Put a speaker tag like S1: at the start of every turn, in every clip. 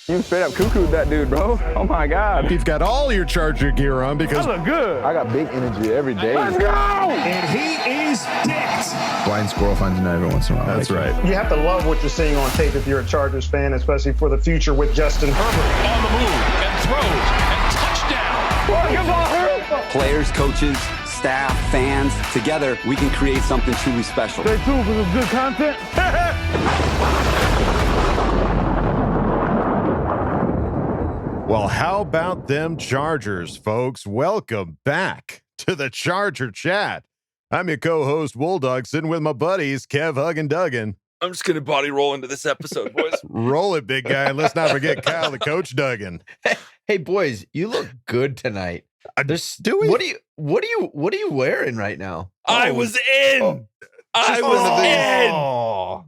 S1: You straight up cuckooed that dude, bro. Oh my God.
S2: You've got all your Charger gear on because
S1: I look good. I got big energy every day. Let's go!
S3: And he is dicked.
S4: Blind squirrel finds a nut every once in a while.
S2: That's right.
S5: You have to love what you're seeing on tape if you're a Chargers fan, especially for the future with Justin Herbert.
S3: On the move and throws and touchdown.
S6: Players, coaches, staff, fans, together we can create something truly special.
S1: Stay tuned for some good content.
S2: Well, how about them Chargers, folks? Welcome back to the Charger Chat. I'm your co-host, Wolldog, sitting with my buddies, Kev, Hug, and Duggan.
S7: I'm just going to body roll into this episode, boys.
S2: Roll it, big guy. And let's not forget Kyle, the coach, Duggan.
S4: Hey, boys, you look good tonight.
S2: Do we?
S4: What are you wearing right now?
S7: I was in. I was in.
S4: Oh,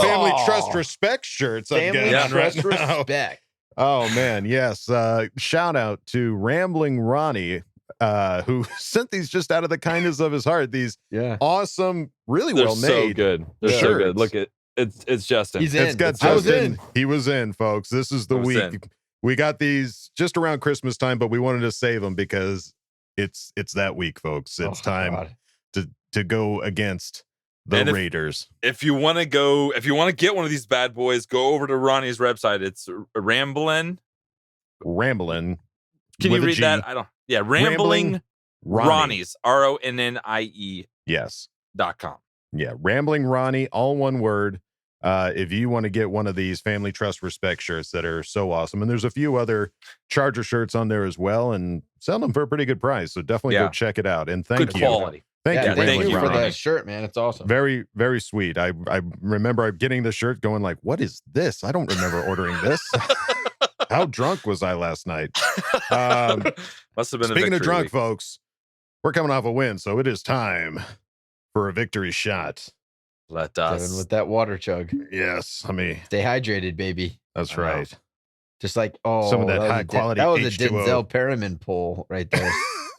S2: Family Trust Respect shirts.
S4: family
S2: I'm
S4: trust
S2: right now.
S4: respect.
S2: Oh, man, yes. Shout out to Rambling Ronnie, who sent these just out of the kindness of his heart. These awesome, really
S7: They're
S2: well
S7: so
S2: made.
S7: good. They're so good. Look at it's Justin.
S4: He's in.
S2: It's got
S4: I was
S2: Justin.
S4: in.
S2: He was in, folks. This is the
S7: I was
S2: week.
S7: in.
S2: We got these just around Christmas time, but we wanted to save them because it's that week, folks. It's time
S4: God.
S2: to go against the
S7: And
S2: Raiders.
S7: If you want to get one of these bad boys, go over to Ronnie's website. It's Ramblin'.
S2: Rambling.
S7: Can you
S2: with a
S7: read
S2: G.
S7: that? I don't. Yeah, Rambling Ronnie's RONNIE.com.
S2: Yeah, Rambling Ronnie, all one word. If you want to get one of these Family Trust Respect shirts that are so awesome, and there's a few other Charger shirts on there as well, and sell them for a pretty good price. So definitely go check it out. And thank
S7: Good
S2: you,
S7: quality.
S2: thank you,
S7: thank
S2: Rambling
S7: you
S4: for
S2: Ronnie.
S4: that shirt, man. It's awesome.
S2: Very, very sweet. I remember getting the shirt, going like, "What is this? I don't remember ordering this." How drunk was I last night?
S7: Must have been.
S2: Speaking
S7: a
S2: of drunk,
S7: week.
S2: folks, we're coming off a win, so it is time for a victory shot.
S7: Let
S4: Kevin,
S7: us.
S4: with that water chug.
S2: Yes, I mean
S4: Stay hydrated, baby.
S2: that's
S7: I know.
S2: right.
S4: Just like
S2: Some of that high quality
S4: That was
S2: H2O.
S4: a Denzel Perriman pull right there.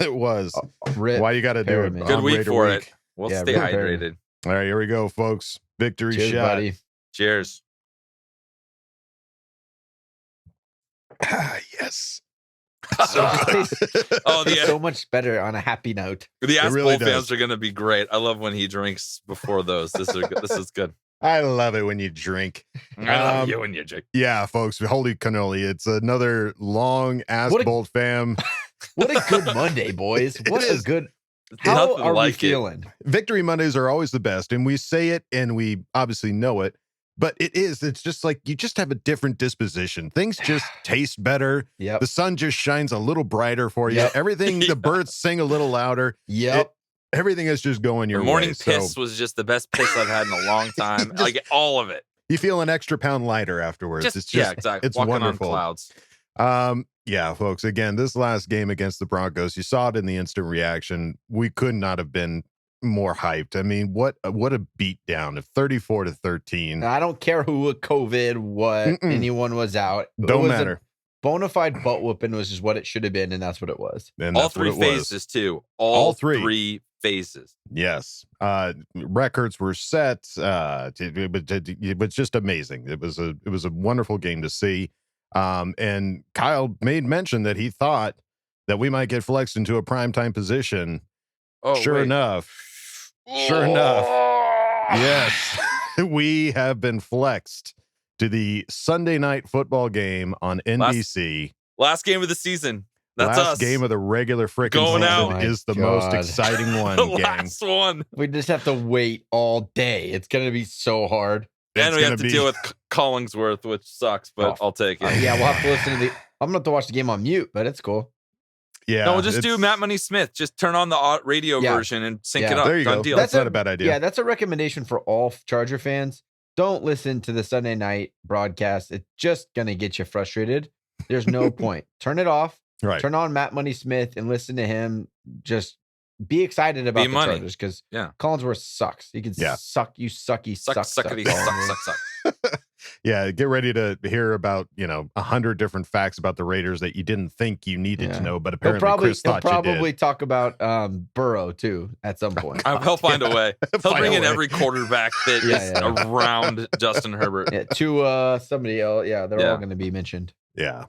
S2: It was.
S4: Rip.
S2: Why you got to do it?
S4: Perriman.
S7: Good
S2: on
S7: week
S2: Raider
S7: for
S2: week.
S7: it. We'll
S4: Yeah,
S7: stay
S4: Rip Perriman.
S7: hydrated.
S2: All right, here we go, folks. Victory
S4: Cheers,
S2: shot.
S4: buddy.
S7: Cheers.
S2: Yes.
S7: Oh,
S4: Tastes so much better on a happy note.
S7: The Ask
S2: really
S7: Bolt fans
S2: does.
S7: are going to be great. I love when he drinks before those. This is good.
S2: I love it when you drink.
S7: I love you and you, Jake.
S2: Yeah, folks. Holy cannoli. It's another long Ask
S4: What a-
S2: Boltfam.
S4: What a good Monday, boys. What a
S2: is.
S4: good. How
S7: Nothing
S4: are we
S7: like it.
S4: feeling?
S2: Victory Mondays are always the best, and we say it and we obviously know it, but it's just like you just have a different disposition. Things just taste better.
S4: Yep.
S2: The sun just shines a little brighter for you.
S4: Yep.
S2: Everything, the birds sing a little louder.
S4: Yep.
S2: Everything is just going your
S7: The morning
S2: way.
S7: piss
S2: So
S7: was just the best piss I've had in a long time. Like all of it.
S2: you feel an extra pound lighter afterwards. It's just,
S7: yeah, exactly.
S2: It's
S7: Walking
S2: wonderful.
S7: on clouds.
S2: Yeah, folks. Again, this last game against the Broncos, you saw it in the instant reaction. We could not have been more hyped. I mean, what a beatdown of 34-13.
S4: I don't care who with COVID, what anyone was out.
S2: Don't matter.
S4: Bona fide butt whooping was just what it should have been, and that's what it was.
S2: And
S7: All
S2: that's what
S7: three
S2: it was.
S7: phases too. All
S2: three.
S7: three phases.
S2: Yes. Records were set. It was just amazing. It was a wonderful game to see. And Kyle made mention that he thought that we might get flexed into a primetime position.
S7: Oh,
S2: Sure
S7: wait.
S2: enough, yes, we have been flexed to the Sunday night football game on NBC.
S7: Last game of the season. That's
S2: Last
S7: us.
S2: game of the regular freaking
S7: Going
S2: season
S7: out.
S2: is the
S4: My
S2: most
S4: God.
S2: exciting one.
S7: the
S2: gang.
S7: last one.
S4: We just have to wait all day. It's going to be so hard.
S7: And
S2: It's
S7: we have
S2: gonna
S7: to
S2: be-
S7: deal with Collingsworth, which sucks, but I'll take it.
S4: Yeah, we'll have to listen to the. I'm going to have to watch the game on mute, but it's cool.
S2: Yeah,
S7: No, we'll just do
S2: it's-
S7: Matt Money Smith. Just turn on the radio
S4: Yeah.
S7: version and sync
S4: Yeah.
S7: it up.
S2: There you
S7: Done
S2: go.
S7: deal.
S2: That's not a bad idea.
S4: Yeah, that's a recommendation for all Charger fans. Don't listen to the Sunday night broadcast. It's just going to get you frustrated. There's no point. Turn it off.
S2: Right.
S4: Turn on Matt Money Smith and listen to him. Just be excited about
S7: Be
S4: the
S7: money.
S4: Chargers because
S7: Yeah.
S4: Collinsworth sucks. He can
S2: Yeah.
S4: suck. You sucky
S7: Suck,
S4: suck.
S7: suckity,
S4: Collinsworth.
S7: suck.
S2: Yeah, get ready to hear about 100 different facts about the Raiders that you didn't think you needed to know, but apparently Chris thought
S4: he'll
S2: you did.
S4: probably talk about Burrow too at some point.
S7: He'll find a way. He'll bring in
S2: way.
S7: every quarterback that is around Justin Herbert.
S4: Yeah, to somebody else. Yeah, they're all going to be mentioned.
S2: Yeah.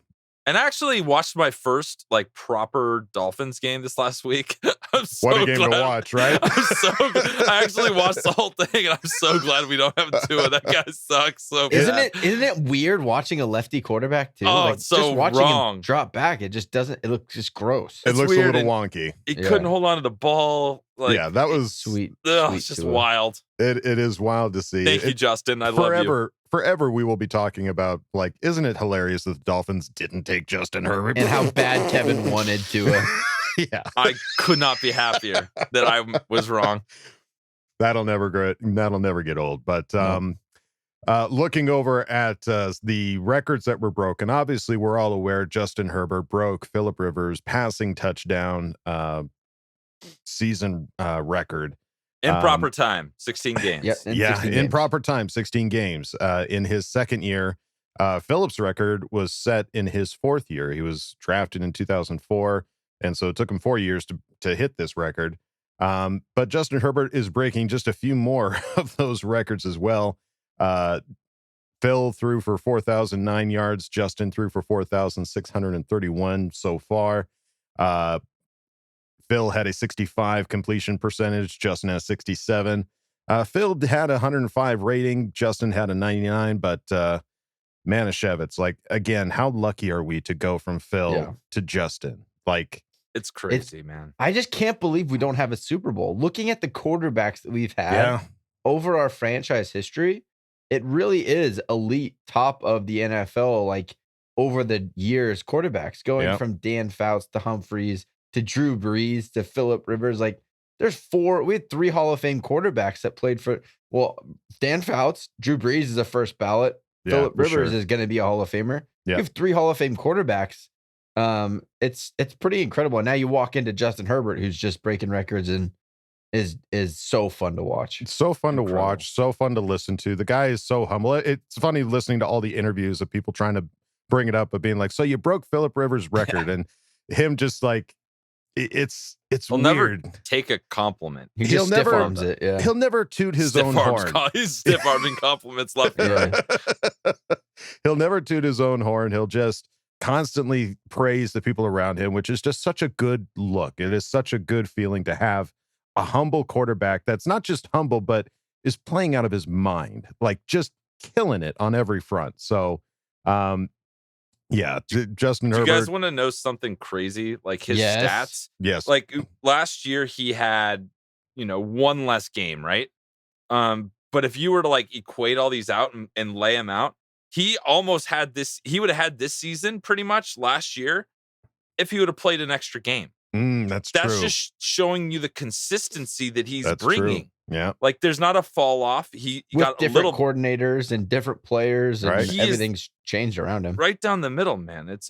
S7: And I actually watched my first proper Dolphins game this last week. I'm so
S2: What a game
S7: glad.
S2: to watch, right?
S7: I actually watched the whole thing, and I'm so glad we don't have Tua. That guy sucks so bad.
S4: Isn't it weird watching a lefty quarterback too?
S7: Oh, it's so
S4: just watching
S7: wrong.
S4: him drop back, it just doesn't. It looks just gross.
S2: It looks
S7: weird,
S2: a little wonky.
S7: He couldn't hold on to the ball.
S2: That was
S4: sweet.
S7: It's just wild.
S2: It is wild to see.
S7: Thank you, Justin. I love you.
S2: Forever we will be talking about, isn't it hilarious that the Dolphins didn't take Justin Herbert?
S4: And how bad Kevin wanted Tua.
S2: Yeah.
S7: I could not be happier that I was wrong.
S2: That'll never get old. But looking over at the records that were broken, obviously we're all aware Justin Herbert broke Phillip Rivers' passing touchdown season record.
S7: In proper time, 16 games.
S4: Yep,
S2: in proper time, 16 games. In his second year, Phillip's record was set in his fourth year. He was drafted in 2004, and so it took him 4 years to hit this record. But Justin Herbert is breaking just a few more of those records as well. Phil threw for 4,009 yards. Justin threw for 4,631 so far. Phil had a 65 completion percentage. Justin has 67. Phil had a 105 rating. Justin had a 99. But Manischewitz, again, how lucky are we to go from Phil to Justin?
S7: It's crazy, man.
S4: I just can't believe we don't have a Super Bowl. Looking at the quarterbacks that we've had over our franchise history, it really is elite, top of the NFL. Over the years, quarterbacks going from Dan Fouts to Humphreys to Drew Brees to Phillip Rivers. We had 3 Hall of Fame quarterbacks that played for, Dan Fouts, Drew Brees is a first ballot. Phillip Rivers is going to be a Hall of Famer.
S2: Yeah.
S4: You have 3 Hall of Fame quarterbacks. It's pretty incredible. And now you walk into Justin Herbert, who's just breaking records and is so fun to watch.
S2: It's so fun to watch, so fun to listen to. The guy is so humble. It's funny listening to all the interviews of people trying to bring it up, of being like, so you broke Phillip Rivers' record, and him just it's
S7: He'll
S2: weird.
S7: never take a compliment.
S4: He just stiff arms it. Yeah.
S2: He'll never toot his own horn.
S7: He's stiff arming compliments left and right.
S2: He'll never toot his own horn. He'll just constantly praise the people around him, which is just such a good look. It is such a good feeling to have a humble quarterback that's not just humble, but is playing out of his mind, just killing it on every front. So, Justin Herbert.
S7: Do you guys want to know something crazy? His stats?
S2: Yes.
S7: Last year he had, one less game, right? But if you were to equate all these out and lay them out, he almost had this. He would have had this season pretty much last year if he would have played an extra game.
S2: That's true.
S7: That's just showing you the consistency that he's
S2: That's
S7: bringing.
S2: True. Yeah.
S7: There's not a fall off. He
S4: With
S7: got
S4: different
S7: a little
S4: coordinators and different players, and everything's changed around him.
S7: Right down the middle, man. It's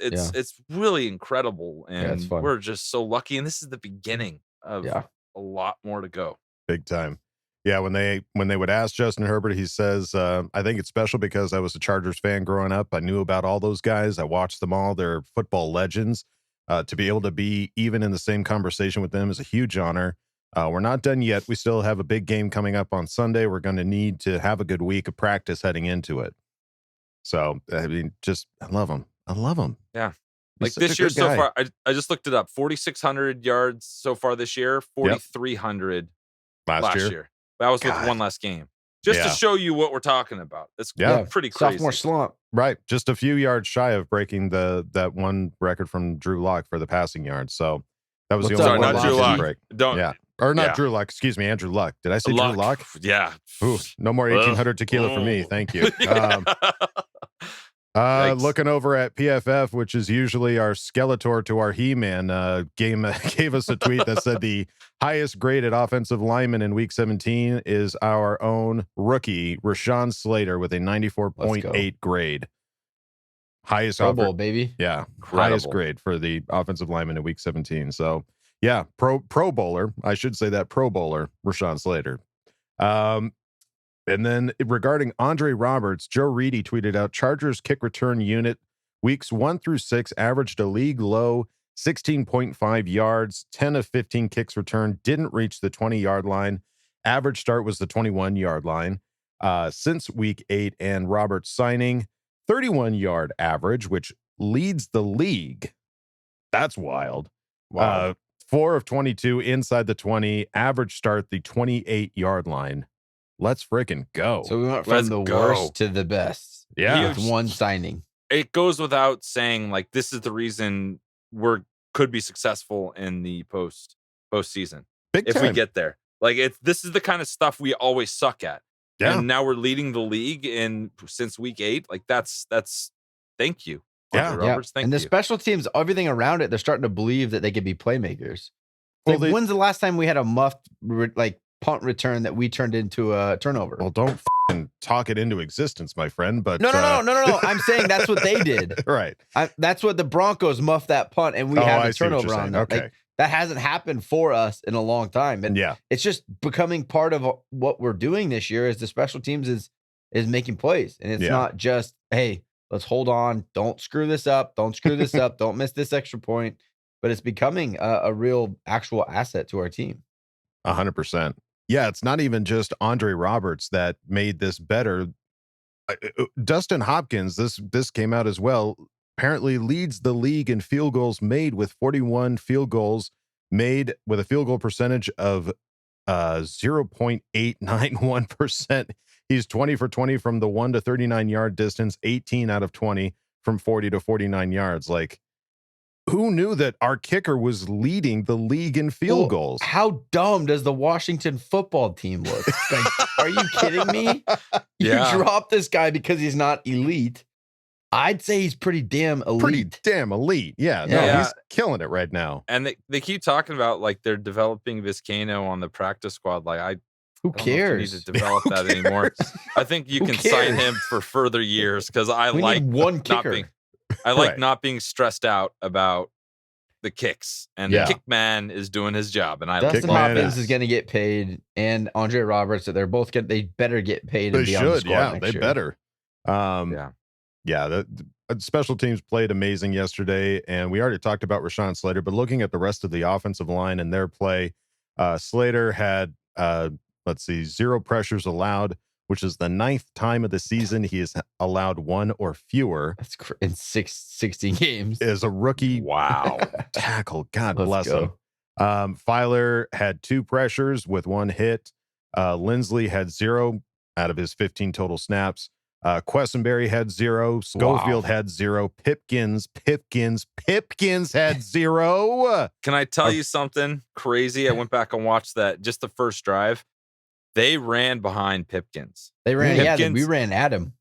S7: really incredible, and we're just so lucky. And this is the beginning of a lot more to go.
S2: Big time. Yeah, when they would ask Justin Herbert, he says, I think it's special because I was a Chargers fan growing up. I knew about all those guys. I watched them all. They're football legends. To be able to be even in the same conversation with them is a huge honor. We're not done yet. We still have a big game coming up on Sunday. We're going to need to have a good week of practice heading into it. So, I mean, I love him. I love him.
S7: Yeah. This year so far, I just looked it up. 4,600 yards so far this year, 4,300 last year. That was with one less game. Just to show you what we're talking about. It's pretty crazy.
S4: Sophomore slump.
S2: Right. Just a few yards shy of breaking that one record from Drew Lock for the passing yards. So that was the only one
S7: not Drew Lock.
S2: break.
S7: Don't.
S2: Or not Drew Luck, excuse me, Andrew Luck. Did I say Drew Luck?
S7: Yeah.
S2: Ooh, no more 1,800 tequila for me. Thank you. Looking over at PFF, which is usually our Skeletor to our He-Man, gave us a tweet that said the highest graded offensive lineman in Week 17 is our own rookie, Rashawn Slater, with a 94.8 grade. Highest
S4: Pro Bowl, baby.
S2: Yeah,
S7: Incredible.
S2: highest grade for the offensive lineman in Week 17. So, yeah, Pro Bowler. I should say that Pro Bowler, Rashawn Slater. And then regarding Andre Roberts, Joe Reedy tweeted out, Chargers kick return unit weeks 1 through 6 averaged a league low 16.5 yards, 10 of 15 kicks returned, didn't reach the 20-yard line. Average start was the 21-yard line. Since week 8 and Roberts signing, 31-yard average, which leads the league. That's wild.
S4: Wow.
S2: 4 of 22 inside the 20, average start the 28-yard line. Let's freaking go.
S4: So we went from
S7: Let's
S4: the
S7: go.
S4: worst to the best.
S2: Yeah.
S4: With one signing.
S7: It goes without saying, like, this is the reason could be successful in the postseason.
S2: Big
S7: if
S2: time.
S7: we get there. Like, this is the kind of stuff we always suck at.
S2: Yeah.
S7: And now we're leading the league since week 8. Like, that's thank you.
S2: Yeah.
S7: Andre Roberts, thank
S4: and the
S7: you.
S4: special teams, everything around it, they're starting to believe that they could be playmakers.
S2: Well,
S4: Like, when's the last time we had a muffed punt return that we turned into a turnover?
S2: Well, don't talk it into existence, my friend. But
S4: No. I'm saying that's what they did.
S2: Right.
S4: That's what the Broncos muffed that punt, and we had
S2: I
S4: a
S2: see what
S4: turnover
S2: you're
S4: on
S2: saying.
S4: that.
S2: Okay.
S4: Like, that hasn't happened for us in a long time, and
S2: Yeah.
S4: it's just becoming part of what we're doing this year. Is the special teams is making plays, and it's not just, hey, let's hold on, don't screw this up, don't miss this extra point, but it's becoming a real actual asset to our team.
S2: 100%. Yeah, it's not even just Andre Roberts that made this better. Dustin Hopkins, this came out as well, apparently leads the league in field goals made with 41 field goals made with a field goal percentage of 0.891%. He's 20 for 20 from the 1 to 39 yard distance, 18 out of 20 from 40 to 49 yards. Like, who knew that our kicker was leading the league in field goals?
S4: How dumb does the Washington football team look? Like, are you kidding me?
S7: Yeah.
S4: You drop this guy because he's not elite. I'd say he's pretty damn elite.
S2: Pretty damn elite. Yeah, no,
S7: Yeah.
S2: he's killing it right now.
S7: And they keep talking about, like, they're developing Vizcaino on the practice squad. Like,
S4: Who
S7: I don't know if you
S4: cares?
S7: need to develop that anymore. I think you
S4: Who
S7: can sign
S4: cares?
S7: him for further years because I
S4: We
S7: like
S4: need one
S7: not
S4: kicker.
S7: being I like
S2: Right.
S7: not being stressed out about the kicks, and
S2: Yeah.
S7: the kick man is doing his job, and I
S4: Dustin
S2: Kickman
S4: Hopkins
S2: is-
S4: is going to get paid, and Andre Roberts. That they're both they better get paid.
S2: They
S4: and be on the
S2: should,
S4: squad
S2: yeah,
S4: next
S2: they
S4: year.
S2: better.
S7: Yeah.
S2: Yeah, the special teams played amazing yesterday, and we already talked about Rashawn Slater, but looking at the rest of the offensive line and their play, Slater had, 0 pressures allowed, which is the 9th time of the season he has allowed 1 or fewer.
S4: That's in 16 games.
S2: Is a rookie
S7: Wow.
S2: tackle. God
S4: Let's
S2: bless
S4: go.
S2: him. Filer had 2 pressures with 1 hit. Lindsley had 0 out of his 15 total snaps. Quessenberry had 0. Schofield had 0. Pipkins had 0.
S7: Can I tell you something crazy? I went back and watched that, just the first drive. They ran behind Pipkins.
S4: They ran.
S7: Pipkins-
S4: We ran at him.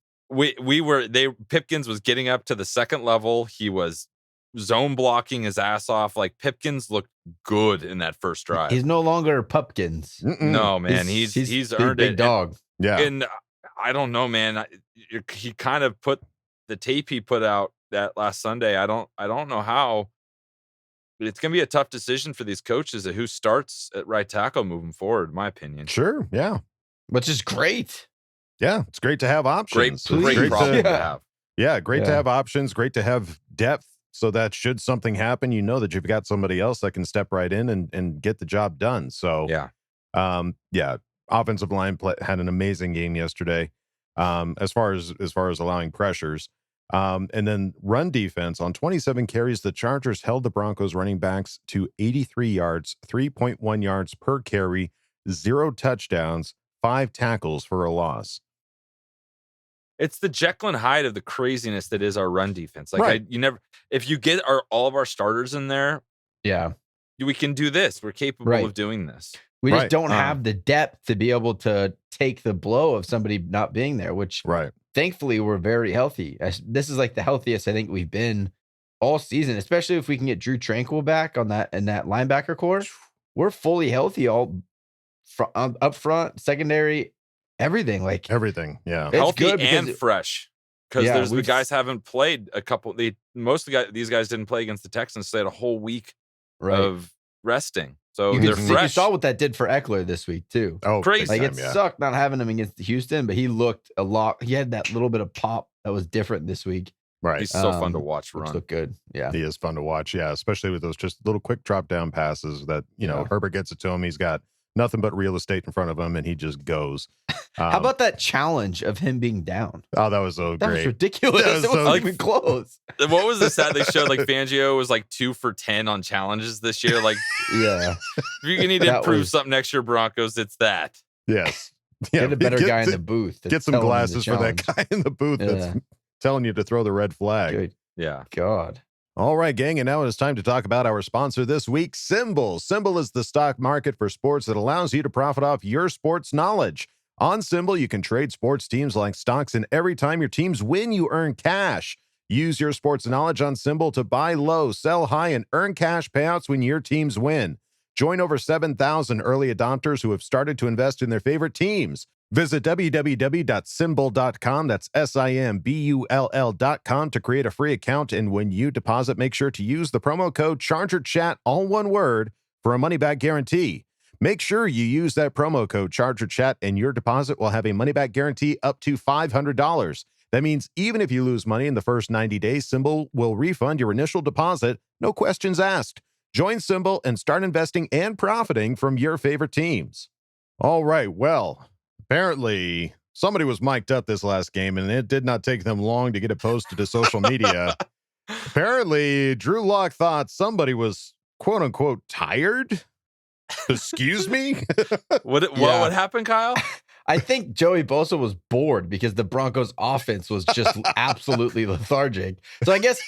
S7: Pipkins was getting up to the second level. He was zone blocking his ass off. Like, Pipkins looked good in that first drive.
S4: He's no longer Pupkins.
S7: No, man, he's earned
S4: big
S7: it.
S4: dog.
S2: Yeah.
S7: And I don't know, man. He kind of put the tape he put out that last Sunday. I don't know how. But it's going to be a tough decision for these coaches at who starts at right tackle moving forward, in my opinion.
S2: Sure. Yeah.
S4: Which is great.
S2: Yeah. It's great to have options.
S7: Great
S2: It's
S7: problem to
S4: Yeah.
S7: have.
S2: Yeah, great to
S4: Yeah.
S2: have options, great to have depth, so that should something happen, you know that you've got somebody else that can step right in and get the job done. So
S7: Yeah.
S2: Offensive line had an amazing game yesterday, as far as allowing pressures. And then run defense on 27 carries, the Chargers held the Broncos running backs to 83 yards, 3.1 yards per carry, 0 touchdowns, 5 tackles for a loss.
S7: It's the Jekyll and Hyde of the craziness that is our run defense. Like,
S2: Right.
S7: if you get all of our starters in there,
S4: Yeah.
S7: we can do this. We're capable
S4: Right.
S7: of doing this.
S4: We
S2: Right.
S4: just don't have the depth to be able to take the blow of somebody not being there, which
S2: Right.
S4: thankfully we're very healthy. This is like the healthiest I think we've been all season, especially if we can get Drew Tranquil back on that linebacker core. We're fully healthy all up front, secondary, everything. Like,
S2: Everything. Yeah.
S4: It's
S7: Healthy
S4: good because
S7: and fresh. Because
S4: Yeah,
S7: the
S4: we've-
S7: guys haven't played a couple. These guys didn't play against the Texans. So they had a whole week
S4: right.
S7: of resting. So
S4: You
S7: they're
S4: could see-
S7: fresh.
S4: You saw what that did for Eckler this week too.
S2: Oh,
S7: Crazy.
S2: big
S4: Like
S2: time,
S4: it
S2: yeah.
S4: sucked not having him against Houston, but he looked a lot. He had that little bit of pop that was different this week.
S7: He's
S2: Right.
S7: so fun to watch
S4: Which
S7: run.
S4: looked good. Yeah.
S2: He is fun to watch. Yeah. Especially with those just little quick drop down passes that, Herbert gets it to him. He's got nothing but real estate in front of him and he just goes.
S4: How about that challenge of him being down?
S2: Oh, that was so
S4: That was
S2: great.
S4: ridiculous.
S2: That was
S4: It wasn't
S2: so-
S4: even close.
S7: What was the stat they showed? Like Fangio was like 2 for 10 on challenges this year. Like
S4: Yeah.
S7: if you need to
S4: That
S7: improve
S4: was-
S7: something next year, Broncos, it's that.
S2: Yes.
S4: Get a better guy in the booth. to
S2: Get some
S4: tell him the
S2: glasses for that
S4: challenge.
S2: guy in the booth that's
S4: Yeah.
S2: telling you to throw the red flag.
S4: Good
S7: Yeah.
S4: God.
S2: All right, gang, and now it is time to talk about our sponsor this week, Symbol. Symbol is the stock market for sports that allows you to profit off your sports knowledge. On Symbol, you can trade sports teams like stocks, and every time your teams win, you earn cash. Use your sports knowledge on Symbol to buy low, sell high, and earn cash payouts when your teams win. Join over 7,000 early adopters who have started to invest in their favorite teams. Visit www.symbol.com, that's SIMBULL.com, to create a free account, and when you deposit, make sure to use the promo code ChargerChat, all one word, for a money-back guarantee. Make sure you use that promo code ChargerChat, and your deposit will have a money-back guarantee up to $500. That means even if you lose money in the first 90 days, Symbol will refund your initial deposit, no questions asked. Join Symbol and start investing and profiting from your favorite teams. All right, well, apparently somebody was mic'd up this last game, and it did not take them long to get it posted to social media. Apparently, Drew Lock thought somebody was, quote unquote, tired. Excuse me?
S7: What
S4: Yeah.
S7: would happen, Kyle?
S4: I think Joey Bosa was bored because the Broncos offense was just absolutely lethargic. So I guess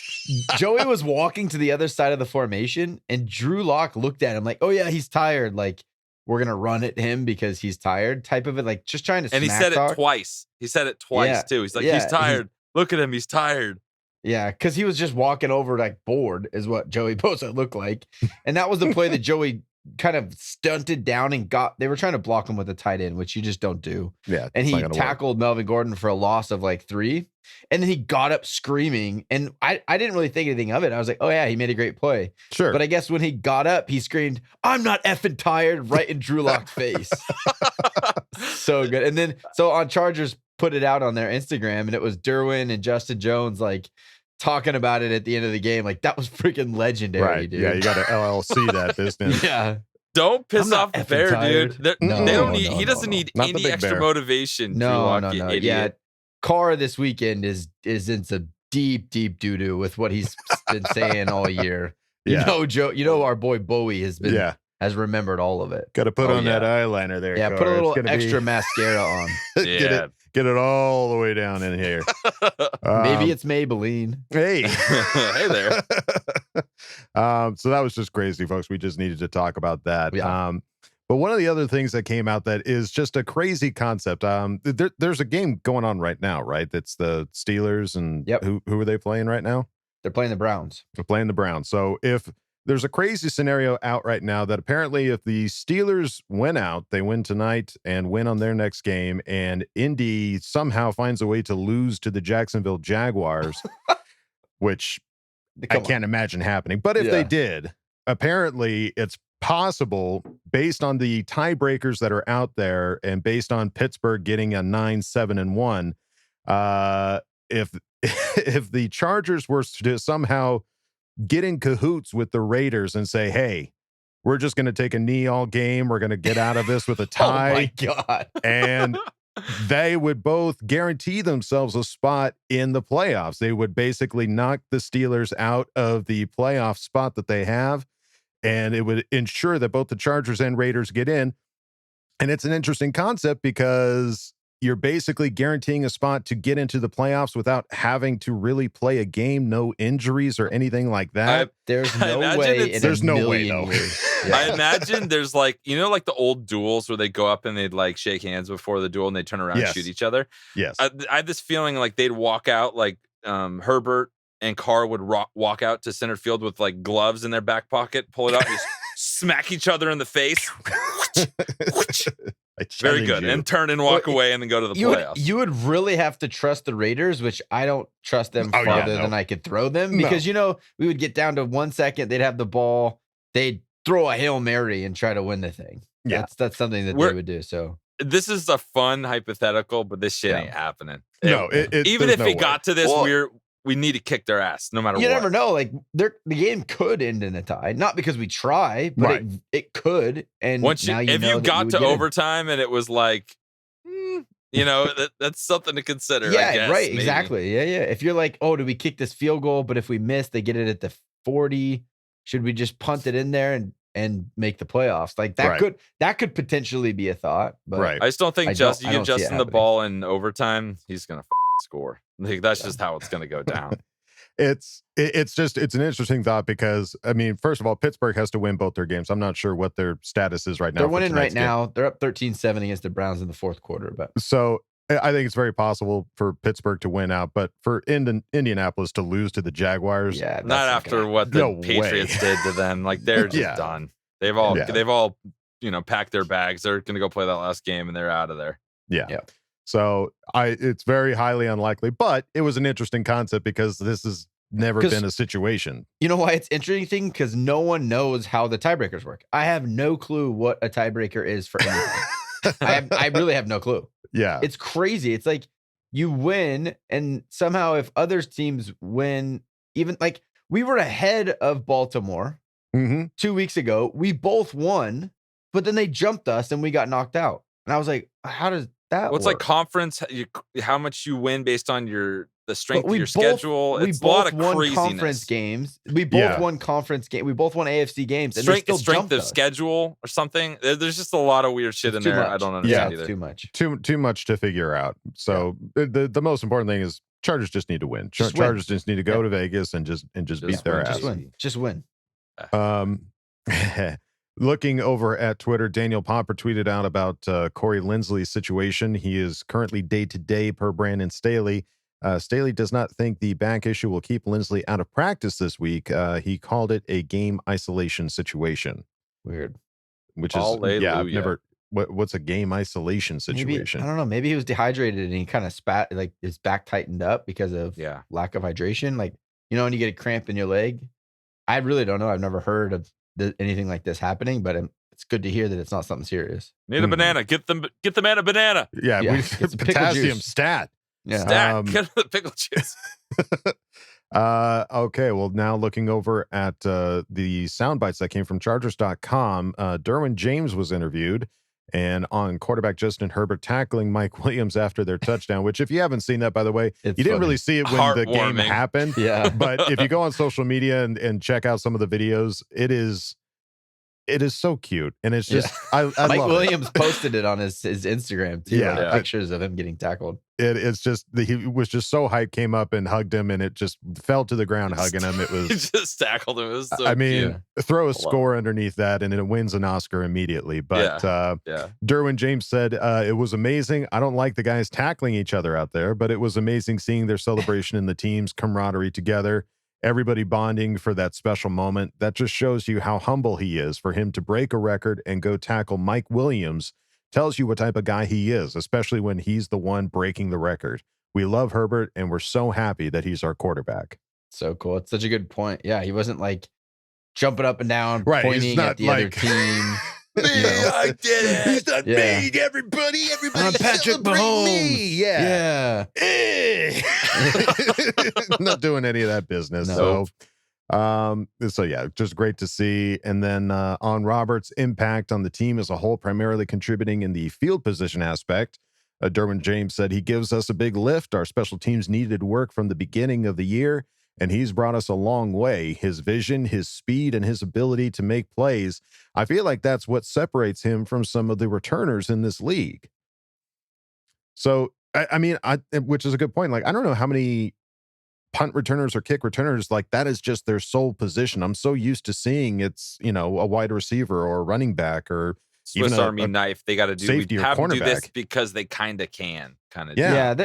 S4: Joey was walking to the other side of the formation and Drew Lock looked at him like, oh yeah, he's tired. Like we're going to run at him because he's tired type of it. Like just trying to
S7: And he
S4: smack
S7: said
S4: talk.
S7: it twice. He said it twice
S4: Yeah.
S7: too. He's like,
S4: Yeah,
S7: he's tired. Look at him. He's tired.
S4: Yeah, because he was just walking over like bored is what Joey Bosa looked like. And that was the play that Joey kind of stunted down and they were trying to block him with a tight end, which you just don't do.
S2: Yeah.
S4: And
S2: it's
S4: he
S2: not gonna work.
S4: tackled Melvin Gordon for a loss of like 3. And then he got up screaming. And I didn't really think anything of it. I was like, oh yeah, he made a great play.
S2: Sure.
S4: But I guess when he got up, he screamed, I'm not effing tired, right in Drew Lock's face. So good. And then so on Chargers put it out on their Instagram, and it was Derwin and Justin Jones like talking about it at the end of the game. Like that was freaking legendary,
S2: right.
S4: dude.
S2: Yeah, you got to LLC that business.
S4: Yeah.
S7: Don't piss
S4: I'm not
S7: off the
S4: effing
S7: bear,
S4: tired.
S7: dude.
S4: No,
S7: They don't
S4: no,
S7: need.
S4: no,
S7: He doesn't
S4: no.
S7: need
S2: Not the
S7: any
S2: big
S7: extra
S2: bear.
S7: motivation. Drew
S4: No,
S7: Lock,
S4: no,
S7: you
S4: no.
S7: idiot.
S4: Yeah. Carr this weekend is in some deep doo-doo with what he's been saying all year.
S2: Yeah.
S4: You know, our boy Bowie
S2: Yeah.
S4: has remembered all of it.
S2: Got to put
S7: Oh,
S2: on that
S7: yeah.
S2: eyeliner there.
S4: Yeah,
S2: Carr.
S4: put a
S2: It's
S4: little
S2: gonna be-
S4: extra mascara on.
S7: Yeah.
S2: Get it all the way down in here.
S4: Maybe it's Maybelline.
S2: Hey.
S7: Hey there.
S2: So that was just crazy, folks. We just needed to talk about that.
S4: Yeah.
S2: But one of the other things that came out that is just a crazy concept. There's a game going on right now, right? That's the Steelers and
S4: Yep.
S2: who are they playing right now?
S4: They're playing the Browns.
S2: They're playing the Browns. So if there's a crazy scenario out right now that apparently if the Steelers win out, they win tonight and win on their next game, and Indy somehow finds a way to lose to the Jacksonville Jaguars, which I
S4: Come on.
S2: can't imagine happening. But if
S4: Yeah.
S2: they did, apparently it's possible based on the tiebreakers that are out there and based on Pittsburgh getting a 9-7-1, if if the Chargers were to somehow get in cahoots with the Raiders and say, hey, we're just going to take a knee all game. We're going to get out of this with a
S4: Oh my
S2: tie.
S4: God.
S2: And they would both guarantee themselves a spot in the playoffs. They would basically knock the Steelers out of the playoff spot that they have, and it would ensure that both the Chargers and Raiders get in. And it's an interesting concept because you're basically guaranteeing a spot to get into the playoffs without having to really play a game, no injuries or anything like that.
S4: There's
S7: I
S4: no
S7: imagine
S4: way.
S7: it's-
S4: In
S2: There's
S4: a
S2: no way,
S4: million
S2: though.
S4: years.
S7: I imagine there's like, like the old duels where they go up and they'd like shake hands before the duel and they turn around
S2: Yes.
S7: and shoot each other.
S2: Yes.
S7: I had this feeling like they'd walk out like Herbert and Carr would walk out to center field with like gloves in their back pocket, pull it out, and just smack each other in the face.
S2: I
S7: Very
S2: challenge
S7: good.
S2: you.
S7: And turn and walk away and then go to the playoffs.
S4: You would really have to trust the Raiders, which I don't trust them
S2: Oh, yeah,
S4: farther
S2: no.
S4: than I could throw them
S2: No.
S4: because, we would get down to 1 second. They'd have the ball. They'd throw a Hail Mary and try to win the thing.
S2: Yeah.
S4: That's something that they would do. So
S7: this is a fun hypothetical, but this shit ain't happening.
S2: No,
S7: even
S2: there's
S7: if
S2: no
S7: it
S2: way.
S7: got to this, we need to kick their ass no matter what.
S4: You never know. Like the game could end in a tie, not because we try, but it could. And
S7: once you, if you got to overtime and it was like, that's something to consider.
S4: Yeah,
S7: I guess,
S4: right.
S7: maybe.
S4: Exactly. Yeah, yeah. If you're like, oh, do we kick this field goal? But if we miss, they get it at the 40. Should we just punt it in there and make the playoffs? Like that could potentially be a thought. But
S7: I just don't think you give Justin the ball in overtime, he's gonna score. Like that's just how it's gonna go down.
S2: It's an interesting thought because I mean, first of all, Pittsburgh has to win both their games. I'm not sure what their status is right now.
S4: They're winning right now. They're up 13-7 against the Browns in the fourth quarter. But
S2: so I think it's very possible for Pittsburgh to win out, but for Indianapolis to lose to the Jaguars,
S7: not after what the Patriots did to them. Like they're just done. They've all packed their bags. They're going to go play that last game and they're out of there.
S2: Yeah. So it's very highly unlikely, but it was an interesting concept because this has never been a situation.
S4: You know why it's interesting? Because no one knows how the tiebreakers work. I have no clue what a tiebreaker is for anything. I really have no clue.
S2: Yeah.
S4: It's crazy. It's like you win, and somehow if other teams win, even like we were ahead of Baltimore 2 weeks ago. We both won, but then they jumped us and we got knocked out. And I was like, how does that work?
S7: It's like conference, how much you win based on the strength of your schedule. It's a lot of craziness.
S4: Conference games. We both won conference game. We both won AFC games. And
S7: strength of schedule or something. There's just a lot of weird shit in there. I don't understand either.
S4: Too much.
S2: Too much to figure out. So the most important thing is Chargers just need to win. Chargers just need to go to Vegas and just beat their ass.
S4: Just win.
S2: Looking over at Twitter, Daniel Popper tweeted out about Corey Linsley's situation. He is currently day-to-day per Brandon Staley. Staley does not think the back issue will keep Linsley out of practice this week. He called it a game isolation situation.
S4: Weird.
S2: Which is, I've never... What's a game isolation situation?
S4: Maybe, I don't know. Maybe he was dehydrated and he kind of spat, like his back tightened up because of lack of hydration. Like, when you get a cramp in your leg. I really don't know. I've never heard of anything like this happening, but it's good to hear that it's not something serious.
S7: Need a banana. Get the man a banana.
S2: Yeah, potassium stat.
S7: Yeah. Get the pickle juice.
S2: Okay, well, now looking over at the sound bites that came from Chargers.com, Derwin James was interviewed, and on quarterback Justin Herbert tackling Mike Williams after their touchdown, which if you haven't seen that, by the way, you didn't really see it when the game happened.
S4: Yeah.
S2: But if you go on social media and check out some of the videos, it is so cute. And it's just, I
S4: Mike
S2: love
S4: Williams posted it on his Instagram too.
S2: Yeah.
S4: Pictures of him getting tackled.
S2: It's just, he was just so hyped, came up and hugged him, and it just fell to the ground hugging him. It was
S7: he just tackled him. It was so
S2: cute. Throw a score underneath that and it wins an Oscar immediately. But Derwin James said it was amazing. I don't like the guys tackling each other out there, but it was amazing seeing their celebration in the team's camaraderie together. Everybody bonding for that special moment. That just shows you how humble he is. For him to break a record and go tackle Mike Williams tells you what type of guy he is, especially when he's the one breaking the record. We love Herbert, and we're so happy that he's our quarterback.
S4: So cool. It's such a good point. Yeah, he wasn't like jumping up and down, pointing at the other team.
S2: I did it. He's not me. Everybody
S4: I'm Patrick Mahomes.
S2: Me. Yeah. Not doing any of that business.
S4: No.
S2: So yeah, just great to see. And then on Roberts' impact on the team as a whole, primarily contributing in the field position aspect, Derwin James said he gives us a big lift. Our special teams needed work from the beginning of the year, and he's brought us a long way. His vision, his speed, and his ability to make plays, I feel like that's what separates him from some of the returners in this league. So, I mean, which is a good point. Like, I don't know how many punt returners or kick returners, like that is just their sole position. I'm so used to seeing it's, a wide receiver or a running back or
S7: Swiss Army knife. They got to do
S2: safety or cornerback.
S7: Do this because they kind of can.
S4: Yeah.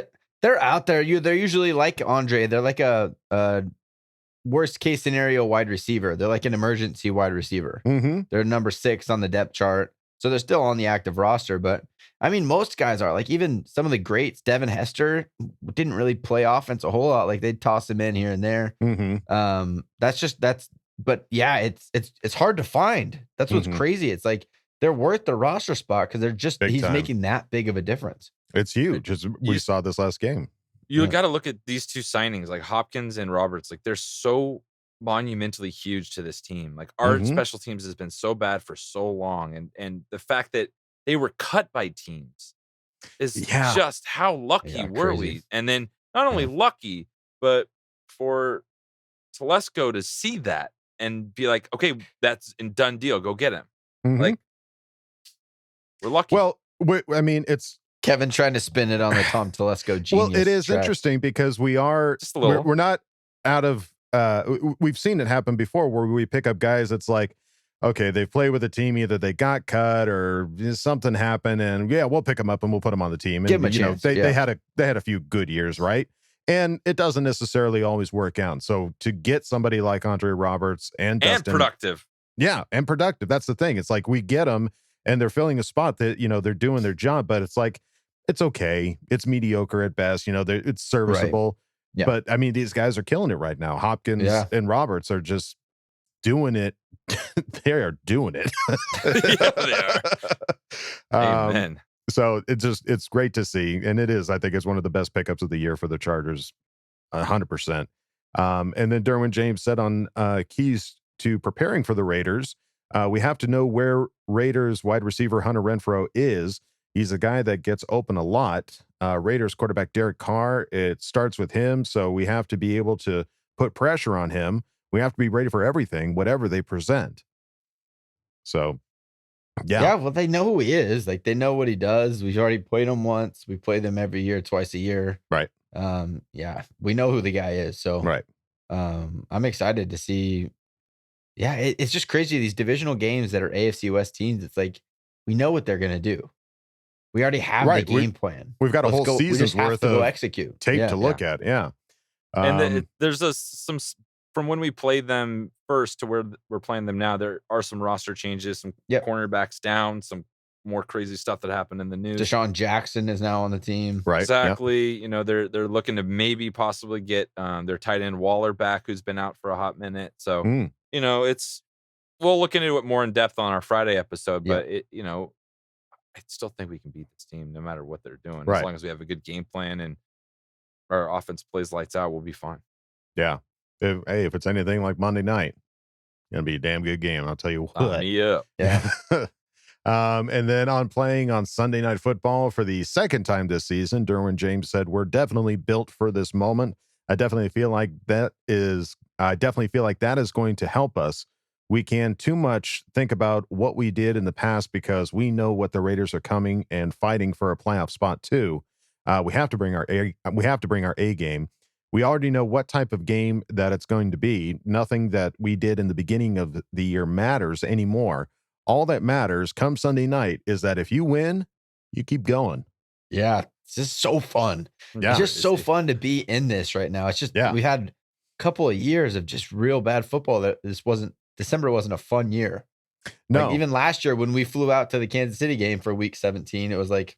S4: They're out there. They're usually like Andre. They're like a worst case scenario wide receiver. They're like an emergency wide receiver.
S2: Mm-hmm.
S4: They're number 6 on the depth chart. So they're still on the active roster. But I mean, most guys are like, even some of the greats, Devin Hester didn't really play offense a whole lot. Like they'd toss him in here and there.
S2: Mm-hmm.
S4: That's But yeah, it's hard to find. That's what's
S2: Mhm.
S4: crazy. It's like they're worth the roster spot because they're just
S2: Big
S4: he's
S2: time.
S4: making that big of a difference.
S2: It's huge. We saw this last game.
S7: You
S4: Yeah.
S7: got to look at these two signings, like Hopkins and Roberts. Like they're so monumentally huge to this team. Like our
S2: Mhm.
S7: special teams has been so bad for so long, and the fact that they were cut by teams is
S2: Yeah.
S7: just how lucky
S4: Yeah,
S7: were
S4: crazy.
S7: we? And then not only lucky, but for Telesco to see that and be like, okay, that's a done deal. Go get him.
S2: Mhm.
S7: Like we're lucky.
S2: Well, I mean, it's
S4: Kevin trying to spin it on the Tom Telesco genius.
S2: well, it is
S4: track.
S2: interesting because we are
S7: Just a little.
S2: we're not out of we've seen it happen before where we pick up guys that's like, okay, they play with a team, either they got cut or something happened, and yeah, we'll pick them up and we'll put them on the team. And
S4: Give 'em a chance,
S2: they
S4: yeah.
S2: had a few good years, right? And it doesn't necessarily always work out. So to get somebody like Andre Roberts and Dustin,
S7: productive.
S2: yeah, and productive. That's the thing. It's like we get them and they're filling a spot that, they're doing their job, but it's like, it's okay. It's mediocre at best. It's serviceable.
S4: Yeah.
S2: But I mean, these guys are killing it right now. Hopkins and Roberts are just doing it. They are doing it.
S7: Yeah, they are. Amen.
S2: So it's great to see. And it is, I think it's one of the best pickups of the year for the Chargers. 100%. And then Derwin James said on keys to preparing for the Raiders, we have to know where Raiders wide receiver Hunter Renfrow is. He's a guy that gets open a lot. Raiders quarterback Derek Carr, it starts with him. So we have to be able to put pressure on him. We have to be ready for everything, whatever they present. So, yeah.
S4: Well, they know who he is. Like they know what he does. We've already played him once. We play them every year, twice a year.
S2: Right.
S4: We know who the guy is. So,
S2: Right.
S4: I'm excited to see. Yeah, it's just crazy. These divisional games that are AFC West teams, it's like we know what they're gonna do. We already have the game plan.
S2: We've got a whole
S4: we
S2: season's
S4: just have
S2: worth
S4: to go
S2: of
S4: execute
S2: tape to look at. Yeah.
S7: And there's some from when we played them first to where we're playing them now. There are some roster changes, some cornerbacks down, some more crazy stuff that happened in the news.
S4: Deshaun Jackson is now on the team.
S2: Right.
S7: Exactly. Yep. They're looking to maybe possibly get their tight end Waller back, who's been out for a hot minute. So we'll look into it more in depth on our Friday episode. But I still think we can beat this team no matter what they're doing.
S2: Right.
S7: As long as we have a good game plan and our offense plays lights out, we'll be fine.
S2: Yeah. If it's anything like Monday night, it's going to be a damn good game. I'll tell you what.
S7: Sign me up.
S2: Yeah. And then on playing on Sunday Night Football for the second time this season, Derwin James said, we're definitely built for this moment. I definitely feel like that is going to help us. We can't too much think about what we did in the past because we know what the Raiders are coming and fighting for a playoff spot too. We have to bring our A game. We already know what type of game that it's going to be. Nothing that we did in the beginning of the year matters anymore. All that matters come Sunday night is that if you win, you keep going.
S4: Yeah. It's just so fun.
S2: Yeah.
S4: It's just so fun to be in this right now. It's just, we had a couple of years of just real bad football that December wasn't a fun year.
S2: No.
S4: Like even last year when we flew out to the Kansas City game for week 17, it was like,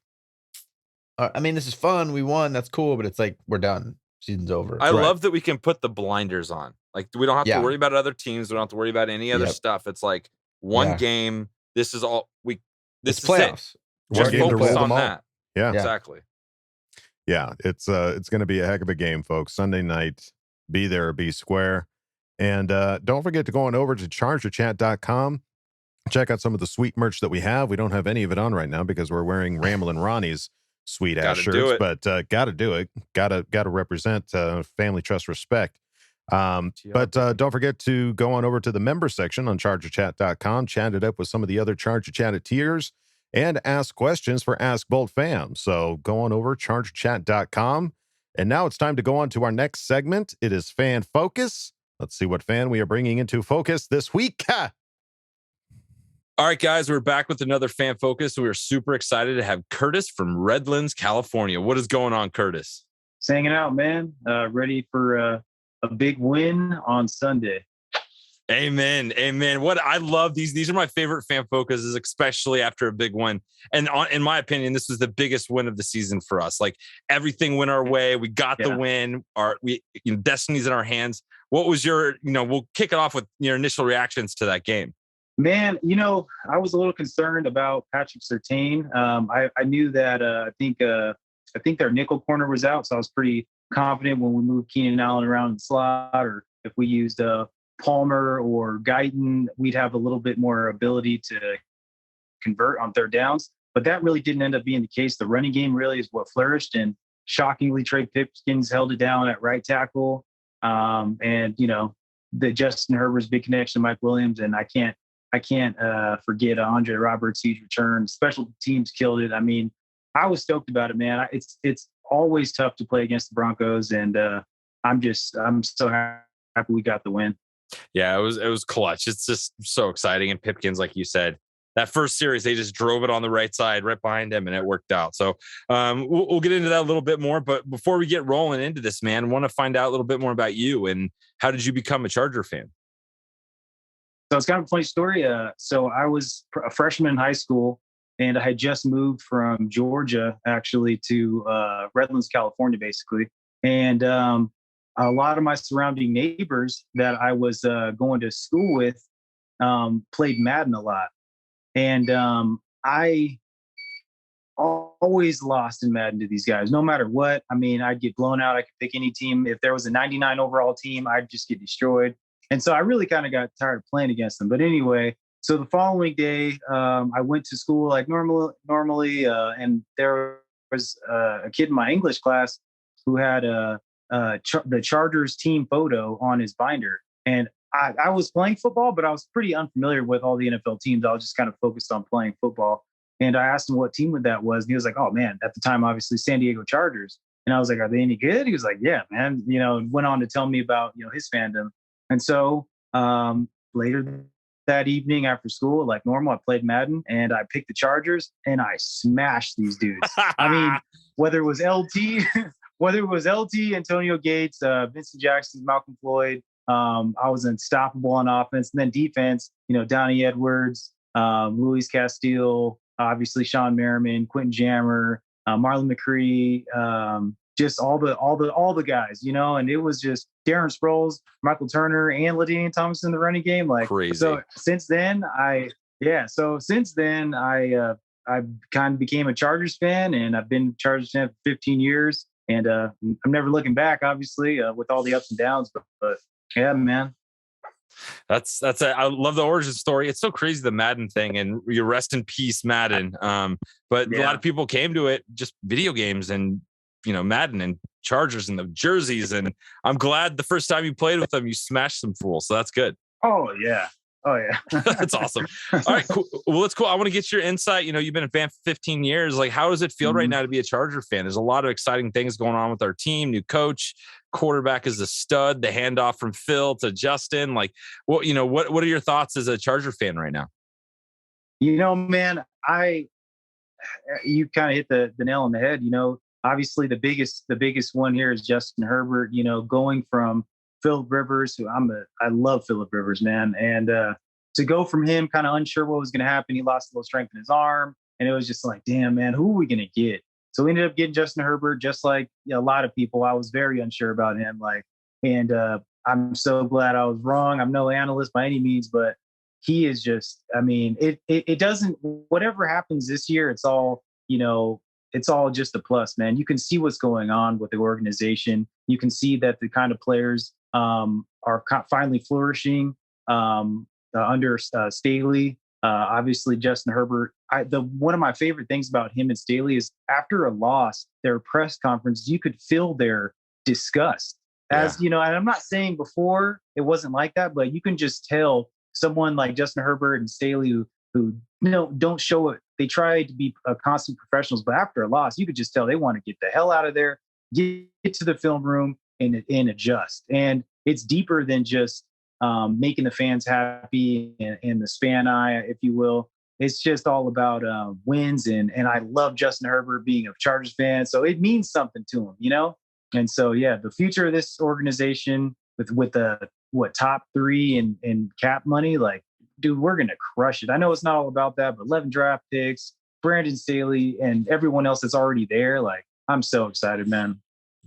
S4: I mean, this is fun. We won. That's cool. But it's like, we're done. Season's over.
S7: I love that we can put the blinders on. Like we don't have to worry about other teams. We don't have to worry about any other stuff. It's like one game. This is all this is
S4: playoffs.
S7: It. Just focus on that.
S2: Yeah,
S7: exactly.
S2: Yeah, it's going to be a heck of a game, folks. Sunday night, be there or be square. And don't forget to go on over to chargerchat.com. Check out some of the sweet merch that we have. We don't have any of it on right now because we're wearing Ramblin' Ronnie's sweet ass shirts, but gotta do it. Gotta represent family, trust, respect. But don't forget to go on over to the member section on chargerchat.com, chat it up with some of the other Charger Chat tiers, and ask questions for Ask Boltfam. So go on over chargerchat.com. And now it's time to go on to our next segment. It is Fan Focus. Let's see what fan we are bringing into focus this week.
S7: All right, guys, we're back with another Fan Focus. We are super excited to have Curtis from Redlands, California. What is going on, Curtis?
S8: Just hanging out, man. Ready for a big win on Sunday.
S7: Amen. Amen. What I love these are my favorite fan focuses, especially after a big win. And in my opinion, this was the biggest win of the season for us. Like everything went our way. We got the win. Destiny's in our hands. What was your, we'll kick it off with your initial reactions to that game.
S8: Man, I was a little concerned about Patrick Surtain. I knew that I think their nickel corner was out, so I was pretty confident when we moved Keenan Allen around the slot, or if we used Palmer or Guyton, we'd have a little bit more ability to convert on third downs. But that really didn't end up being the case. The running game really is what flourished, and shockingly, Trey Pipkins held it down at right tackle. And the Justin Herbert's big connection to Mike Williams, and I can't forget Andre Roberts' huge return. Special teams killed it. I mean, I was stoked about it, man. It's always tough to play against the Broncos, and I'm so happy we got the win.
S7: Yeah, it was clutch. It's just so exciting. And Pipkins, like you said, that first series, they just drove it on the right side, right behind him, and it worked out. So we'll get into that a little bit more. But before we get rolling into this, man, I want to find out a little bit more about you and how did you become a Charger fan?
S8: So it's kind of a funny story. So I was a freshman in high school, and I had just moved from Georgia, actually, to Redlands, California, basically. And a lot of my surrounding neighbors that I was going to school with played Madden a lot. And I always lost in Madden to these guys, no matter what. I mean, I'd get blown out. I could pick any team. If there was a 99 overall team, I'd just get destroyed. And so I really kind of got tired of playing against them. But anyway, so the following day, I went to school like normally, and there was a kid in my English class who had the Chargers team photo on his binder. And I was playing football, but I was pretty unfamiliar with all the NFL teams. I was just kind of focused on playing football. And I asked him what team that was. And he was like, oh, man, at the time, obviously, San Diego Chargers. And I was like, are they any good? He was like, yeah, man. Went on to tell me about, his fandom. And so later that evening after school, like normal, I played Madden and I picked the Chargers and I smashed these dudes. I mean, whether it was LT, Antonio Gates, Vincent Jackson, Malcolm Floyd, I was unstoppable on offense. And then defense, Donnie Edwards, Luis Castile, obviously Sean Merriman, Quentin Jammer, Marlon McCree, just all the guys, and it was just Darren Sproles, Michael Turner, and LaDainian Thomas in the running game. Like
S7: crazy.
S8: So since then I kind of became a Chargers fan, and I've been a Chargers fan for 15 years. And I'm never looking back, obviously, with all the ups and downs. But yeah, man.
S7: I love the origin story. It's so crazy, the Madden thing, and you rest in peace, Madden. But a lot of people came to it just video games and Madden and Chargers and the jerseys. And I'm glad the first time you played with them, you smashed some fools. So that's good.
S8: Oh yeah.
S7: That's awesome. All right, cool. Well, that's cool. I want to get your insight. You've been a fan for 15 years. Like, how does it feel right now to be a Charger fan? There's a lot of exciting things going on with our team. New coach, quarterback is a stud. The handoff from Phil to Justin. Like, what are your thoughts as a Charger fan right now?
S8: Man, you kind of hit the nail on the head. Obviously the biggest one here is Justin Herbert. Going from Phillip Rivers, who I love Phillip Rivers, man. And to go from him kind of unsure what was going to happen, he lost a little strength in his arm. And it was just like, damn, man, who are we going to get? So we ended up getting Justin Herbert, just like a lot of people. I was very unsure about him. And I'm so glad I was wrong. I'm no analyst by any means, but he is just, it doesn't, whatever happens this year, it's all just a plus, man. You can see what's going on with the organization. You can see that the kind of players are finally flourishing under Staley. Obviously, Justin Herbert. One of my favorite things about him and Staley is after a loss, their press conferences, you could feel their disgust. And I'm not saying before it wasn't like that, but you can just tell someone like Justin Herbert and Staley who don't show it. They try to be constant professionals, but after a loss, you could just tell they want to get the hell out of there, get to the film room and adjust. And it's deeper than just making the fans happy and the span eye, if you will. It's just all about wins. And I love Justin Herbert being a Chargers fan. So it means something to him, And so, the future of this organization with the top 3 in cap money. Like, dude, we're gonna crush it. I know it's not all about that, but 11 draft picks, Brandon Staley, and everyone else that's already there. Like, I'm so excited, man.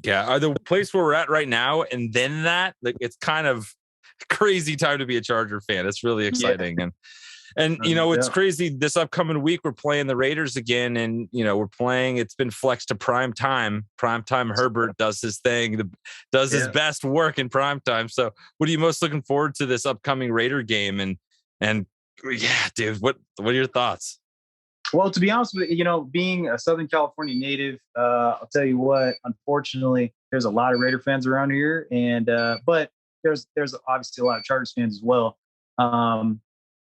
S7: Yeah, the place where we're at right now, and then that, like, it's kind of crazy time to be a Charger fan. It's really exciting, and you know, it's crazy. This upcoming week, we're playing the Raiders again, and you know, we're playing. It's been flexed to prime time. Prime time Herbert does his thing, does his best work in prime time. So, what are you most looking forward to this upcoming Raider game? And yeah, dude, what are your thoughts?
S8: Well, to be honest with you, you know, being a Southern California native, I'll tell you what. Unfortunately, there's a lot of Raider fans around here, and but there's obviously a lot of Chargers fans as well.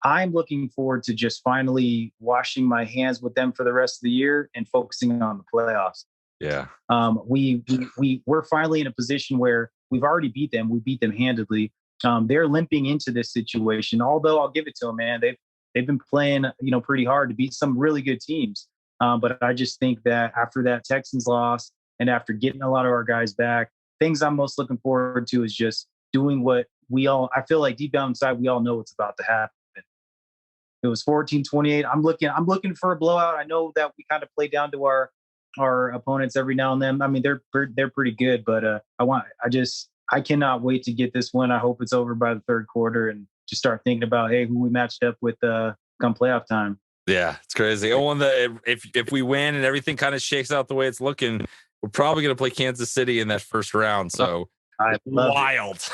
S8: I'm looking forward to just finally washing my hands with them for the rest of the year and focusing on the playoffs.
S7: Yeah.
S8: We're finally in a position where we've already beat them. We beat them handedly. They're limping into this situation. Although I'll give it to them, man. They've been playing, you know, pretty hard to beat some really good teams. But I just think that after that Texans loss and after getting a lot of our guys back, things I'm most looking forward to is just doing what I feel like deep down inside, we all know what's about to happen. It was 14-28. I'm looking for a blowout. I know that we kind of play down to our opponents every now and then. I mean, they're pretty good, but I cannot wait to get this one. I hope it's over by the third quarter and just start thinking about, hey, who we matched up with come playoff time.
S7: Yeah, it's crazy. If we win and everything kind of shakes out the way it's looking, we're probably going to play Kansas City in that first round. So wild.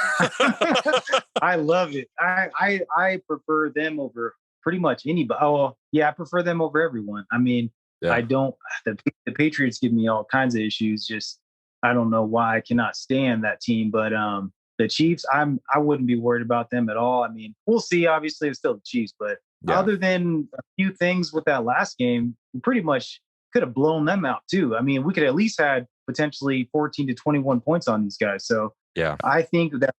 S8: I love it. I prefer them over pretty much anybody. Oh, yeah, I prefer them over everyone. I mean, I don't. The Patriots give me all kinds of issues. Just I don't know why I cannot stand that team. But the Chiefs, I wouldn't be worried about them at all. I mean, we'll see. Obviously, it's still the Chiefs, but other than a few things with that last game, we pretty much could have blown them out too. I mean, we could at least had potentially 14 to 21 points on these guys. So
S7: yeah,
S8: I think that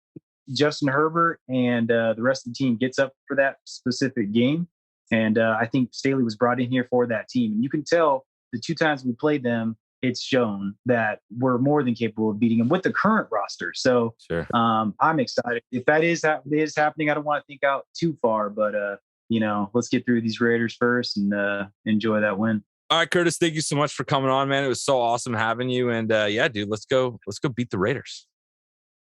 S8: Justin Herbert and the rest of the team gets up for that specific game. And I think Staley was brought in here for that team. And you can tell the 2 times we played them, it's shown that we're more than capable of beating them with the current roster. So I'm excited. If that is happening, I don't want to think out too far, but you know, let's get through these Raiders first and enjoy that win.
S7: All right, Curtis, thank you so much for coming on, man. It was so awesome having you. And yeah, dude, let's go beat the Raiders.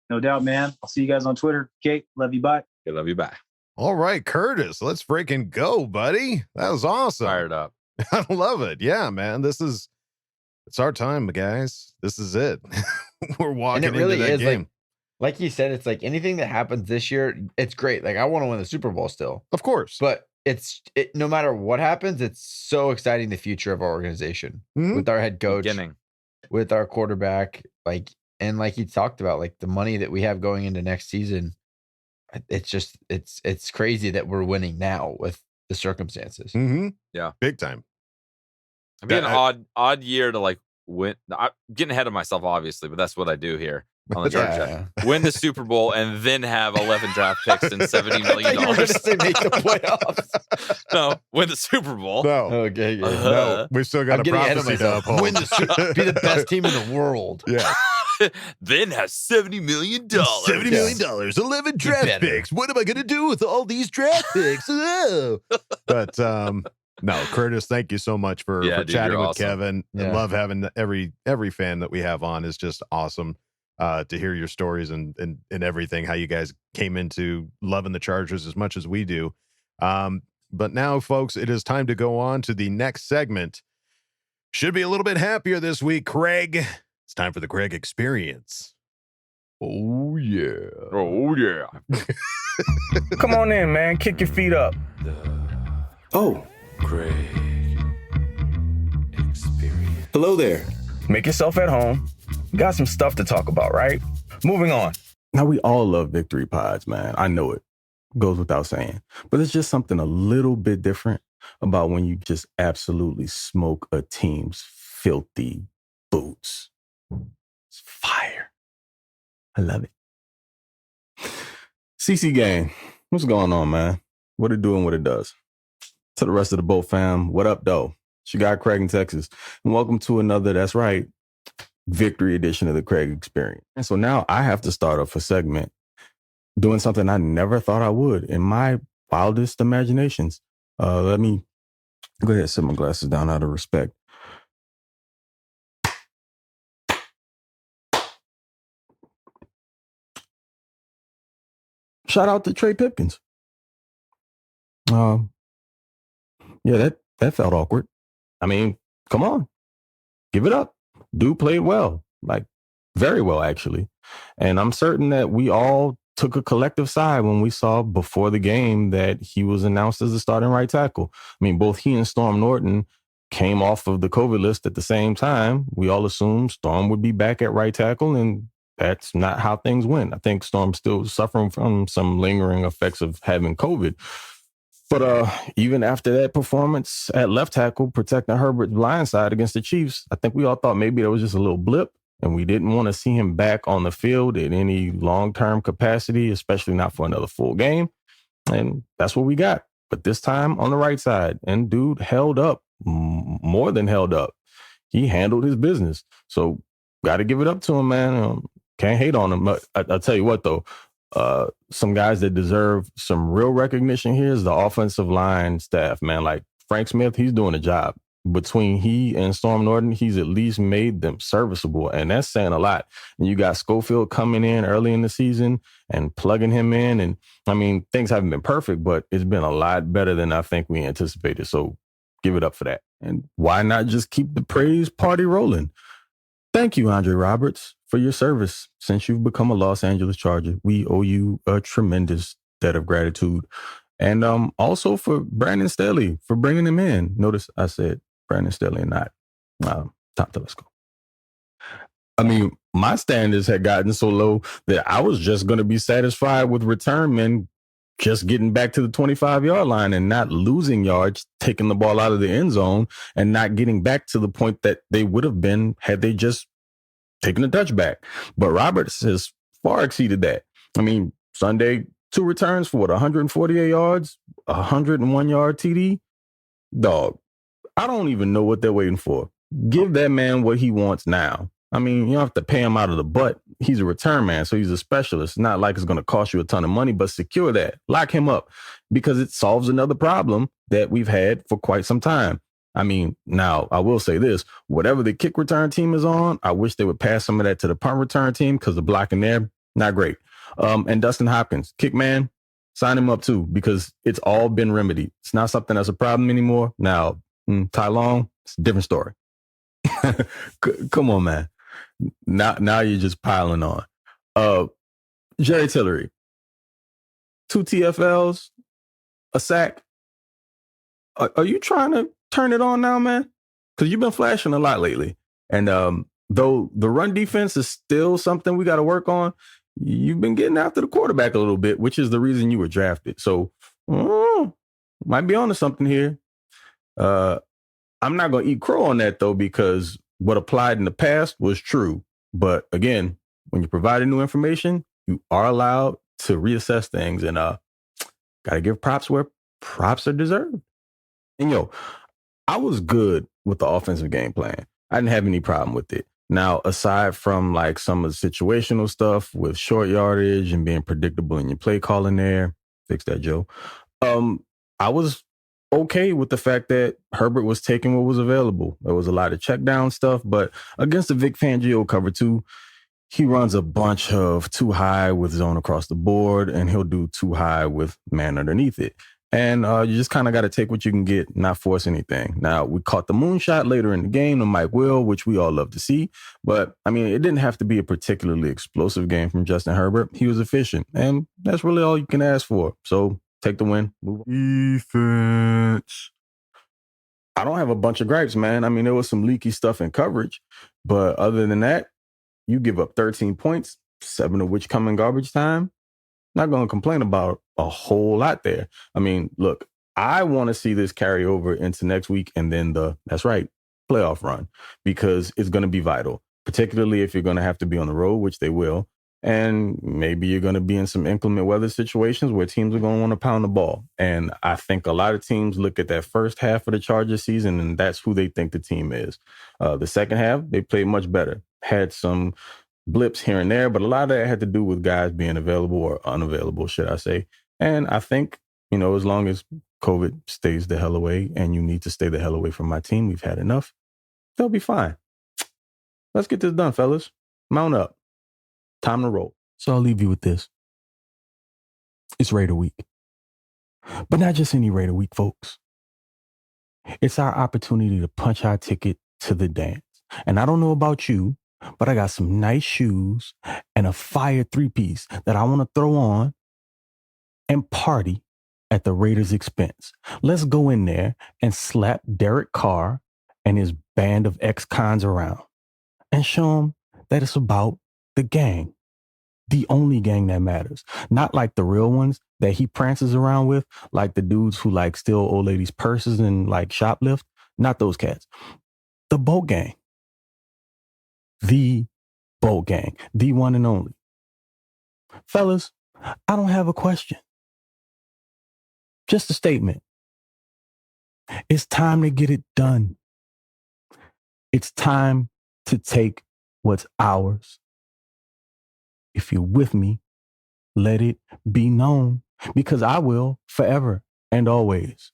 S8: No doubt, man. I'll see you guys on Twitter. Okay, love you. Bye.
S7: Okay, love you. Bye.
S2: All right, Curtis, let's freaking go, buddy. That was awesome.
S7: Fired up.
S2: I love it. Yeah, man. It's our time, guys. This is it. We're walking
S4: and it really
S2: into that
S4: is
S2: game.
S4: Like you said, it's like anything that happens this year, it's great. Like I want to win the Super Bowl still.
S2: Of course.
S4: But no matter what happens, it's so exciting the future of our organization with our head coach, with our quarterback, and like he talked about, like the money that we have going into next season. It's just it's crazy that we're winning now with the circumstances.
S2: Mm-hmm.
S7: Yeah,
S2: big time.
S7: It'd be an odd year to like win. I'm getting ahead of myself, obviously, but that's what I do here on the Charger. Win the Super Bowl and then have 11 draft picks and $70 million.
S4: You were going to say make the playoffs.
S7: No, win the Super Bowl.
S2: No,
S4: okay, yeah.
S2: No, we still got a prophecy to uphold.
S4: Win be the best team in the world.
S2: Yeah.
S7: Then have $70 million.
S2: $70 million, 11 draft picks. What am I going to do with all these draft picks? Oh. But no, Curtis, thank you so much for chatting with Kevin. I love having every fan that we have on. Is just awesome to hear your stories and everything, how you guys came into loving the Chargers as much as we do. But now, folks, it is time to go on to the next segment. Should be a little bit happier this week, Craig. It's time for the Craig Experience. Oh, yeah.
S7: Oh, yeah.
S9: Come on in, man. Kick your feet up.
S10: Oh.
S7: Craig Experience.
S10: Hello there.
S9: Make yourself at home. Got some stuff to talk about, right? Moving on.
S10: Now, we all love victory pods, man. I know it. Goes without saying. But it's just something a little bit different about when you just absolutely smoke a team's filthy boots. It's fire. I love it. CC Gang, what's going on, man? What it do and what it does? To the rest of the Bolt fam, what up, though? It's your guy, Craig in Texas. And welcome to another, that's right, victory edition of the Craig Experience. And so now I have to start off a segment doing something I never thought I would in my wildest imaginations. Let me go ahead and set my glasses down out of respect. Shout out to Trey Pipkins. Yeah, that felt awkward. I mean, come on, give it up. Dude played well, like very well, actually. And I'm certain that we all took a collective side when we saw before the game that he was announced as the starting right tackle. I mean, both he and Storm Norton came off of the COVID list at the same time. We all assumed Storm would be back at right tackle, and that's not how things went. I think Storm's still suffering from some lingering effects of having COVID. But even after that performance at left tackle, protecting Herbert's blind side against the Chiefs, I think we all thought maybe that was just a little blip, and we didn't want to see him back on the field in any long-term capacity, especially not for another full game. And that's what we got. But this time on the right side, and dude held up, more than held up. He handled his business. So got to give it up to him, man. Can't hate on him. But I'll tell you what, though. Some guys that deserve some real recognition here is the offensive line staff, man. Like Frank Smith, he's doing a job. Between he and Storm Norton, he's at least made them serviceable, and that's saying a lot. And you got Schofield coming in early in the season and plugging him in. And I mean, things haven't been perfect, but it's been a lot better than I think we anticipated. So give it up for that. And why not just keep the praise party rolling? Thank you, Andre Roberts, for your service. Since you've become a Los Angeles Charger, we owe you a tremendous debt of gratitude. And also for Brandon Staley for bringing him in. Notice I said Brandon Staley and not Tom Telesco. I mean, my standards had gotten so low that I was just going to be satisfied with return men just getting back to the 25-yard line and not losing yards, taking the ball out of the end zone, and not getting back to the point that they would have been had they just taken a touchback. But Roberts has far exceeded that. I mean, Sunday, 2 returns for 148 yards, 101-yard TD. Dog, I don't even know what they're waiting for. Give that man what he wants now. I mean, you don't have to pay him out of the butt. He's a return man, so he's a specialist. Not like it's going to cost you a ton of money, but secure that. Lock him up because it solves another problem that we've had for quite some time. I mean, now, I will say this. Whatever the kick return team is on, I wish they would pass some of that to the punt return team because the blocking there, not great. And Dustin Hopkins, kick man, sign him up too because it's all been remedied. It's not something that's a problem anymore. Now, Ty Long, it's a different story. Come on, man. Now you're just piling on. Jerry Tillery, 2 TFLs, a sack. Are you trying to turn it on now, man? Because you've been flashing a lot lately. And though the run defense is still something we got to work on, you've been getting after the quarterback a little bit, which is the reason you were drafted. So might be onto something here. I'm not going to eat crow on that, though, because what applied in the past was true. But again, when you provide new information, you are allowed to reassess things, and got to give props where props are deserved. And I was good with the offensive game plan. I didn't have any problem with it. Now, aside from like some of the situational stuff with short yardage and being predictable in your play calling there, fix that, Joe. I was okay with the fact that Herbert was taking what was available. There was a lot of check down stuff, but against the Vic Fangio cover 2, he runs a bunch of too high with zone across the board, and he'll do too high with man underneath it. And you just kind of got to take what you can get, not force anything. Now, we caught the moonshot later in the game to Mike Will, which we all love to see. But, I mean, it didn't have to be a particularly explosive game from Justin Herbert. He was efficient, and that's really all you can ask for. So take the win. Move on. Defense. I don't have a bunch of gripes, man. I mean, there was some leaky stuff in coverage. But other than that, you give up 13 points, 7 of which come in garbage time. Not going to complain about a whole lot there. I mean, look, I want to see this carry over into next week and then that's right, playoff run, because it's going to be vital, particularly if you're going to have to be on the road, which they will. And maybe you're going to be in some inclement weather situations where teams are going to want to pound the ball. And I think a lot of teams look at that first half of the Chargers season, and that's who they think the team is. The second half, they played much better, had some blips here and there, but a lot of that had to do with guys being available or unavailable, should I say. And I think, as long as COVID stays the hell away and you need to stay the hell away from my team, we've had enough, they'll be fine. Let's get this done, fellas. Mount up. Time to roll. So I'll leave you with this. It's Raider Week. But not just any Raider Week, folks. It's our opportunity to punch our ticket to the dance. And I don't know about you, but I got some nice shoes and a fire 3-piece that I want to throw on and party at the Raiders' expense. Let's go in there and slap Derek Carr and his band of ex-cons around and show them that it's about the gang. The only gang that matters. Not like the real ones that he prances around with, like the dudes who like steal old ladies' purses and like shoplift. Not those cats. The boat gang. The boat gang. The one and only. Fellas, I don't have a question. Just a statement. It's time to get it done. It's time to take what's ours. If you're with me, let it be known, because I will forever and always.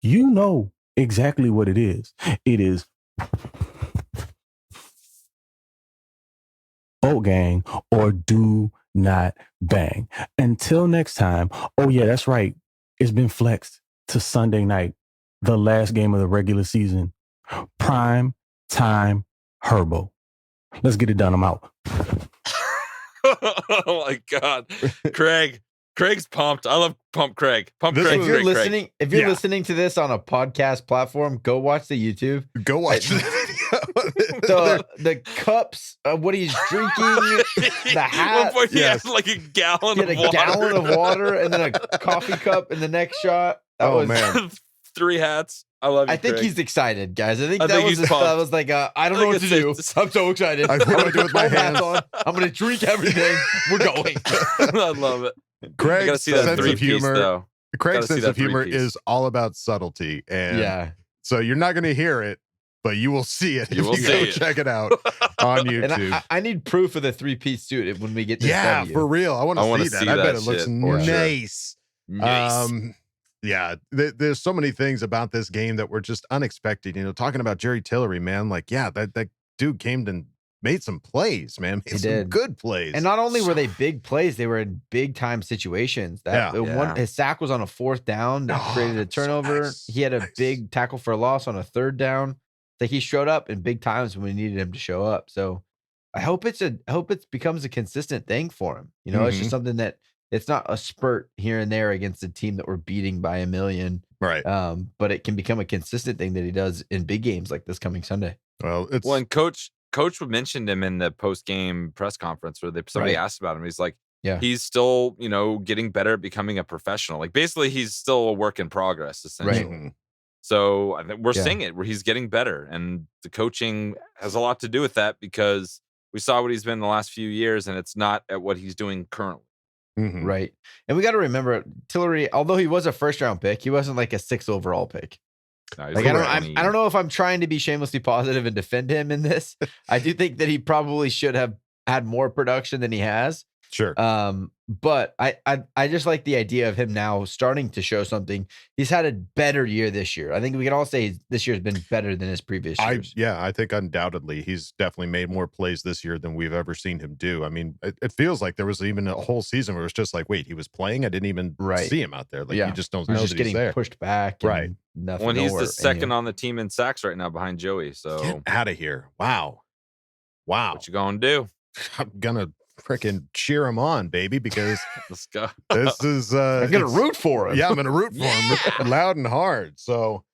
S10: You know exactly what it is. It is boat gang or do not bang. Until next time. Oh yeah, that's right. It's been flexed to Sunday night, the last game of the regular season. Prime time Herbo. Let's get it done. I'm out.
S7: Oh my God, Craig's pumped. I love Pump Craig. Pump
S2: This
S7: Craig.
S2: was-
S4: If you're listening to this on a podcast platform, go watch the YouTube.
S2: Go watch the
S4: The cups of what he's drinking, the hat.
S7: One point he had like a gallon
S4: He had
S7: of
S4: a
S7: water.
S4: gallon of water and then a coffee cup in the next shot. That was,
S2: man.
S7: 3 hats. I love you.
S4: I think
S7: Craig.
S4: he's excited, guys. I think
S7: he's pumped.
S4: that was like I don't
S7: I
S4: know what
S7: think
S4: to do.
S7: it's safe
S4: I'm so excited.
S2: I know what to do with my
S4: Full hats
S2: hands.
S4: on. I'm gonna drink everything. We're going.
S7: I love it. I gotta
S2: Craig's
S7: see that
S2: sense of
S7: 3-piece
S2: humor.
S7: though.
S2: Craig's
S7: Gotta see
S2: sense
S7: that
S2: of humor
S7: 3-piece.
S2: is all about subtlety, and
S4: Yeah.
S2: so you're not going to hear it, but you will see it.
S7: You will
S2: if you
S7: see
S2: go
S7: it.
S2: check it out on
S4: And
S2: YouTube.
S4: I need proof of the 3-piece suit when we get this
S2: Yeah,
S4: W.
S2: for real. I want
S7: I
S2: to
S7: wanna
S2: see that.
S7: see
S2: I bet
S7: that
S2: it looks
S7: shit, for sure.
S2: nice.
S7: Nice.
S2: Yeah, there's so many things about this game that were just unexpected. Talking about Jerry Tillery, man. Like, yeah, that dude came and made some plays, man. Made
S4: He
S2: some
S4: did.
S2: good plays.
S4: And not only were they big plays, they were in big time situations. His sack was on a 4th down that created a turnover.
S2: nice.
S4: He had a
S2: Nice.
S4: big tackle for a loss on a 3rd down. Like he showed up in big times when we needed him to show up. So I hope it becomes a consistent thing for him. It's just something that it's not a spurt here and there against a team that we're beating by 1 million.
S2: Right.
S4: But it can become a consistent thing that he does in big games like this coming Sunday.
S2: Well, it's
S7: Well, and Coach mentioned him in the post game press conference where somebody
S4: Right.
S7: asked about him. He's like,
S4: Yeah.
S7: he's still, getting better at becoming a professional. Like basically, he's still a work in progress, essentially.
S2: Mhm.
S7: So I think we're
S4: Yeah.
S7: seeing it where he's getting better, and the coaching has a lot to do with that because we saw what he's been the last few years, and it's not at what he's doing currently.
S2: Mhm.
S4: Right. And we got to remember Tillery, although he was a 1st round pick, he wasn't like a 6th overall pick.
S7: No, he's
S4: Like
S7: a
S4: I don't know if I'm trying to be shamelessly positive and defend him in this. I do think that he probably should have had more production than he has.
S2: Sure.
S4: But I just like the idea of him now starting to show something. He's had a better year this year. I think we can all say this year's been better than his previous years.
S2: I think undoubtedly he's definitely made more plays this year than we've ever seen him do. I mean, it feels like there was even a whole season where it was just like, wait, he was playing? I didn't even see him out there. Like, you just don't know
S4: He's just
S2: that he's
S4: getting
S2: there.
S4: pushed back. And
S2: Right.
S4: Nothing.
S7: When he's
S4: nowhere,
S7: the second
S4: and,
S7: on the team in sacks right now behind Joey. So
S2: Get out of here. Wow.
S7: what you gonna do?
S2: I'm gonna freaking cheer him on, baby, because
S7: Let's go.
S2: this is
S4: I'm gonna
S2: it's-
S4: root for him.
S2: Yeah, I'm gonna root for him loud and hard. So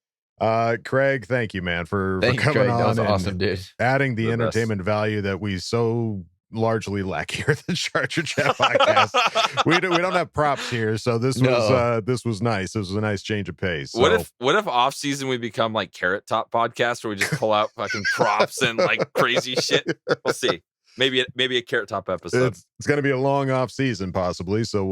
S2: Craig, thank you, man, for
S4: Thanks,
S2: coming
S4: Craig.
S2: on
S4: That was
S2: and
S4: awesome, dude.
S2: adding the
S7: The best.
S2: entertainment value that we so largely lack here at the Charger Chat podcast. we don't have props here, so this was nice. This was a nice change of pace. So.
S7: What if off season we become like Carrot Top podcast where we just pull out fucking props and like crazy shit? We'll see. Maybe a Carrot Top episode.
S2: It's going to be a long off season possibly, so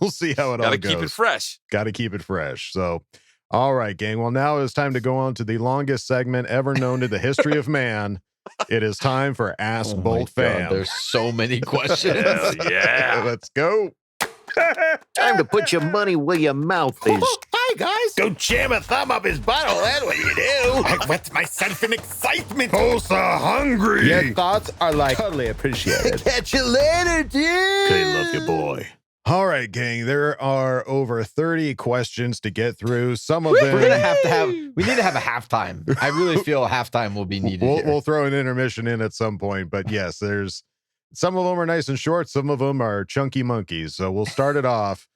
S2: we'll see how it all
S7: Gotta
S2: goes.
S7: keep it fresh.
S2: Got to keep it fresh. So, all right, gang. Well, now it's time to go on to the longest segment ever known to the history of man. It is time for Ask
S4: Oh my
S2: Bolt
S4: God,
S2: Fam.
S4: there's so many questions.
S7: Hell yeah.
S2: Let's go.
S11: Time to put your money where your mouth is.
S12: Hi, guys. Don't jam a thumb up his butthole. That's what you do. I wet myself in excitement.
S2: Oh, so hungry.
S12: Your thoughts are like totally appreciated.
S11: Catch you later, dude.
S12: Okay, love you, boy.
S2: All right, gang. There are over 30 questions to get through. Some of them
S4: We're gonna have to have. We need to have a halftime. I really feel a halftime will be needed.
S2: We'll throw an intermission in at some point, but yes, there's some of them are nice and short. Some of them are chunky monkeys. So we'll start it off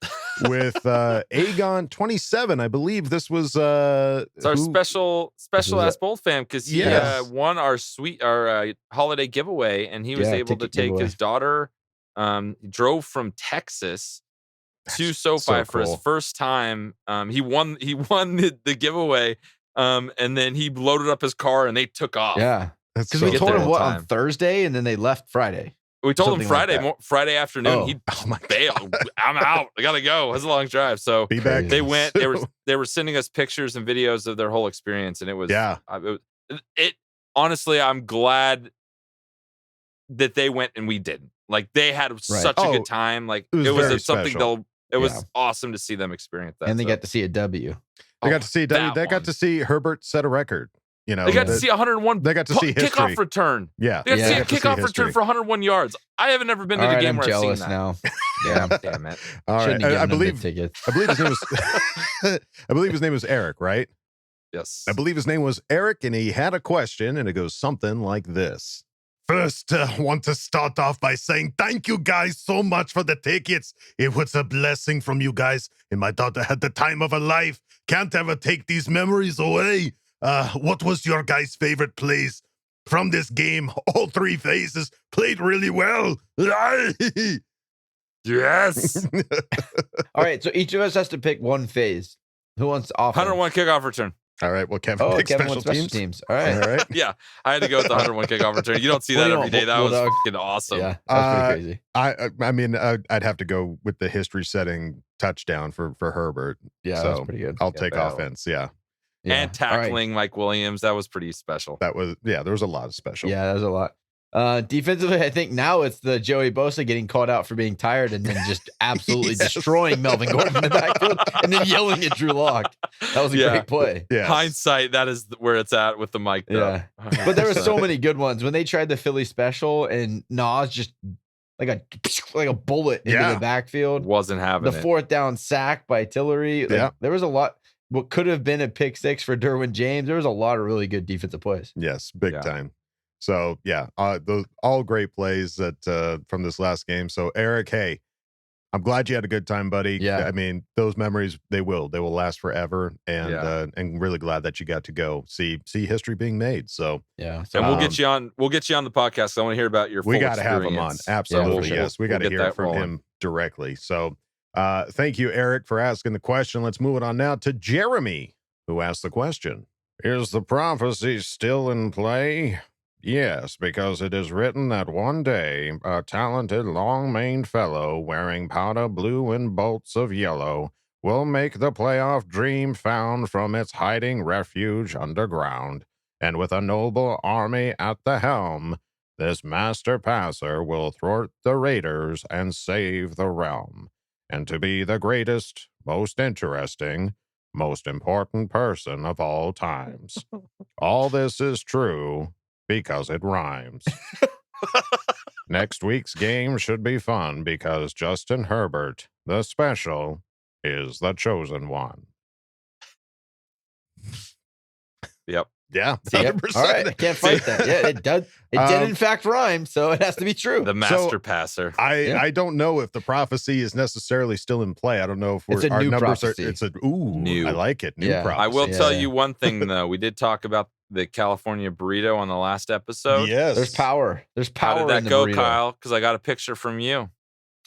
S2: with Aegon 27. I believe this was
S7: it's our special Ask Bolt Fam because he won our holiday giveaway, and he was able to take his daughter. He drove from Texas to SoFi for his first time. He won the giveaway, and then he loaded up his car and they took off.
S4: Yeah, because we told him on Thursday, and then they left Friday.
S7: We told him Friday afternoon. He bailed. I'm out. I gotta go. It was a long drive. So
S2: be back.
S7: They went. They were sending us pictures and videos of their whole experience, and it was It honestly, I'm glad that they went and we didn't. Like they had such a good time. Like it was something they'll. It was awesome to see them experience that,
S4: and they got to see a W.
S2: They got to see They got to see Herbert set a record. You know,
S7: they got to see 101.
S2: They got to see history.
S7: Kickoff return.
S2: Yeah,
S7: they got to see a kickoff return for 101 yards. I haven't ever been to the game where I've seen that.
S4: Now. Yeah,
S7: damn it.
S2: All right, I believe his name was. I believe his name was Eric, right?
S7: Yes,
S2: I believe his name was Eric, and he had a question, and it goes something like this. First, want to start off by saying thank you guys so much for the tickets. It was a blessing from you guys, and my daughter had the time of her life. Can't ever take these memories away. What was your guys' favorite plays from this game? All three phases played really well. Yes.
S4: All right, so each of us has to pick one phase. Who wants to offer?
S7: 101 kickoff return.
S2: All right. Well, Kevin picked special teams.
S4: All right.
S7: Yeah, I had to go with the 101 kickoff return. You don't see that every day. That was fucking awesome.
S4: Yeah, that was pretty crazy.
S2: I mean, I'd have to go with the history-setting touchdown for Herbert.
S4: Yeah,
S2: so
S4: that was pretty good.
S2: I'll take offense. Yeah.
S7: And tackling Mike Williams, that was pretty special.
S2: That was there was a lot of special.
S4: Yeah, that was a lot. Defensively, I think now it's the Joey Bosa getting called out for being tired and then just absolutely destroying Melvin Gordon in the backfield and then yelling at Drew Lock. That was a great play.
S2: Yeah.
S7: Hindsight, that is where it's at with the mic. Though.
S4: Yeah, but there were so many good ones when they tried the Philly special and Nas just like a bullet into the backfield.
S7: Wasn't having
S4: the fourth down sack by Tillery. Like, there was a lot. What could have been a pick six for Derwin James. There was a lot of really good defensive plays.
S2: Yes, big time. So those all great plays that from this last game. So Eric, hey, I'm glad you had a good time, buddy.
S4: Yeah,
S2: I mean those memories they will last forever, and really glad that you got to go see history being made. So
S4: and
S7: we'll get you on. We'll get you on the podcast. I want to hear about your.
S2: We got to have him on. Absolutely, yes. We got to hear it from him directly. So. Thank you, Eric, for asking the question. Let's move it on now to Jeremy, who asked the question. Is the prophecy still in play? Yes, because it is written that one day a talented long-maned fellow wearing powder blue and bolts of yellow will make the playoff dream found from its hiding refuge underground. And with a noble army at the helm, this master passer will thwart the raiders and save the realm. And to be the greatest, most interesting, most important person of all times. All this is true because it rhymes. Next week's game should be fun because Justin Herbert, the special, is the chosen one.
S7: Yep.
S2: Yeah.
S4: 100%. All right. I can't fight that. Yeah, it does. It did in fact rhyme, so it has to be true.
S7: The master passer.
S2: I don't know if the prophecy is necessarily still in play. I don't know if
S4: it's a
S2: our
S4: new
S2: numbers
S4: prophecy.
S2: It's a new. I like it. New prophecy.
S7: I will tell you one thing though. We did talk about the California burrito on the last episode.
S2: Yes.
S4: There's power. There's power.
S7: How did that
S4: in the
S7: go,
S4: burrito.
S7: Kyle? Because I got a picture from you.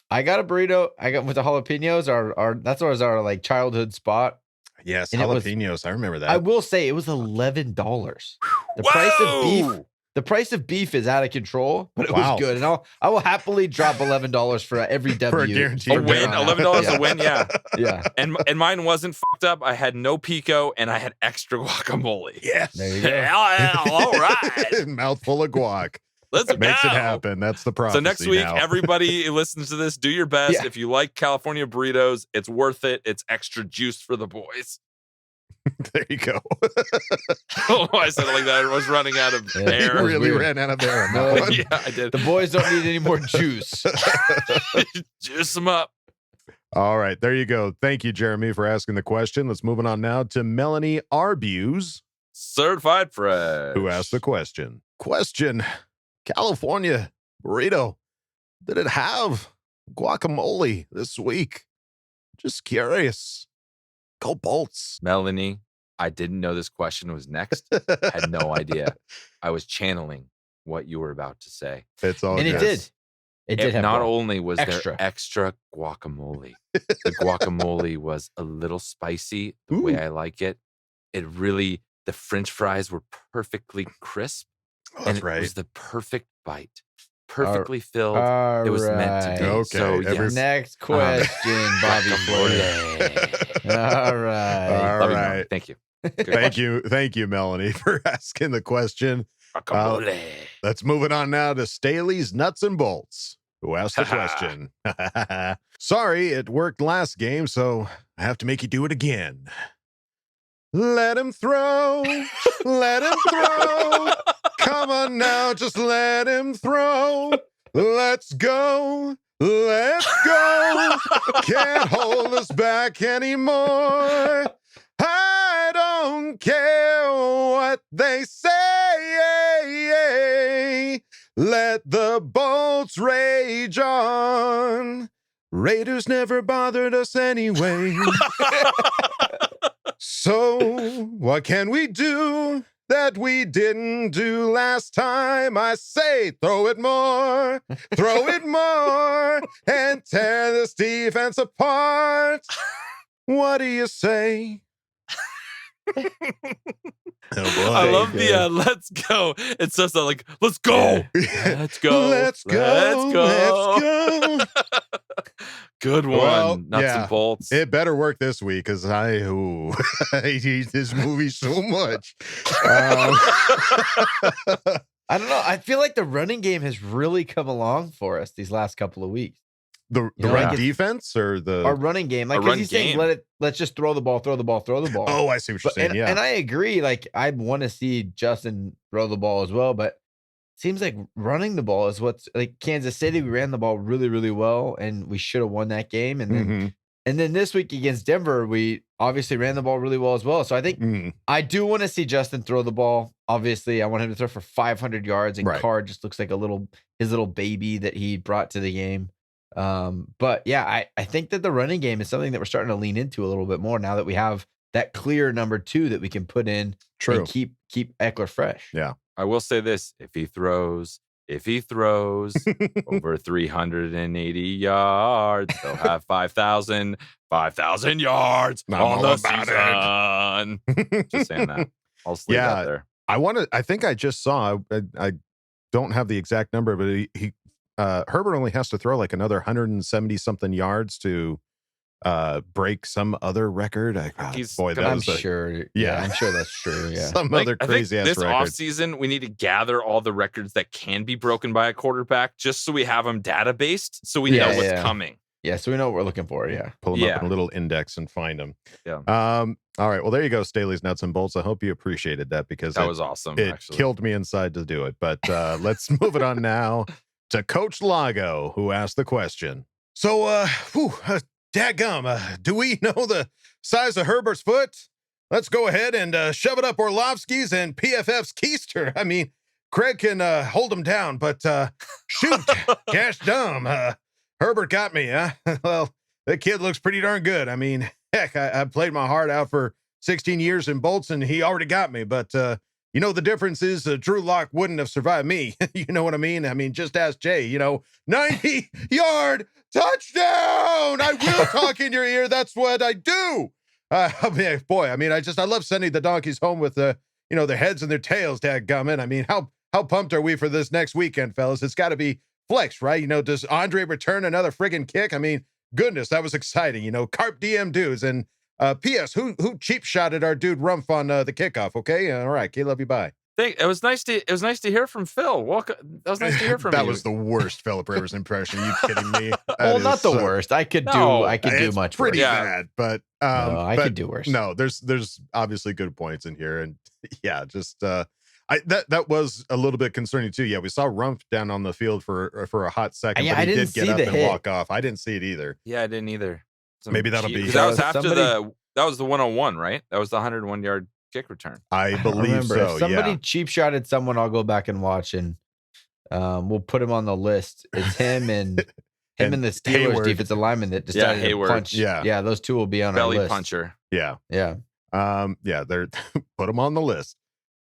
S4: I got a burrito. I got with the jalapenos. That's our like childhood spot.
S2: Yes,
S4: and
S2: jalapenos. I remember that.
S4: I will say it was $11. The price of beef. The price of beef is out of control, but it
S2: Wow.
S4: was good. And I will happily drop $11 for every W.
S2: For a guaranteed
S7: A win, $11 a win, yeah.
S4: Yeah.
S7: And mine wasn't fucked up. I had no pico and I had extra guacamole.
S2: Yes.
S4: There you go.
S7: All right.
S2: Mouthful of guac.
S7: Let's
S2: Makes
S7: go.
S2: it happen. That's the prophecy.
S7: So next week,
S2: now.
S7: everybody who listens to this, do your best.
S4: Yeah.
S7: If you like California burritos, it's worth it. It's extra juice for the boys.
S2: There you go.
S7: Oh, I said it like that. I was running out of air.
S2: You really
S4: weird.
S2: ran out of air. on
S4: No.
S2: that one.
S7: Yeah, I did.
S4: The boys don't need any more juice.
S7: Juice them up.
S2: All right, there you go. Thank you, Jeremy, for asking the question. Let's move on now to Melanie Arbuse,
S7: Certified fresh.
S2: who asked the question. Question: California burrito, did it have guacamole this week? Just curious. Go Bolts.
S7: Melanie, I didn't know this question was next. Had no idea. I was channeling what you were about to say.
S2: It's all
S4: And
S2: good.
S4: it did. It did have
S7: Not
S4: guac.
S7: only was
S4: Extra.
S7: there extra guacamole, the guacamole was a little spicy the way I like it. It really, the French fries were perfectly crisp.
S2: Oh,
S7: And
S2: that's
S7: it
S2: right.
S7: was the perfect bite. Perfectly filled.
S4: All
S7: It was meant to be.
S2: right.
S7: So,
S2: Okay, every-
S7: yes.
S4: Next question, Bobby Flores. All right.
S2: All
S7: Love you,
S2: right.
S7: Melanie. Thank you. Good
S2: Thank
S7: question.
S2: you. Thank you, Melanie, for asking the question.
S7: Guacamole.
S2: Let's move it on now to Staley's Nuts and Bolts, who asked the question. Sorry, it worked last game, so I have to make you do it again. Let him throw. Let him throw. Come on now, just let him throw. Let's go. Let's go. Can't hold us back anymore. I don't care what they say. Let the Bolts rage on. Raiders never bothered us anyway. So what can we do that we didn't do last time? I say throw it more, and tear this defense apart. What do you say? Oh boy.
S7: I love the let's go. It's just like, let's go. Let's go.
S2: Let's go. Let's go.
S7: Good one.
S2: Well,
S7: Nuts
S2: yeah.
S7: and bolts.
S2: It better work this week because I hate this movie so much.
S4: I don't know. I feel like the running game has really come along for us these last couple of weeks.
S2: The
S4: You know,
S2: run
S4: like it's-
S2: defense or the
S4: Our running game, like
S7: Our
S4: 'cause
S7: run
S4: he's saying,
S7: game.
S4: let's just throw the ball.
S2: Oh, I see what you're saying.
S4: And,
S2: Yeah.
S4: and I agree. Like I want to see Justin throw the ball as well, but it seems like running the ball is what's like Kansas City. We ran the ball really, really well, and we should have won that game. And then
S2: Mhm.
S4: and then this week against Denver, we obviously ran the ball really well as well. So I think
S2: Mhm.
S4: I do want to see Justin throw the ball. Obviously, I want him to throw for 500 yards, and
S2: Right.
S4: Carr just looks like his little baby that he brought to the game. But yeah, I think that the running game is something that we're starting to lean into a little bit more now that we have that clear number 2 that we can put in
S2: True.
S4: and keep Eckler fresh.
S2: Yeah.
S7: I will say this: if he throws over 380 yards, he'll have 5,000 yards
S2: I'm
S7: on
S2: all
S7: the
S2: about
S7: season. Just saying that. I'll sleep
S2: Yeah.
S7: out there.
S2: I think I just saw, I don't have the exact number, but he Herbert only has to throw like another 170 something yards to break some other record.
S7: He's
S2: Boy, that
S7: gonna-
S4: I'm
S2: was a,
S4: sure.
S2: yeah.
S4: I'm sure that's true. Yeah.
S2: some
S7: Like,
S2: other
S7: I think
S2: crazy ass
S7: this
S2: record.
S7: offseason, we need to gather all the records that can be broken by a quarterback just so we have them databased so we know
S4: Yeah,
S7: what's
S4: yeah.
S7: coming.
S4: Yeah. So we know what we're looking for. Yeah.
S2: Pull them up
S7: Yeah.
S2: in a little index and find them.
S7: Yeah.
S2: All right. Well, there you go, Staley's Nuts and Bolts. I hope you appreciated that because
S7: That
S2: it,
S7: was awesome,
S2: it
S7: actually.
S2: killed me inside to do it. But let's move it on now to Coach Lago, who asked the question. So, dadgum, do we know the size of Herbert's foot? Let's go ahead and shove it up Orlovsky's and PFF's keister. I mean, Craig can hold him down, but shoot, gosh dumb. Herbert got me, huh? Well, the kid looks pretty darn good. I mean, heck, I played my heart out for 16 years in Bolts, and he already got me. But, you know, the difference is Drew Lock wouldn't have survived me. You know what I mean? I mean, just ask Jay, 90-yard touchdown. I will talk in your ear. That's what I do. I mean, boy, I love sending the donkeys home with their heads and their tails, dadgummit. I mean, how how pumped are we for this next weekend, fellas? It's got to be flex, right? You know, does Andre return another friggin' kick? I mean, goodness, that was exciting. You know, carp diem dudes. And P.S. Who cheap shotted our dude Rumpf on the kickoff? Okay, all right, K, love you, bye.
S7: It was nice to hear from Phil. Welcome. That was nice to hear from you.
S2: That was the worst Philip Rivers impression. Are you kidding me?
S4: Well, not the worst. I could do much
S2: pretty
S4: worse.
S2: bad, but
S4: no, I could do worse.
S2: No, there's obviously good points in here, and yeah, just that was a little bit concerning too. Yeah, we saw Rumpf down on the field for a hot second, but he did get up and walk off. I didn't see it either.
S7: Yeah, I didn't either.
S2: Maybe that'll be
S7: that was after that was the 101, right? That was the 101-yard kick return.
S2: I believe so.
S4: If somebody cheap shotted someone, I'll go back and watch, and we'll put him on the list. It's him and and the Steelers Hayward. Defensive lineman that decided to punch. Yeah, those two will be on our list.
S7: Belly puncher.
S2: Yeah. They're put them on the list.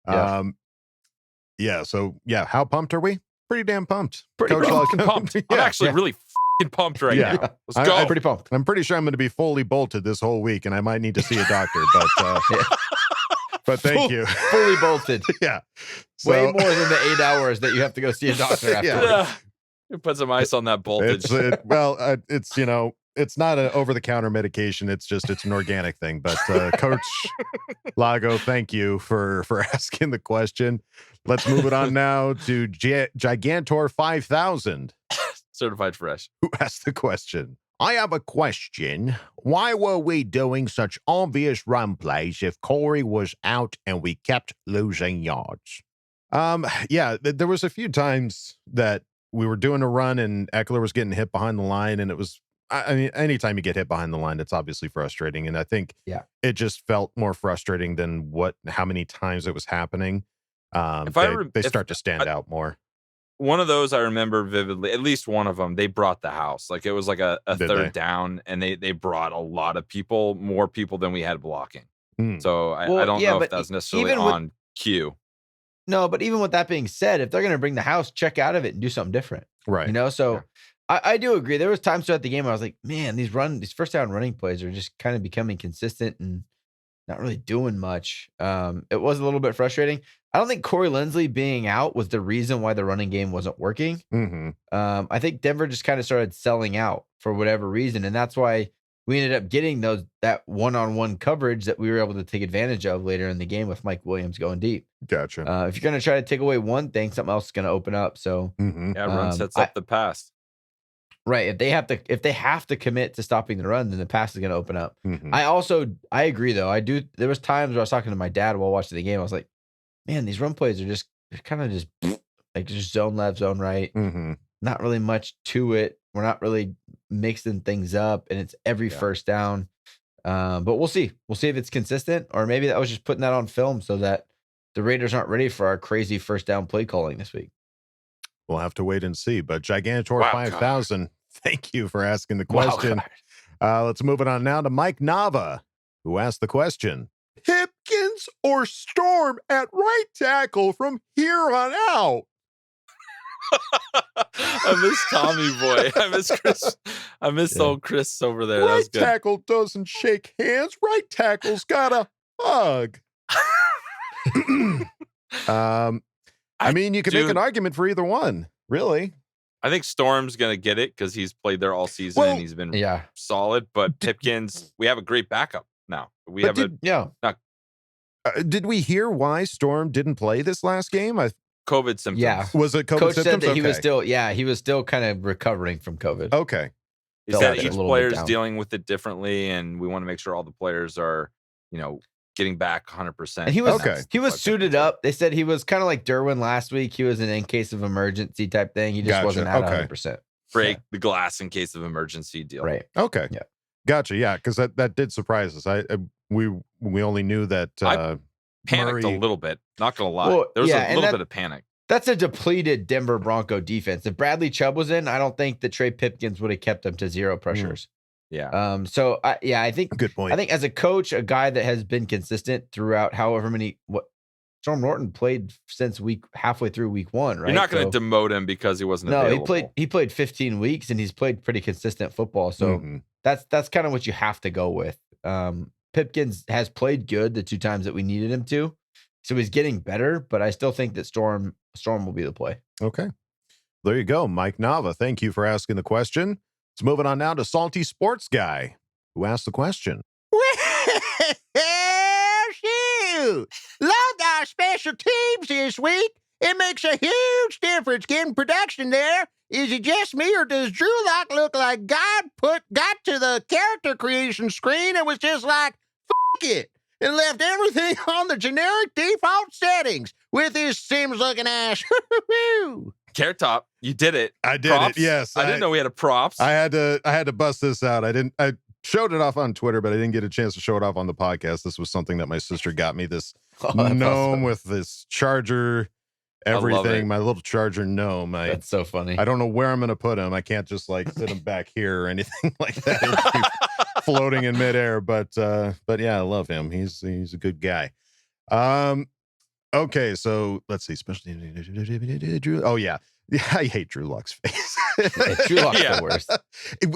S4: Yeah.
S2: So how pumped are we? Pretty damn pumped.
S7: Pretty pumped. I'm actually really fucking pumped right now. Let's go.
S4: I'm pretty pumped.
S2: I'm pretty sure I'm going to be fully bolted this whole week, and I might need to see a doctor. But but thank you.
S4: Fully bolted.
S2: Yeah.
S4: Way more than the 8 hours that you have to go see a doctor after.
S7: Yeah. You put some ice on that voltage.
S2: It's it's not an over-the-counter medication. It's an organic thing. But Coach Lago, thank you for asking the question. Let's move it on now to Gigantor 5000.
S7: Certified fresh.
S2: Who asked the question? I have a question. Why were we doing such obvious run plays if Corey was out and we kept losing yards? There was a few times that we were doing a run and Eckler was getting hit behind the line, and it was, I mean, anytime you get hit behind the line, it's obviously frustrating. And I think it just felt more frustrating than how many times it was happening. They start to stand out more.
S7: One of those I remember vividly, at least one of them, they brought the house. Like it was like a third down, and they brought a lot of people, more people than we had blocking. So I don't know if that's necessarily on cue.
S4: No, but even with that being said, if they're going to bring the house, check out of it and do something different.
S2: Right.
S4: You know, so I do agree. There was times throughout the game I was like, man, these first down running plays are just kind of becoming consistent and not really doing much. It was a little bit frustrating. I don't think Corey Linsley being out was the reason why the running game wasn't working. I think Denver just kind of started selling out for whatever reason, and that's why we ended up getting that one-on-one coverage that we were able to take advantage of later in the game with Mike Williams going deep.
S2: Gotcha.
S4: If you're going to try to take away one thing, something else is going to open up. So
S7: run sets up the pass.
S4: Right. If they have to commit to stopping the run, then the pass is going to open up. I agree though. There was times where I was talking to my dad while watching the game. I was like, man, these run plays are just zone left, zone right. Not really much to it. We're not really mixing things up, and it's every first down. But we'll see. We'll see if it's consistent, or maybe that was just putting that on film so that the Raiders aren't ready for our crazy first down play calling this week.
S2: We'll have to wait and see. But Gigantor 5000, thank you for asking the question. Let's move it on now to Mike Nava, who asked the question. Pipkins or Storm at right tackle from here on out?
S7: I miss Tommy boy. I miss Chris. I miss old Chris over there.
S2: Right
S7: that was good.
S2: Tackle doesn't shake hands. Right tackle's got a hug. I mean, you can make an argument for either one, really.
S7: I think Storm's going to get it because he's played there all season and he's been solid. But Pipkins, we have a great backup now.
S2: Did we hear why Storm didn't play this last game?
S7: COVID symptoms.
S4: Yeah.
S2: Was it COVID
S4: Coach
S2: symptoms?
S4: said that he was still kind of recovering from COVID.
S2: Okay.
S7: He said each player is dealing with it differently, and we want to make sure all the players are, getting back 100%.
S4: And he was suited up. They said he was kind of like Derwin last week. He was an in case of emergency type thing. He just wasn't at 100%.
S7: Break the glass in case of emergency deal.
S4: Right.
S2: Okay.
S4: Yeah.
S2: Gotcha. Yeah, because that did surprise us. We only knew that.
S7: I panicked a little bit. Not gonna lie, there was a little bit of panic.
S4: That's a depleted Denver Bronco defense. If Bradley Chubb was in, I don't think that Trey Pipkins would have kept them to zero pressures.
S7: Yeah.
S4: So I think
S2: good point.
S4: I think as a coach, a guy that has been consistent throughout Storm Norton played since halfway through week 1, right?
S7: You're not going to demote him because he wasn't available.
S4: He played 15 weeks and he's played pretty consistent football. So that's kind of what you have to go with. Pipkins has played good the 2 times that we needed him to. So he's getting better, but I still think that Storm Storm will be the play.
S2: Okay. There you go. Mike Nava, thank you for asking the question. Let's moving on now to Salty Sports Guy, who asked the question.
S12: Well, shoot. Loved our special teams this week. It makes a huge difference getting production there. Is it just me, or does Drew Lock look like God got to the character creation screen and was just like, fuck it, and left everything on the generic default settings with his Sims-looking ass?
S7: Carrot Top, you did it.
S2: I did
S7: Props.
S2: it. Yes.
S7: I didn't know we had a props.
S2: I had to bust this out. I showed it off on Twitter, but I didn't get a chance to show it off on the podcast. This was something that my sister got me, this gnome
S4: awesome.
S2: with this charger, everything, my little charger gnome.
S4: That's so funny.
S2: I don't know where I'm going to put him. I can't just like sit him back here or anything like that. It would be floating in midair, but yeah, I love him. He's a good guy. Okay, so let's see. Especially Drew. Oh yeah, I hate Drew Lock's face.
S4: Drew Lock's the worst.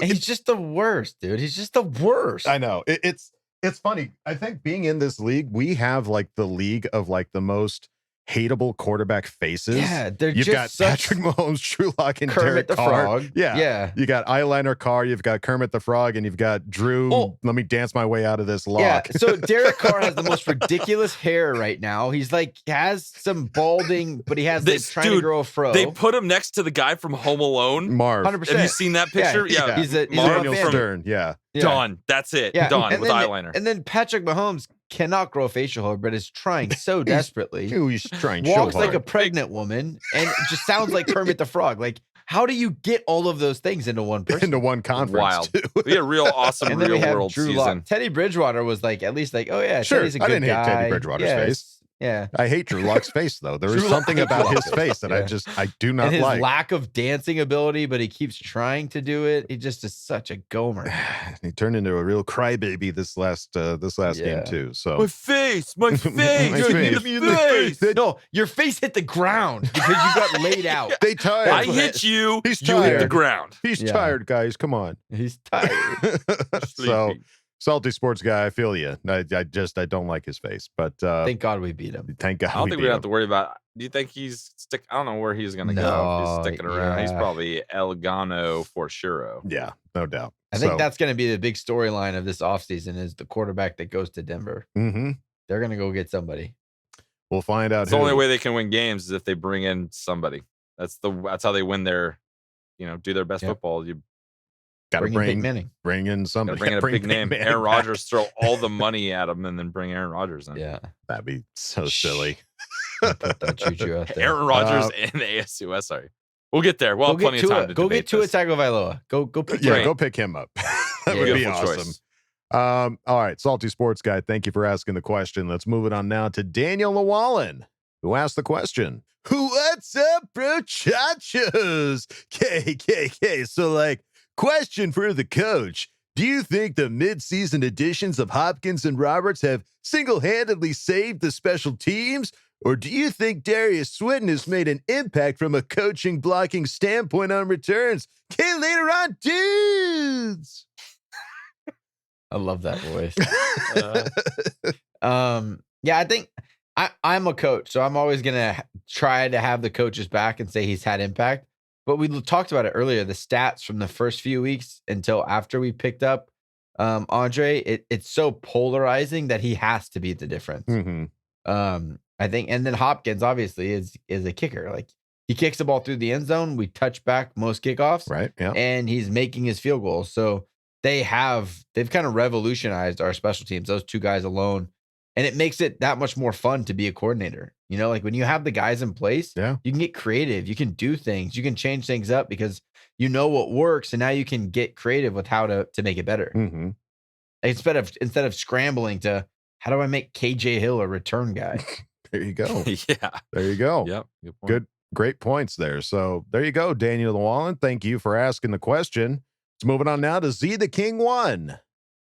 S4: He's just the worst, dude. He's just the worst.
S2: I know. It's funny. I think being in this league, we have like the league of like the most hateable quarterback faces.
S4: Yeah, they're
S2: you've
S4: just
S2: got Patrick Mahomes, Drew Lock, and
S4: Kermit
S2: Derek
S4: the
S2: Carr.
S4: Frog.
S2: Yeah. You got Eyeliner Carr, you've got Kermit the Frog, and you've got Drew. Let me dance my way out of this lock.
S4: Yeah, so Derek Carr has the most ridiculous hair right now. He's like has some balding, but he has like trying to grow a fro.
S7: They put him next to the guy from Home Alone.
S2: Marv.
S4: 100%.
S7: Have you seen that picture?
S4: Yeah. He's
S2: Daniel Stern. Yeah.
S7: Done. That's it.
S4: Yeah.
S7: Done
S4: And
S7: with
S4: then-
S7: eyeliner.
S4: And then Patrick Mahomes cannot grow a facial hair, but is trying so desperately.
S2: He's trying so
S4: Walks like
S2: hard.
S4: a pregnant woman and just sounds like Kermit the Frog. Like, how do you get all of those things into one person?
S2: Into one conference.
S7: Wild.
S2: Too.
S7: We had a real awesome
S4: And then we
S7: real
S4: have
S7: world
S4: Drew
S7: season.
S4: Lock. Teddy Bridgewater was like, at least like, oh yeah,
S2: Sure.
S4: Teddy's a
S2: I
S4: good
S2: didn't hate
S4: guy.
S2: Teddy Bridgewater's face.
S4: Yeah.
S2: I hate Drew Lock's face though. There is
S4: Drew Lock-
S2: something about his face that I do not
S4: And his
S2: like.
S4: lack of dancing ability, but he keeps trying to do it. He just is such a gomer.
S2: He turned into a real crybaby this last game too. So
S7: My face. My face.
S2: My face.
S4: No, your face hit the ground because you got laid out.
S2: They tired.
S7: I hit you.
S2: He's
S7: you hit the
S2: tired.
S7: ground.
S2: He's tired, guys. Come on.
S4: He's tired.
S2: So Salty Sports Guy, I feel you. I don't like his face, but
S4: Thank God we beat him.
S2: thank God
S7: I don't think
S2: beat
S7: we
S2: him.
S7: have to worry about. Do you think he's stick? I don't know where he's gonna go. If
S4: No,
S7: he's sticking around. He's
S4: yeah.
S7: probably El Gano for sure.
S2: Yeah, no doubt.
S4: I think that's going to be the big storyline of this offseason is the quarterback that goes to Denver.
S2: Mm-hmm.
S4: They're going to go get somebody.
S2: We'll find out.
S7: It's the only way they can win games is if they bring in somebody. That's how they win their, do their best football. You
S2: got to
S4: Bring in Peyton Manning.
S2: bring in somebody.
S7: bring in a
S2: Bring
S7: big
S2: Peyton
S7: name.
S2: Manning
S7: Aaron
S2: back.
S7: Rodgers, throw all the money at him and then bring Aaron Rodgers in.
S4: Yeah.
S2: That'd be so silly.
S4: Put that juju out there.
S7: Aaron Rodgers and the AFC West. Sorry. We'll get there. We'll have plenty of time to
S4: Go
S7: debate
S4: get Tua
S7: this.
S4: Tagovailoa. Go pick
S2: Yeah,
S4: him.
S2: go pick him up. That would be
S7: Beautiful
S2: awesome.
S7: choice.
S2: All right, Salty Sports Guy, thank you for asking the question. Let's move it on now to Daniel Llewellyn, who asked the question. What's up, brochachos? KKK. So, question for the coach. Do you think the midseason additions of Hopkins and Roberts have single-handedly saved the special teams? Or do you think Darius Swinton has made an impact from a coaching blocking standpoint on returns? Okay, later on, dudes.
S4: I love that voice. Yeah, I think I'm a coach, so I'm always gonna try to have the coaches back and say he's had impact. But we talked about it earlier. The stats from the first few weeks until after we picked up Andre, it's so polarizing that he has to be the difference.
S2: Mm-hmm.
S4: I think, and then Hopkins obviously is a kicker. Like he kicks the ball through the end zone. We touch back most kickoffs,
S2: Right. Yeah.
S4: and he's making his field goals. So they've kind of revolutionized our special teams. Those two guys alone, and it makes it that much more fun to be a coordinator. Like when you have the guys in place,
S2: Yeah.
S4: you can get creative. You can do things. You can change things up because you know what works, and now you can get creative with how to make it better.
S2: Mm-hmm.
S4: Instead of scrambling to how do I make KJ Hill a return guy?
S2: There you go.
S7: Yeah.
S2: There you go.
S7: Yep. Good point.
S2: Great points there. So there you go, Daniel Llewellyn. Thank you for asking the question. Let's move it on now to Z the King 1,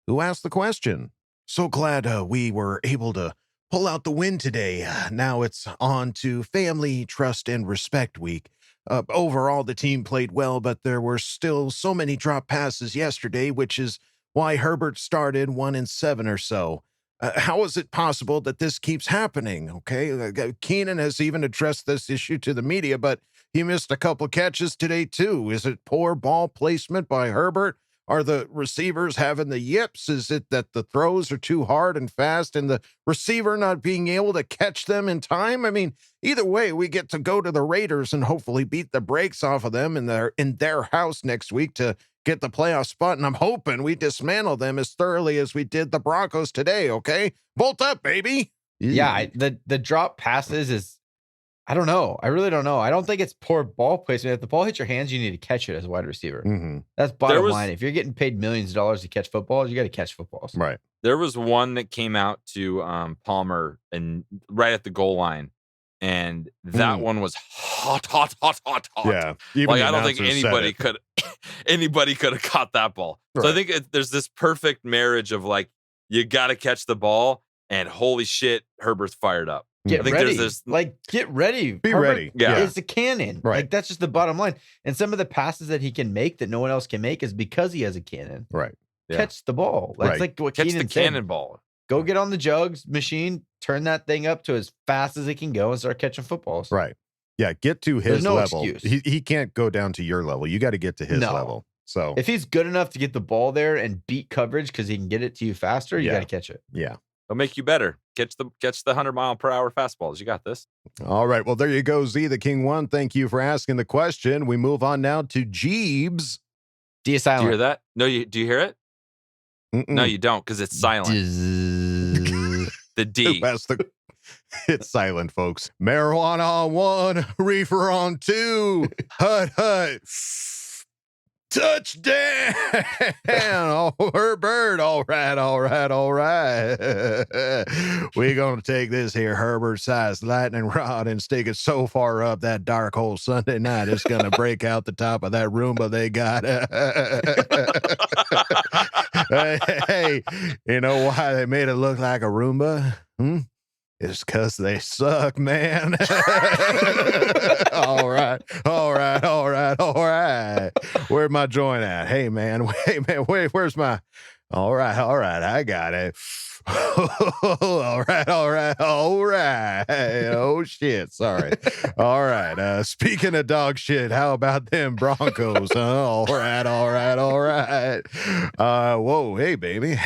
S2: who asked the question. So glad we were able to pull out the win today. Now it's on to Family, Trust, and Respect Week. Overall, the team played well, but there were still so many drop passes yesterday, which is why Herbert started 1-7 or so. how is it possible that this keeps happening? Okay. Keenan has even addressed this issue to the media, but he missed a couple catches today, too. Is it poor ball placement by Herbert? Are the receivers having the yips? Is it that the throws are too hard and fast and the receiver not being able to catch them in time? I mean, either way, we get to go to the Raiders and hopefully beat the brakes off of them in their house next week to get the playoff spot. And I'm hoping we dismantle them as thoroughly as we did the Broncos today, okay? Bolt up, baby.
S4: Yeah, the drop passes is, I don't know. I really don't know. I don't think it's poor ball placement. If the ball hits your hands, you need to catch it as a wide receiver.
S2: Mm-hmm.
S4: That's bottom line. If you're getting paid millions of dollars to catch footballs, you got to catch footballs.
S2: Right.
S7: There was one that came out to Palmer and right at the goal line, and that one was hot.
S2: Yeah,
S7: like I don't think anybody could have caught that ball.
S2: Right.
S7: So I think there's this perfect marriage of like you got to catch the ball, and holy shit, Herbert's fired up.
S4: Get
S7: I think
S4: ready.
S7: there's this
S4: Get ready.
S2: Be ready.
S7: Yeah.
S4: It's a cannon.
S2: Right.
S4: Like that's just the bottom line. And some of the passes that he can make that no one else can make is because he has a cannon.
S2: Right.
S7: Yeah.
S4: Catch the ball. That's
S2: Right.
S4: like what
S7: Catch
S4: Keenan
S7: the
S4: said.
S7: cannonball.
S4: Go get on the jugs machine, turn that thing up to as fast as it can go and start catching footballs.
S2: Right. Yeah. Get to his
S4: There's no
S2: level.
S4: excuse.
S2: He can't go down to your level. You got to get to his
S4: No.
S2: level. So
S4: If he's good enough to get the ball there and beat coverage because he can get it to you faster, you got to catch it.
S2: yeah.
S7: It'll make you better. Catch the 100-mile-per-hour fastballs. You got this.
S2: All right. Well, there you go, Z the King One. Thank you for asking the question. We move on now to Jeebs.
S4: D is
S7: Do you
S4: silent.
S7: hear that? No, do you hear it? No, you don't, because it's silent. The D.
S2: That's it's silent, folks. Marijuana on 1, reefer on 2. Hut, hut. Touchdown! Oh, Herbert. All right. We're going to take this here Herbert-sized lightning rod and stick it so far up that dark hole Sunday night, it's going to break out the top of that Roomba they got. Hey, you know why they made it look like a Roomba? It's because they suck, man. All right. Where's my joint at? Hey, man, where's my... All right, I got it. All right. Oh, shit, sorry. All right, speaking of dog shit, how about them Broncos, huh? All right. Whoa, hey, baby.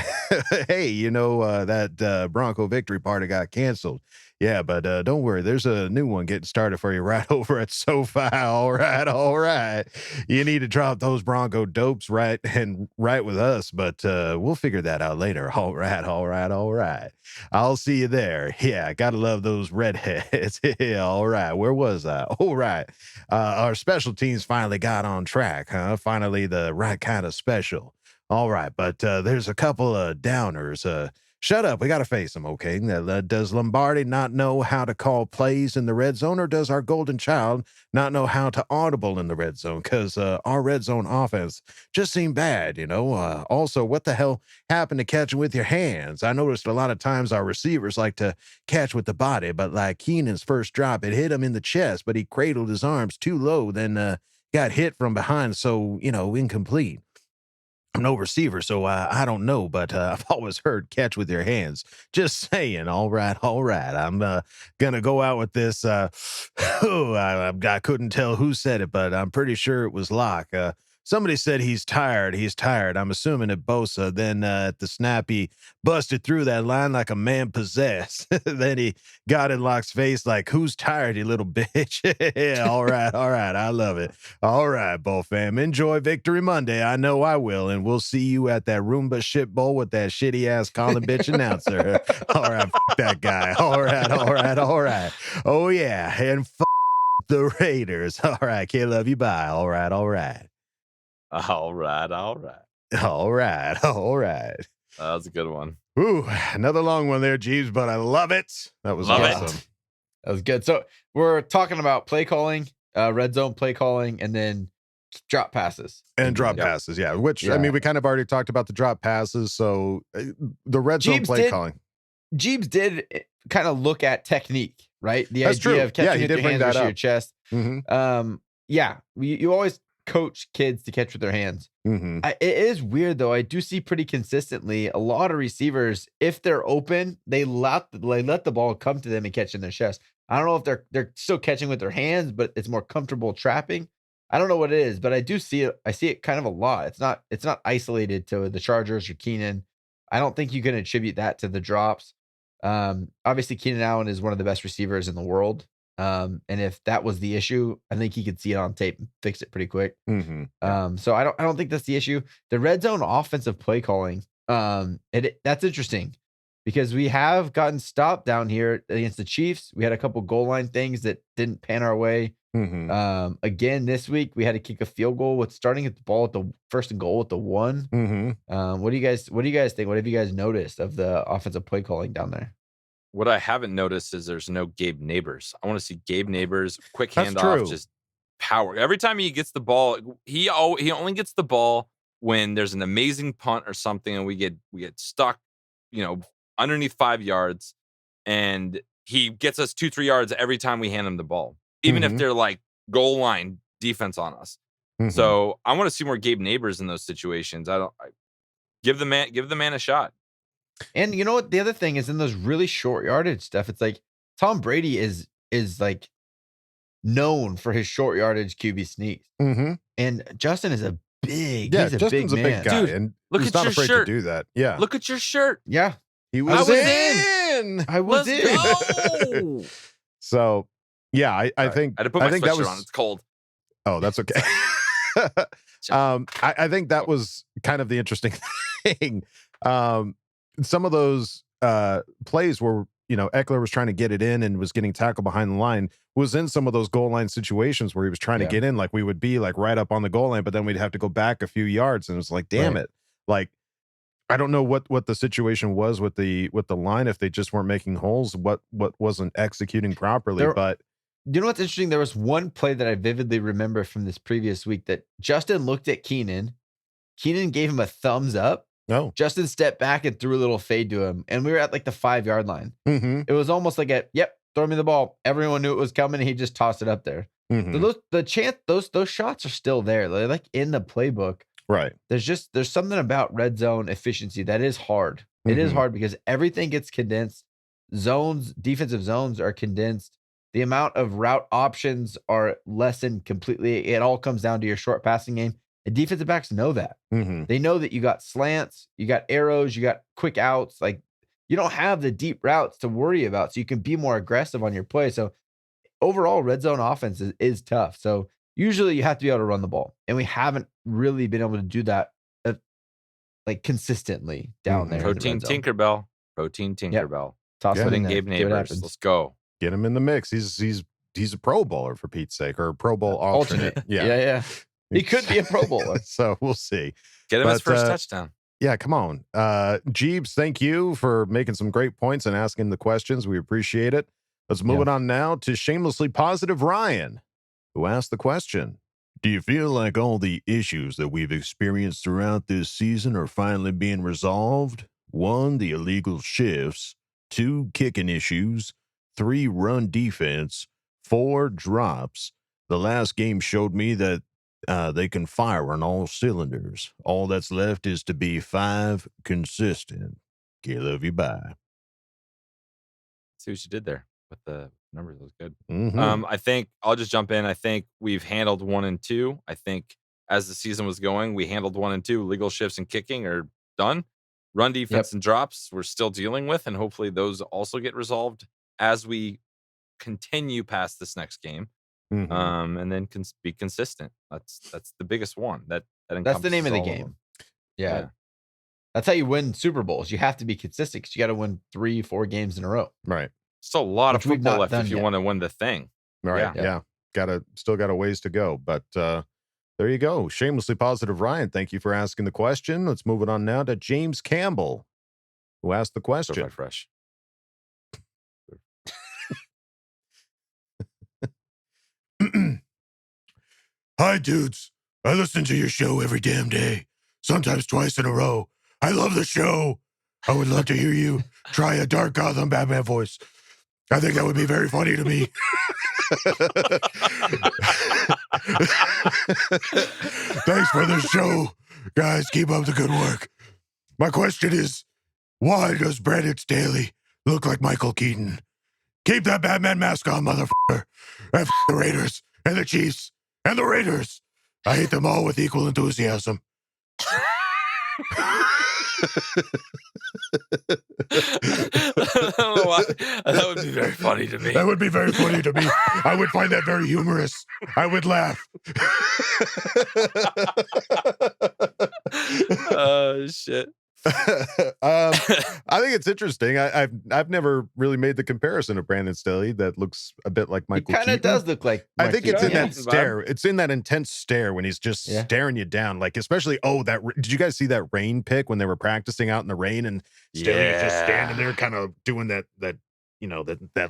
S2: Hey, you know, that Bronco victory party got canceled. Yeah, but don't worry. There's a new one getting started for you right over at SoFi. All right. You need to drop those Bronco dopes right with us, but we'll figure that out later. All right. I'll see you there. Yeah, gotta love those redheads. Yeah, all right. Where was I? All right. Our special teams finally got on track, huh? Finally the right kind of special. All right, but there's a couple of downers. Shut up. We got to face them, okay? Does Lombardi not know how to call plays in the red zone, or does our golden child not know how to audible in the red zone? Because our red zone offense just seemed bad, you know? Also, what the hell happened to catching with your hands? I noticed a lot of times our receivers like to catch with the body, but like Keenan's first drop, it hit him in the chest, but he cradled his arms too low, then got hit from behind, so, you know, incomplete. I'm no receiver, so I don't know, but I've always heard catch with your hands. Just saying. All right. I'm going to go out with this. I couldn't tell who said it, but I'm pretty sure it was Locke. Somebody said he's tired. I'm assuming it Bosa. Then at the snap, he busted through that line like a man possessed. Then he got in Locke's face like, who's tired, you little bitch? Yeah, all right. I love it. All right, Boltfam. Enjoy Victory Monday. I know I will. And we'll see you at that Roomba shit bowl with that shitty-ass Colin bitch announcer. All right, that guy. All right. Oh, yeah. And the Raiders. All right, kid, love you. Bye. All right.
S7: All right. That was a good one.
S2: Ooh, another long one there, Jeeves, but I love it. That was awesome.
S4: That was good. So we're talking about play calling, red zone play calling, and then drop passes.
S2: And drop passes, yeah. Which, I mean, we kind of already talked about the drop passes. So the red zone play calling.
S4: Jeeves did kind of look at technique, right? The
S2: That's
S4: idea
S2: true.
S4: of catching with your hands versus your chest.
S2: Mm-hmm.
S4: You always coach kids to catch with their hands.
S2: Mm-hmm.
S4: It is weird though. I do see pretty consistently a lot of receivers, if they're open, they let the ball come to them and catch in their chest. I don't know if they're still catching with their hands, but it's more comfortable trapping. I don't know what it is, but I do see it. I see it kind of a lot. It's not isolated to the Chargers or Keenan. I don't think you can attribute that to the drops. Obviously Keenan Allen is one of the best receivers in the world. And if that was the issue, I think he could see it on tape and fix it pretty quick.
S2: Mm-hmm.
S4: So I don't think that's the issue. The red zone offensive play calling, that's interesting because we have gotten stopped down here against the Chiefs. We had a couple goal line things that didn't pan our way.
S2: Mm-hmm.
S4: Again, this week we had to kick a field goal with starting at the ball at the first and goal at the 1.
S2: Mm-hmm.
S4: What do you guys think? What have you guys noticed of the offensive play calling down there?
S7: What I haven't noticed is there's no Gabe Neighbors. I want to see Gabe Neighbors, quick
S2: That's
S7: handoff,
S2: true.
S7: just power. Every time he gets the ball, he only gets the ball when there's an amazing punt or something, and we get stuck, underneath 5 yards, and he gets us 2-3 yards every time we hand him the ball, even if they're like goal line defense on us. So I want to see more Gabe Neighbors in those situations. Give the man a shot.
S4: And you know what? The other thing is in those really short yardage stuff, it's like Tom Brady is like known for his short yardage QB sneaks.
S2: Mm-hmm.
S4: And Justin is a big,
S2: Justin's
S4: a big man.
S2: guy,
S7: Dude,
S2: and
S7: look
S2: he's
S7: at
S2: not
S7: your
S2: afraid
S7: shirt.
S2: to do that. Yeah.
S7: Look at your shirt.
S4: Yeah.
S2: He
S7: I
S2: was
S7: was
S2: in.
S4: I was
S7: Let's
S4: in.
S7: go.
S2: So yeah, I think
S7: I had to put my
S2: think that
S7: sweatshirt
S2: was
S7: on. It's cold.
S2: Oh, that's okay. I think that was kind of the interesting thing. Some of those plays where Eckler was trying to get it in and was getting tackled behind the line was in some of those goal line situations where he was trying to get in. Like we would be like right up on the goal line, but then we'd have to go back a few yards, and it was like, damn it! Like I don't know what the situation was with the line, if they just weren't making holes, what wasn't executing properly. But
S4: you know what's interesting? There was one play that I vividly remember from this previous week that Justin looked at Keenan. Keenan gave him a thumbs up.
S2: No.
S4: Justin stepped back and threw a little fade to him, and we were at like the 5-yard line.
S2: Mm-hmm.
S4: It was almost like throw me the ball. Everyone knew it was coming, and he just tossed it up there.
S2: Mm-hmm.
S4: So those shots are still there. They're like in the playbook.
S2: Right.
S4: There's something about red zone efficiency that is hard. It is hard because everything gets condensed. Defensive zones are condensed. The amount of route options are lessened completely. It all comes down to your short passing game. And defensive backs know that.
S2: Mm-hmm.
S4: They know that you got slants, you got arrows, you got quick outs. Like you don't have the deep routes to worry about, so you can be more aggressive on your play. So overall, red zone offense is tough. So usually you have to be able to run the ball, and we haven't really been able to do that like consistently down there.
S7: Protein Tinkerbell.
S4: Toss
S7: it in
S4: there.
S7: Gabe Neighbors. Let's go.
S2: Get him in the mix. He's a Pro Bowler for Pete's sake, or a Pro Bowl alternate.
S4: Yeah. He could be a Pro Bowler.
S2: So we'll see.
S7: Get him his first touchdown.
S2: Yeah, come on. Jeeves, thank you for making some great points and asking the questions. We appreciate it. Let's move it on now to shamelessly positive Ryan, who asked the question. Do you feel like all the issues that we've experienced throughout this season are finally being resolved? 1, the illegal shifts. 2, kicking issues. 3, run defense. 4, drops. The last game showed me that they can fire on all cylinders. All that's left is to be 5, consistent. Okay, love you, bye.
S7: See what you did there with the numbers. That was good.
S2: Mm-hmm.
S7: I think I'll just jump in. I think we've handled 1 and 2. I think as the season was going, we handled 1 and 2. Legal shifts and kicking are done. Run defense and drops we're still dealing with, and hopefully those also get resolved as we continue past this next game.
S2: Mm-hmm.
S7: And then be consistent. That's the biggest one. That's
S4: the name of the game. Yeah. That's how you win Super Bowls. You have to be consistent because you got to win 3-4 games in a row.
S2: Right.
S7: Still a lot of football left if you want to win the thing.
S2: Right. Yeah. Still got a ways to go. But there you go. Shamelessly positive Ryan. Thank you for asking the question. Let's move it on now to James Campbell, who asked the question.
S7: Certified fresh.
S13: Hi, dudes. I listen to your show every damn day, sometimes twice in a row. I love the show. I would love to hear you try a Dark Gotham Batman voice. I think that would be very funny to me. Thanks for the show, guys. Keep up the good work. My question is, why does Brandon Staley look like Michael Keaton? Keep that Batman mask on, motherfucker. And the Raiders and the Chiefs and the Raiders. I hate them all with equal enthusiasm.
S7: I don't know why. That would be very funny to me.
S13: That would be very funny to me. I would find that very humorous. I would laugh.
S7: Oh shit.
S2: I think it's interesting. I've never really made the comparison of Brandon Staley that looks a bit like Michael Keaton.
S4: Kind of does look like
S2: I think it's in
S4: Keaton.
S2: that stare. It's in that intense stare when he's just staring you down. Like, especially, did you guys see that rain pic when they were practicing out in the rain and Staley is just standing there kind of doing that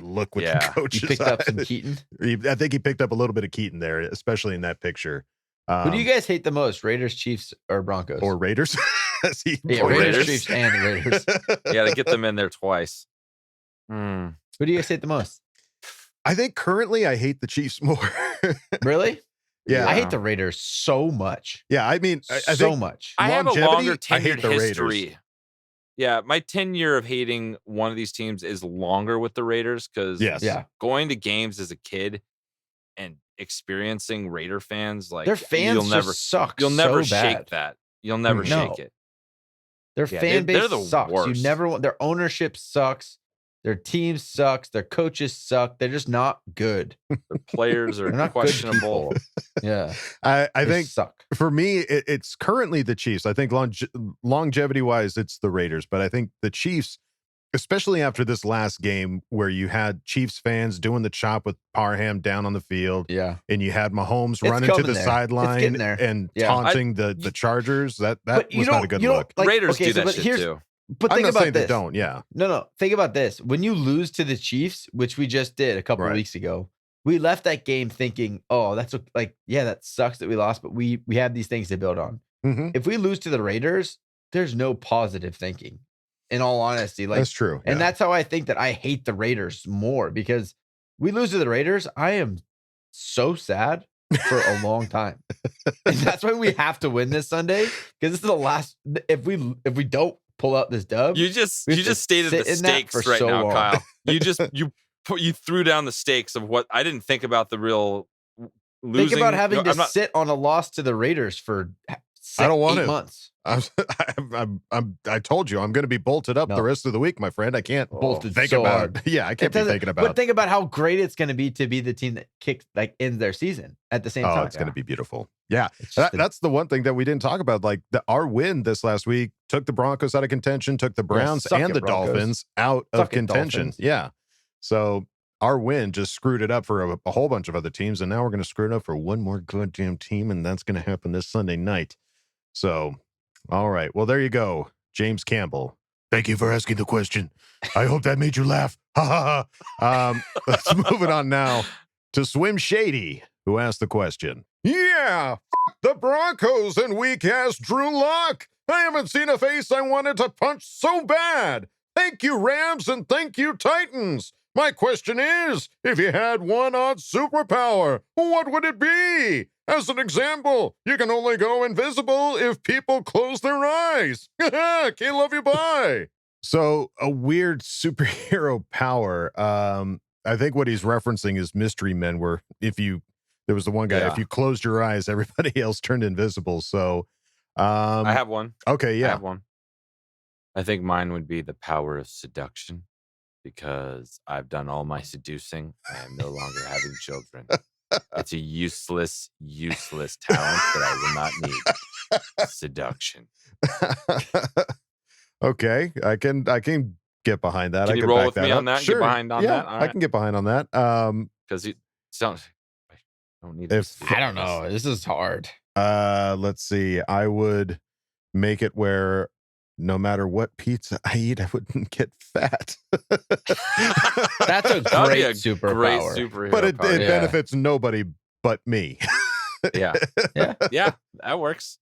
S2: look with the coach's
S4: You picked up some
S2: eyes.
S4: Keaton?
S2: I think he picked up a little bit of Keaton there, especially in that picture.
S4: Who do you guys hate the most? Raiders, Chiefs, or Broncos?
S2: Or Raiders?
S4: Raiders, Chiefs, and Raiders.
S7: You got to get them in there twice.
S4: Who do you guys hate the most?
S2: I think currently I hate the Chiefs more.
S4: Really?
S2: Yeah.
S4: I hate the Raiders so much.
S2: Yeah, I mean, I
S4: so
S2: think
S4: much.
S7: I have a
S2: longevity,
S7: longer
S2: I hate
S7: tenured
S2: the Raiders.
S7: history. Yeah, my tenure of hating one of these teams is longer with the Raiders because going to games as a kid and experiencing Raider fans, like
S4: their fans
S7: you'll never
S4: suck.
S7: You'll never
S4: so
S7: shake
S4: bad.
S7: that. You'll never shake it.
S4: Their fan base
S7: they're the
S4: sucks.
S7: worst.
S4: You never want their ownership sucks. Their team sucks. Their coaches suck. They're just not good.
S7: The players are
S4: They're not good
S7: questionable.
S4: people. Yeah,
S2: I
S4: They
S2: think
S4: suck.
S2: for me, it's currently the Chiefs. I think longevity wise, it's the Raiders, but I think the Chiefs, especially after this last game where you had Chiefs fans doing the chop with Parham down on the field, and you had Mahomes running to the sideline and taunting the Chargers. That was not a good look.
S7: Raiders do that shit too.
S4: But
S2: I'm
S4: think
S2: not
S4: about
S2: saying
S4: this.
S2: they don't. Yeah.
S4: No. Think about this. When you lose to the Chiefs, which we just did a couple of weeks ago, we left that game thinking, "Oh, that sucks that we lost, but we have these things to build on."
S2: Mm-hmm.
S4: If we lose to the Raiders, there's no positive thinking. In all honesty,
S2: That's true.
S4: And that's how I think that I hate the Raiders more because we lose to the Raiders. I am so sad for a long time, and that's why we have to win this Sunday because this is the last. If we don't pull out this dub,
S7: You just stated the stakes right now, Kyle. You threw down the stakes of what I didn't think about the real losing.
S4: Think about having to sit on a loss to the Raiders for
S2: I don't want
S4: 8
S2: it.
S4: months.
S2: I told you I'm going to be bolted up the rest of the week, my friend. I can't think
S4: so
S2: about
S4: hard.
S2: Yeah, I can't be thinking about.
S4: But think about how great it's going to be the team that ends their season at the same time.
S2: It's going to be beautiful. Yeah, that's the one thing that we didn't talk about. Like our win this last week took the Broncos out of contention, took the Browns and the Dolphins out of contention.
S4: Dolphins.
S2: Yeah, so our win just screwed it up for a whole bunch of other teams, and now we're going to screw it up for one more goddamn team, and that's going to happen this Sunday night. So, all right. Well, there you go, James Campbell.
S13: Thank you for asking the question. I hope that made you laugh. Ha ha ha.
S2: Let's move it on now to Swim Shady, who asked the question. Yeah, the Broncos and weak-ass Drew Lock. I haven't seen a face I wanted to punch so bad. Thank you, Rams, and thank you, Titans. My question is, if you had one odd superpower, what would it be? As an example, you can only go invisible if people close their eyes. Can't love you, bye. So, a weird superhero power. I think what he's referencing is Mystery Men, where there was the one guy, if you closed your eyes, everybody else turned invisible. So,
S7: I have one.
S2: Okay, yeah.
S7: I have one. I think mine would be the power of seduction because I've done all my seducing. I am no longer having children. It's a useless talent that I will not need. Seduction.
S2: Okay, I can get behind that.
S7: Can
S2: I
S7: you
S2: can
S7: roll
S2: back
S7: with
S2: that
S7: me
S2: up.
S7: on that?
S2: Sure.
S7: Get behind on that? All
S2: I
S7: right.
S2: can get behind on that.
S7: Because you don't need.
S4: I don't know. This is hard.
S2: Let's see. I would make it where no matter what pizza I eat, I wouldn't get fat.
S4: That's a great superpower.
S7: Great superhero
S2: But it
S7: power.
S2: benefits nobody but me.
S7: Yeah, that works.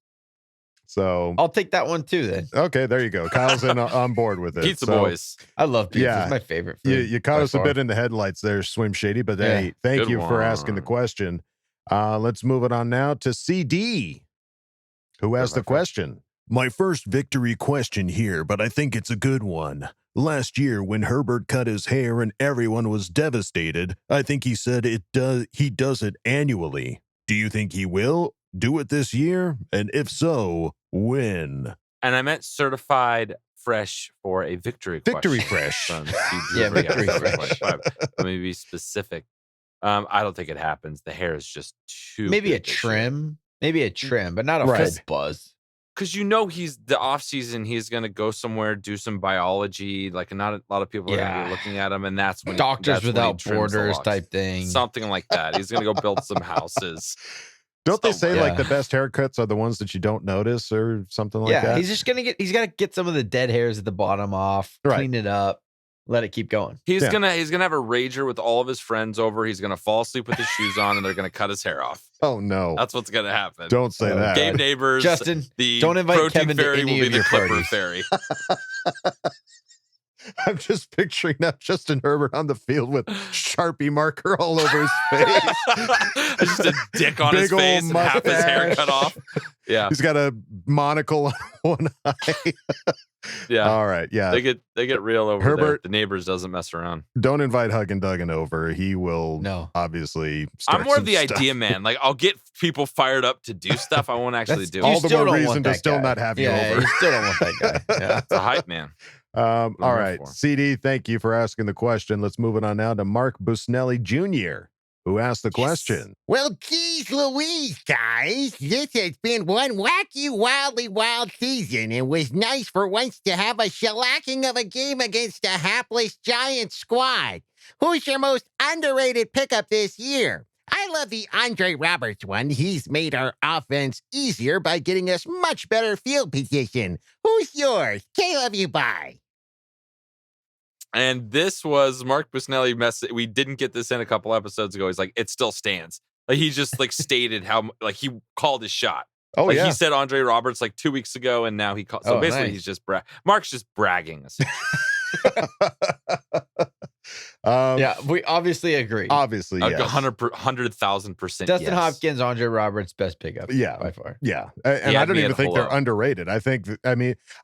S2: So
S4: I'll take that one too then.
S2: Okay, there you go. Kyle's on board with it.
S7: Pizza boys.
S4: I love pizza.
S2: Yeah.
S4: It's my favorite food.
S2: You caught us a bit in the headlights there, Swim Shady, but hey, thank you for asking the question. Let's move it on now to CD, who asked the question.
S13: My first victory question here, but I think it's a good one. Last year, when Herbert cut his hair and everyone was devastated, I think he said he does it annually. Do you think he will do it this year? And if so, when?
S7: And I meant certified fresh for a victory
S2: Victory
S7: question.
S2: fresh.
S4: Yeah, victory fresh.
S7: Let me be specific. I don't think it happens. The hair is just too
S4: Maybe a
S7: good this year.
S4: trim. Maybe a trim, but not a full buzz.
S7: Because he's the off season, he's gonna go somewhere, do some biology. Like not a lot of people are gonna be looking at him, and that's when
S4: Doctors Without Borders type thing.
S7: something like that. He's gonna go build some houses.
S2: Don't they say like the best haircuts are the ones that you don't notice or something like that?
S4: He's just gonna he's got to get some of the dead hairs at the bottom off, clean it up, let it keep going.
S7: He's gonna have a rager with all of his friends over. He's gonna fall asleep with his shoes on, and they're gonna cut his hair off.
S2: Oh no,
S7: that's what's gonna happen.
S2: Don't say that.
S7: Gabe Neighbors,
S4: Justin,
S7: the
S4: don't invite
S7: protein
S4: Kevin to
S7: fairy
S4: any
S7: will be
S4: of
S7: the
S4: your
S7: Clipper
S4: parties.
S7: fairy.
S2: I'm just picturing now Justin Herbert on the field with Sharpie marker all over his face.
S7: Just a dick on his
S2: Big
S7: face
S2: old
S7: and half his hair
S2: mustache.
S7: cut off. Yeah.
S2: He's got a monocle on one eye.
S7: Yeah.
S2: All right. Yeah.
S7: They get real over
S2: Herbert-
S7: there. The neighbors doesn't mess around.
S2: Don't invite Hug and Duggan over. He will obviously start
S7: I'm more
S2: some
S7: the
S2: stuff.
S7: idea man. Like I'll get people fired up to do stuff. I won't actually do it.
S2: All the more reason to still not have you over.
S4: You still don't want that guy. Yeah.
S7: It's a hype man.
S2: All right, CD, thank you for asking the question. Let's move it on now to Mark Busnelli Jr., who asked the question.
S12: Well, geez Louise, guys. This has been one wacky, wildly wild season. It was nice for once to have a shellacking of a game against a hapless Giant squad. Who's your most underrated pickup this year? I love the Andre Roberts one. He's made our offense easier by getting us much better field position. Who's yours? Caleb, you buy.
S7: And this was Mark Busnelli we didn't get this in a couple episodes ago. He's like, it still stands. Like he just like stated how like he called his shot.
S2: Oh,
S7: like
S2: yeah.
S7: he said Andre Roberts like 2 weeks ago, and now he called. So basically,
S4: nice.
S7: he's just Mark's just bragging.
S4: Yeah, we obviously agree.
S2: Obviously, yes.
S7: 100,000%.
S4: Dustin
S7: yes.
S4: Hopkins, Andre Roberts, best pickup.
S2: Yeah.
S4: by far.
S2: Yeah. And I don't even think they're underrated. I think,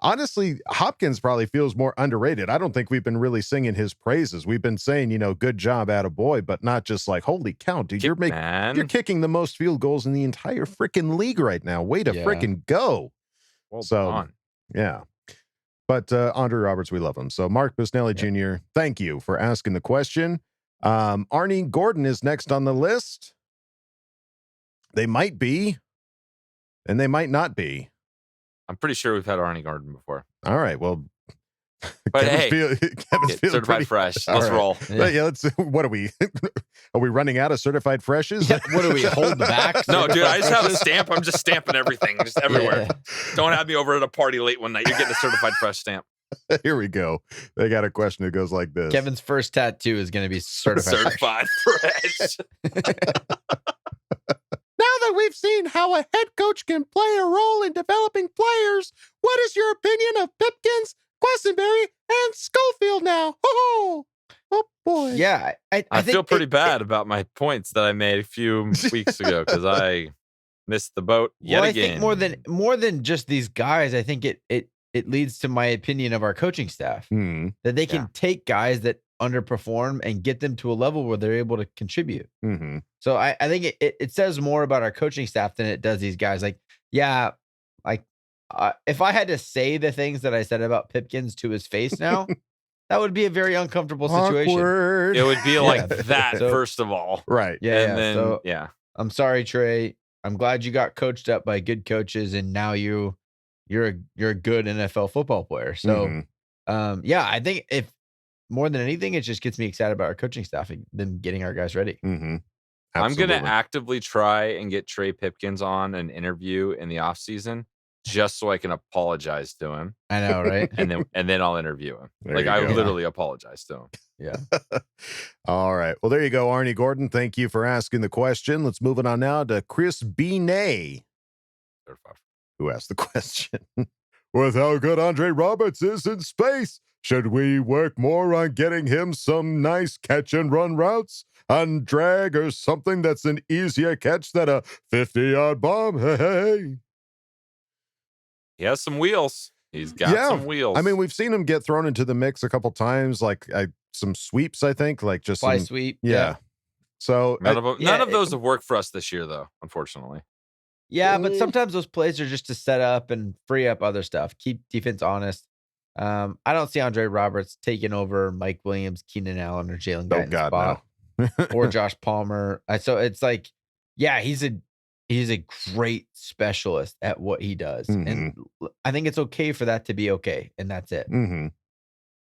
S2: honestly, Hopkins probably feels more underrated. I don't think we've been really singing his praises. We've been saying, good job, attaboy, but not just like, holy cow, dude, you're kicking the most field goals in the entire freaking league right now. Way to freaking go.
S7: Well
S2: so,
S7: done.
S2: yeah. But Andre Roberts, we love him. So Mark Busnelli Jr., thank you for asking the question. Arnie Gordon is next on the list. They might be, and they might not be.
S7: I'm pretty sure we've had Arnie Gordon before.
S2: All right. Well,
S7: But
S2: Kevin's
S7: get
S2: feeling
S7: certified
S2: pretty
S7: fresh.
S2: All
S7: Let's
S2: right.
S7: roll.
S2: But yeah, let's. What are we? Are we running out of certified freshes?
S4: What do we hold back?
S7: No, dude, I just have a stamp. I'm just stamping everything, just everywhere.
S4: Yeah.
S7: Don't have me over at a party late one night. You're getting a certified fresh stamp.
S2: Here we go. They got a question that goes like this.
S4: Kevin's first tattoo is going to be certified.
S7: Fresh.
S12: Now that we've seen how a head coach can play a role in developing players, what is your opinion of Pipkins, Questenberry, and Schofield now? Oh boy.
S4: Yeah, I
S7: I
S4: think
S7: feel pretty bad about my points that I made a few weeks ago because I missed the boat yet
S4: I
S7: again.
S4: think more than just these guys, I think it leads to my opinion of our coaching staff that they can take guys that underperform and get them to a level where they're able to contribute.
S2: Mm-hmm.
S4: So I think it says more about our coaching staff than it does these guys. Like, yeah, like if I had to say the things that I said about Pipkins to his face now, that would be a very uncomfortable situation.
S2: Awkward.
S7: It would be like
S4: Yeah.
S7: that,
S4: So-
S7: first of all.
S2: Right.
S4: Yeah.
S7: And then,
S4: so
S7: yeah.
S4: I'm sorry, Trey. I'm glad you got coached up by good coaches, and now you're a good NFL football player. So, yeah, I think if more than anything, it just gets me excited about our coaching staff and them getting our guys ready.
S2: Mm-hmm.
S7: I'm going to actively try and get Trey Pipkins on an interview in the offseason just so I can apologize to him.
S4: I know, right?
S7: and then I'll interview him.
S2: There
S7: Like
S2: you
S7: I
S2: go.
S7: literally apologize to him.
S4: Yeah.
S2: All right. Well, there you go, Arnie Gordon. Thank you for asking the question. Let's move it on now to Chris B. Nay. who asked the question. With how good Andre Roberts is in space, should we work more on getting him some nice catch and run routes on drag or something that's an easier catch than a 50-yard bomb? Hey.
S7: He has some wheels. He's got some wheels.
S2: I mean, we've seen him get thrown into the mix a couple times, like some sweeps, I think, like just
S4: fly
S2: some,
S4: sweep.
S2: Yeah. So
S7: none of those have worked for us this year, though, unfortunately.
S4: Yeah, but sometimes those plays are just to set up and free up other stuff, keep defense honest. I don't see Andre Roberts taking over Mike Williams, Keenan Allen, or Jalen Guyton's spot, or Josh Palmer. So it's like, yeah, he's a great specialist at what he does, and I think it's okay for that to be okay, and that's it.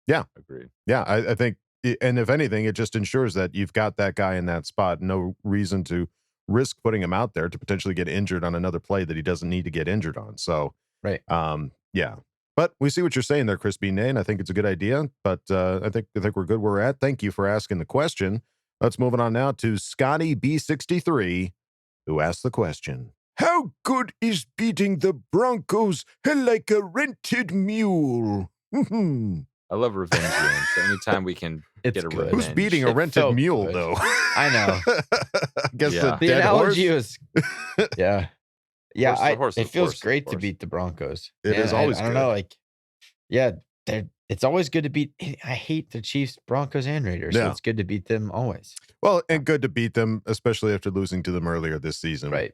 S2: Yeah,
S7: agreed.
S2: Yeah, I think, and if anything, it just ensures that you've got that guy in that spot. No reason to risk putting him out there to potentially get injured on another play that he doesn't need to get injured on. So,
S4: right.
S2: Yeah. But we see what you're saying there, Chris B. Nain. I think it's a good idea, but I think we're good where we're at. Thank you for asking the question. Let's move on now to Scotty B63, who asked the question. How good is beating the Broncos like a rented mule?
S7: I love revenge games. So anytime we can get a revenge.
S2: Who's beating a rented mule, though?
S4: I know.
S2: I guess
S4: the
S2: dead
S4: analogy
S2: horse?
S4: was, yeah. Yeah,
S7: horse,
S4: it feels great to beat the Broncos.
S2: It is always
S4: I don't
S2: good.
S4: know, like, yeah, it's always good to beat. I hate the Chiefs, Broncos, and Raiders, so
S2: Yeah.
S4: it's good to beat them always.
S2: Well, and good to beat them, especially after losing to them earlier this season.
S4: Right.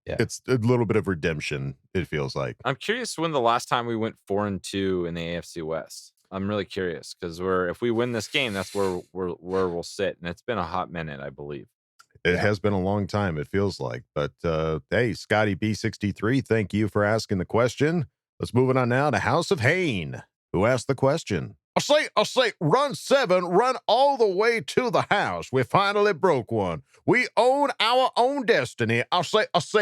S2: It's a little bit of redemption, it feels like.
S7: I'm curious when the last time we went 4-2 in the AFC West. I'm really curious because if we win this game, that's where we'll sit, and it's been a hot minute, I believe.
S2: It has been a long time, it feels like. But hey, Scotty B63, thank you for asking the question. Let's move on now to House of Hain, who asked the question. I say, run 7, run all the way to the house. We finally broke one. We own our own destiny. I say, f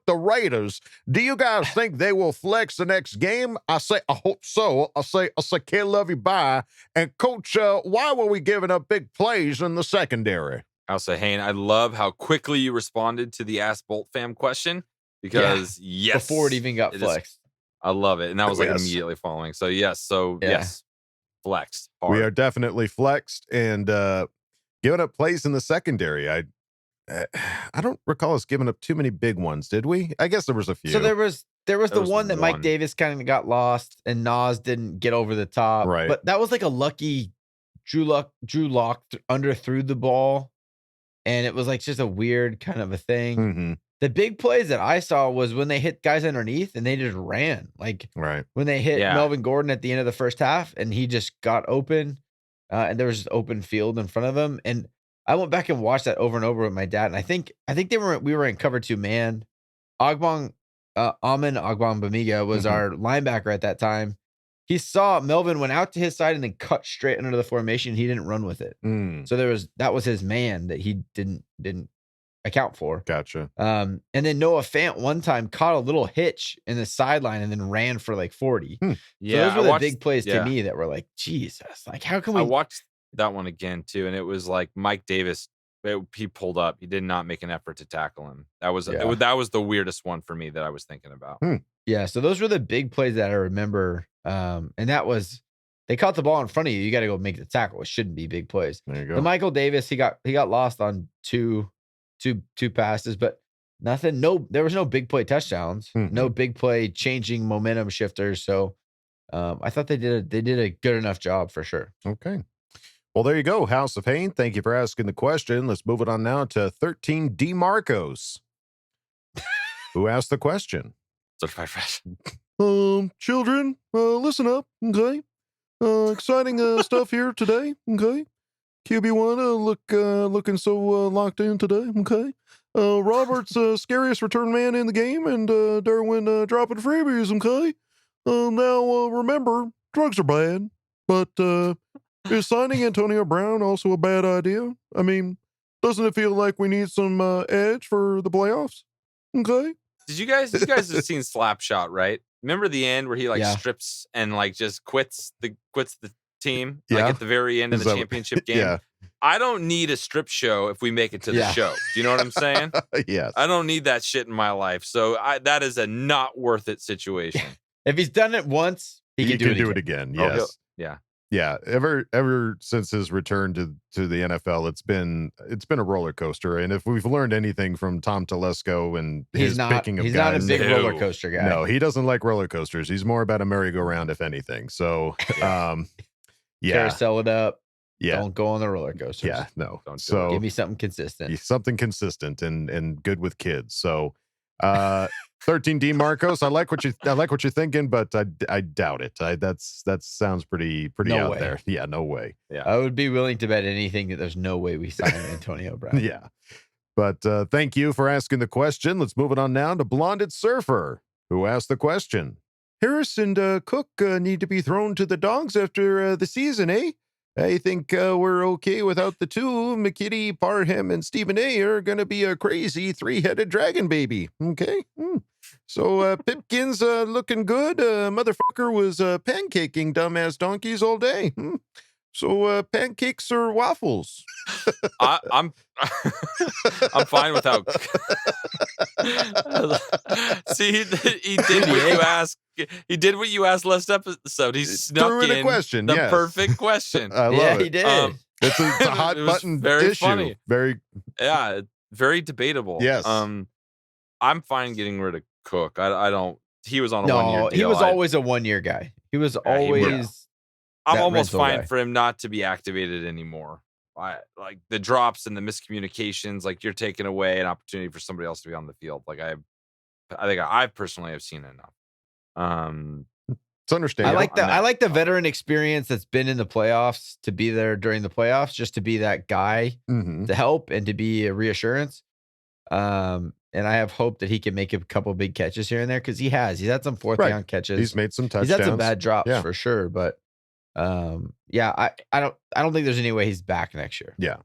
S2: the Raiders. Do you guys think they will flex the next game? I say, I hope so. I say, can't love you, bye. And coach, why were we giving up big plays in the secondary?
S7: I'll say, Hayne, I love how quickly you responded to the Ask Boltfam question because yes,
S4: before it even got flexed.
S7: I love it. And that was like
S2: Yes.
S7: immediately following. So yes, flexed. Hard.
S2: We are definitely flexed and giving up plays in the secondary. I don't recall us giving up too many big ones, did we? I guess there was a few.
S4: So there was the one that Mike
S7: one.
S4: Davis kind of got lost, and Nas didn't get over the top.
S2: Right.
S4: But that was like a lucky Drew Lock underthrew the ball, and it was like just a weird kind of a thing.
S2: Mm-hmm.
S4: The big plays that I saw was when they hit guys underneath and they just ran. Like
S2: Right.
S4: when they hit Melvin Gordon at the end of the first half and he just got open, and there was just open field in front of him. And I went back and watched that over and over with my dad. And I think we were in cover 2 man. Amon Ogbongbemiga was our linebacker at that time. He saw Melvin went out to his side and then cut straight under the formation. He didn't run with it. So that was his man that he didn't account for.
S2: Gotcha.
S4: And then Noah Fant one time caught a little hitch in the sideline and then ran for like 40. So those were the big plays to me that were like, Jesus, like how can we?
S7: I watched that one again too, and it was like Mike Davis. He pulled up. He did not make an effort to tackle him. That was the weirdest one for me that I was thinking about.
S4: Yeah. So those were the big plays that I remember. And that was they caught the ball in front of you. You got to go make the tackle. It shouldn't be big plays.
S2: There you go.
S4: The Michael Davis, he got lost on two passes, but nothing. There was no big play touchdowns. No big play changing momentum shifters. So I thought they did a good enough job for sure.
S2: Okay. Well, there you go, House of Hain. Thank you for asking the question. Let's move it on now to 13 D Marcos, who asked the question.
S7: Certified fresh.
S13: Children, listen up, okay? Exciting stuff here today, okay? QB1 looking so locked in today, okay? Robert's scariest return man in the game, and Derwin dropping freebies, okay? Now, remember, drugs are bad, but is signing Antonio Brown also a bad idea? I mean, doesn't it feel like we need some edge for the playoffs? Okay?
S7: Did you guys have seen Slapshot, right? Remember the end where he strips and like just quits the team like at the very end of the championship game? I don't need a strip show if we make it to the show. Do you know what I'm saying?
S2: Yes.
S7: I don't need that shit in my life. So that is a not worth it situation.
S4: If he's done it once, he can do it again.
S2: Yes.
S7: Yeah.
S2: Yeah. Ever since his return to the NFL, it's been a roller coaster. And if we've learned anything from Tom Telesco and his picking of
S4: he's
S2: guys,
S4: not a big roller coaster guy.
S2: No, he doesn't like roller coasters. He's more about a merry-go-round, if anything. So, yeah.
S4: Carousel it up.
S2: Yeah.
S4: Don't go on the roller coasters.
S2: Yeah, no.
S7: Don't do
S2: So
S4: give me something consistent.
S2: Something consistent and good with kids. So 13D Marcos, I like what you're thinking, but I doubt it. That sounds pretty out there. Yeah, no way.
S7: Yeah.
S4: I would be willing to bet anything that there's no way we sign Antonio Brown.
S2: Yeah. But thank you for asking the question. Let's move it on now to Blonded Surfer, who asked the question. Harris and Cook need to be thrown to the dogs after the season, eh? I think we're okay without the two. McKitty, Parham, and Stephen A are going to be a crazy three-headed dragon baby. Okay. So Pipkin's looking good. Motherfucker was pancaking dumbass donkeys all day. So pancakes or waffles?
S7: I'm fine without. See, he did what you asked. He did what you asked last episode. He snuck in
S2: a question,
S7: the perfect question.
S2: I love it.
S4: He did.
S2: It's a hot button
S7: very
S2: issue.
S7: funny.
S2: Very
S7: very debatable.
S2: Yes.
S7: I'm fine getting rid of Cook. I don't. He was on a 1 year deal.
S4: He was always a 1 year guy. He was always.
S7: I'm almost fine for him not to be activated anymore. Like the drops and the miscommunications, like you're taking away an opportunity for somebody else to be on the field. Like I think I personally have seen enough.
S2: It's understandable.
S4: I like the veteran experience that's been in the playoffs to be there during the playoffs, just to be that guy to help and to be a reassurance. And I have hope that he can make a couple big catches here and there because he has. He's had some fourth down catches.
S2: He's made some touchdowns.
S4: He's had some bad drops for sure, but I don't think there's any way he's back next year.
S2: Yeah,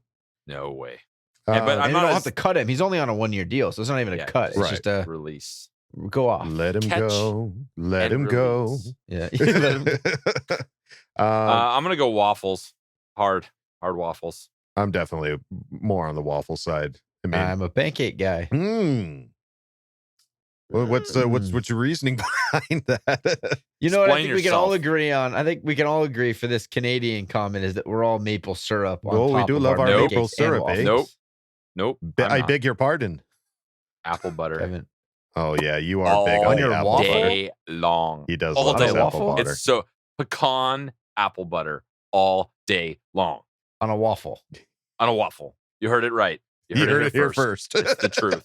S7: no way.
S4: But I don't have to cut him. He's only on a 1 year deal, so it's not even a cut. It's just a
S7: release.
S4: Go off.
S2: Let him go. Let him go.
S4: Yeah.
S2: I'm
S7: gonna go waffles. Hard waffles.
S2: I'm definitely more on the waffle side. I mean,
S4: I'm a pancake guy.
S2: Well, what's your reasoning behind that?
S4: You know what I think we can all agree on? I think we can all agree for this Canadian comment is that we're all maple syrup. On
S2: we
S4: top
S2: do
S4: of
S2: love our
S4: pancakes
S2: maple
S4: and
S2: syrup.
S4: waffles.
S7: Nope.
S2: I beg your pardon.
S7: Apple butter.
S4: Kevin.
S2: Oh yeah, you are
S7: all
S2: big on
S4: your
S2: the apple
S4: waffle?
S7: day long.
S2: He does
S7: all
S2: love
S7: day
S2: his
S7: long.
S2: apple butter.
S7: It's so pecan apple butter all day long
S4: On a waffle.
S7: on a waffle. You heard it right.
S2: You heard it here first.
S7: It's the truth.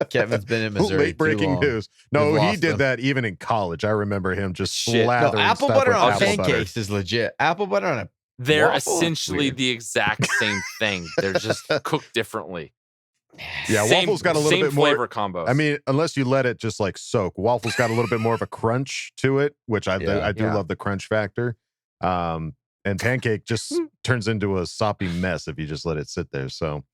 S4: Kevin's been in Missouri.
S2: Late breaking
S4: too long.
S2: news. No,
S4: We've
S2: he
S4: lost
S2: did
S4: him.
S2: that even in college. I remember him just
S7: Shit. No,
S4: No,
S2: slathering
S4: apple
S2: stuff
S4: butter
S2: with
S4: on
S2: apple
S4: pancakes
S2: butter.
S4: is legit. Apple butter on a
S7: They're
S4: waffle?
S7: essentially
S4: Weird.
S7: the exact same thing. They're just cooked differently.
S2: Yeah,
S7: Same-
S2: waffles got a little
S7: same
S2: bit more
S7: flavor combos.
S2: I mean, unless you let it just like soak, waffles got a little bit more of a crunch to it, which I do
S7: Yeah.
S2: love the crunch factor. And pancake just turns into a soppy mess if you just let it sit there. So,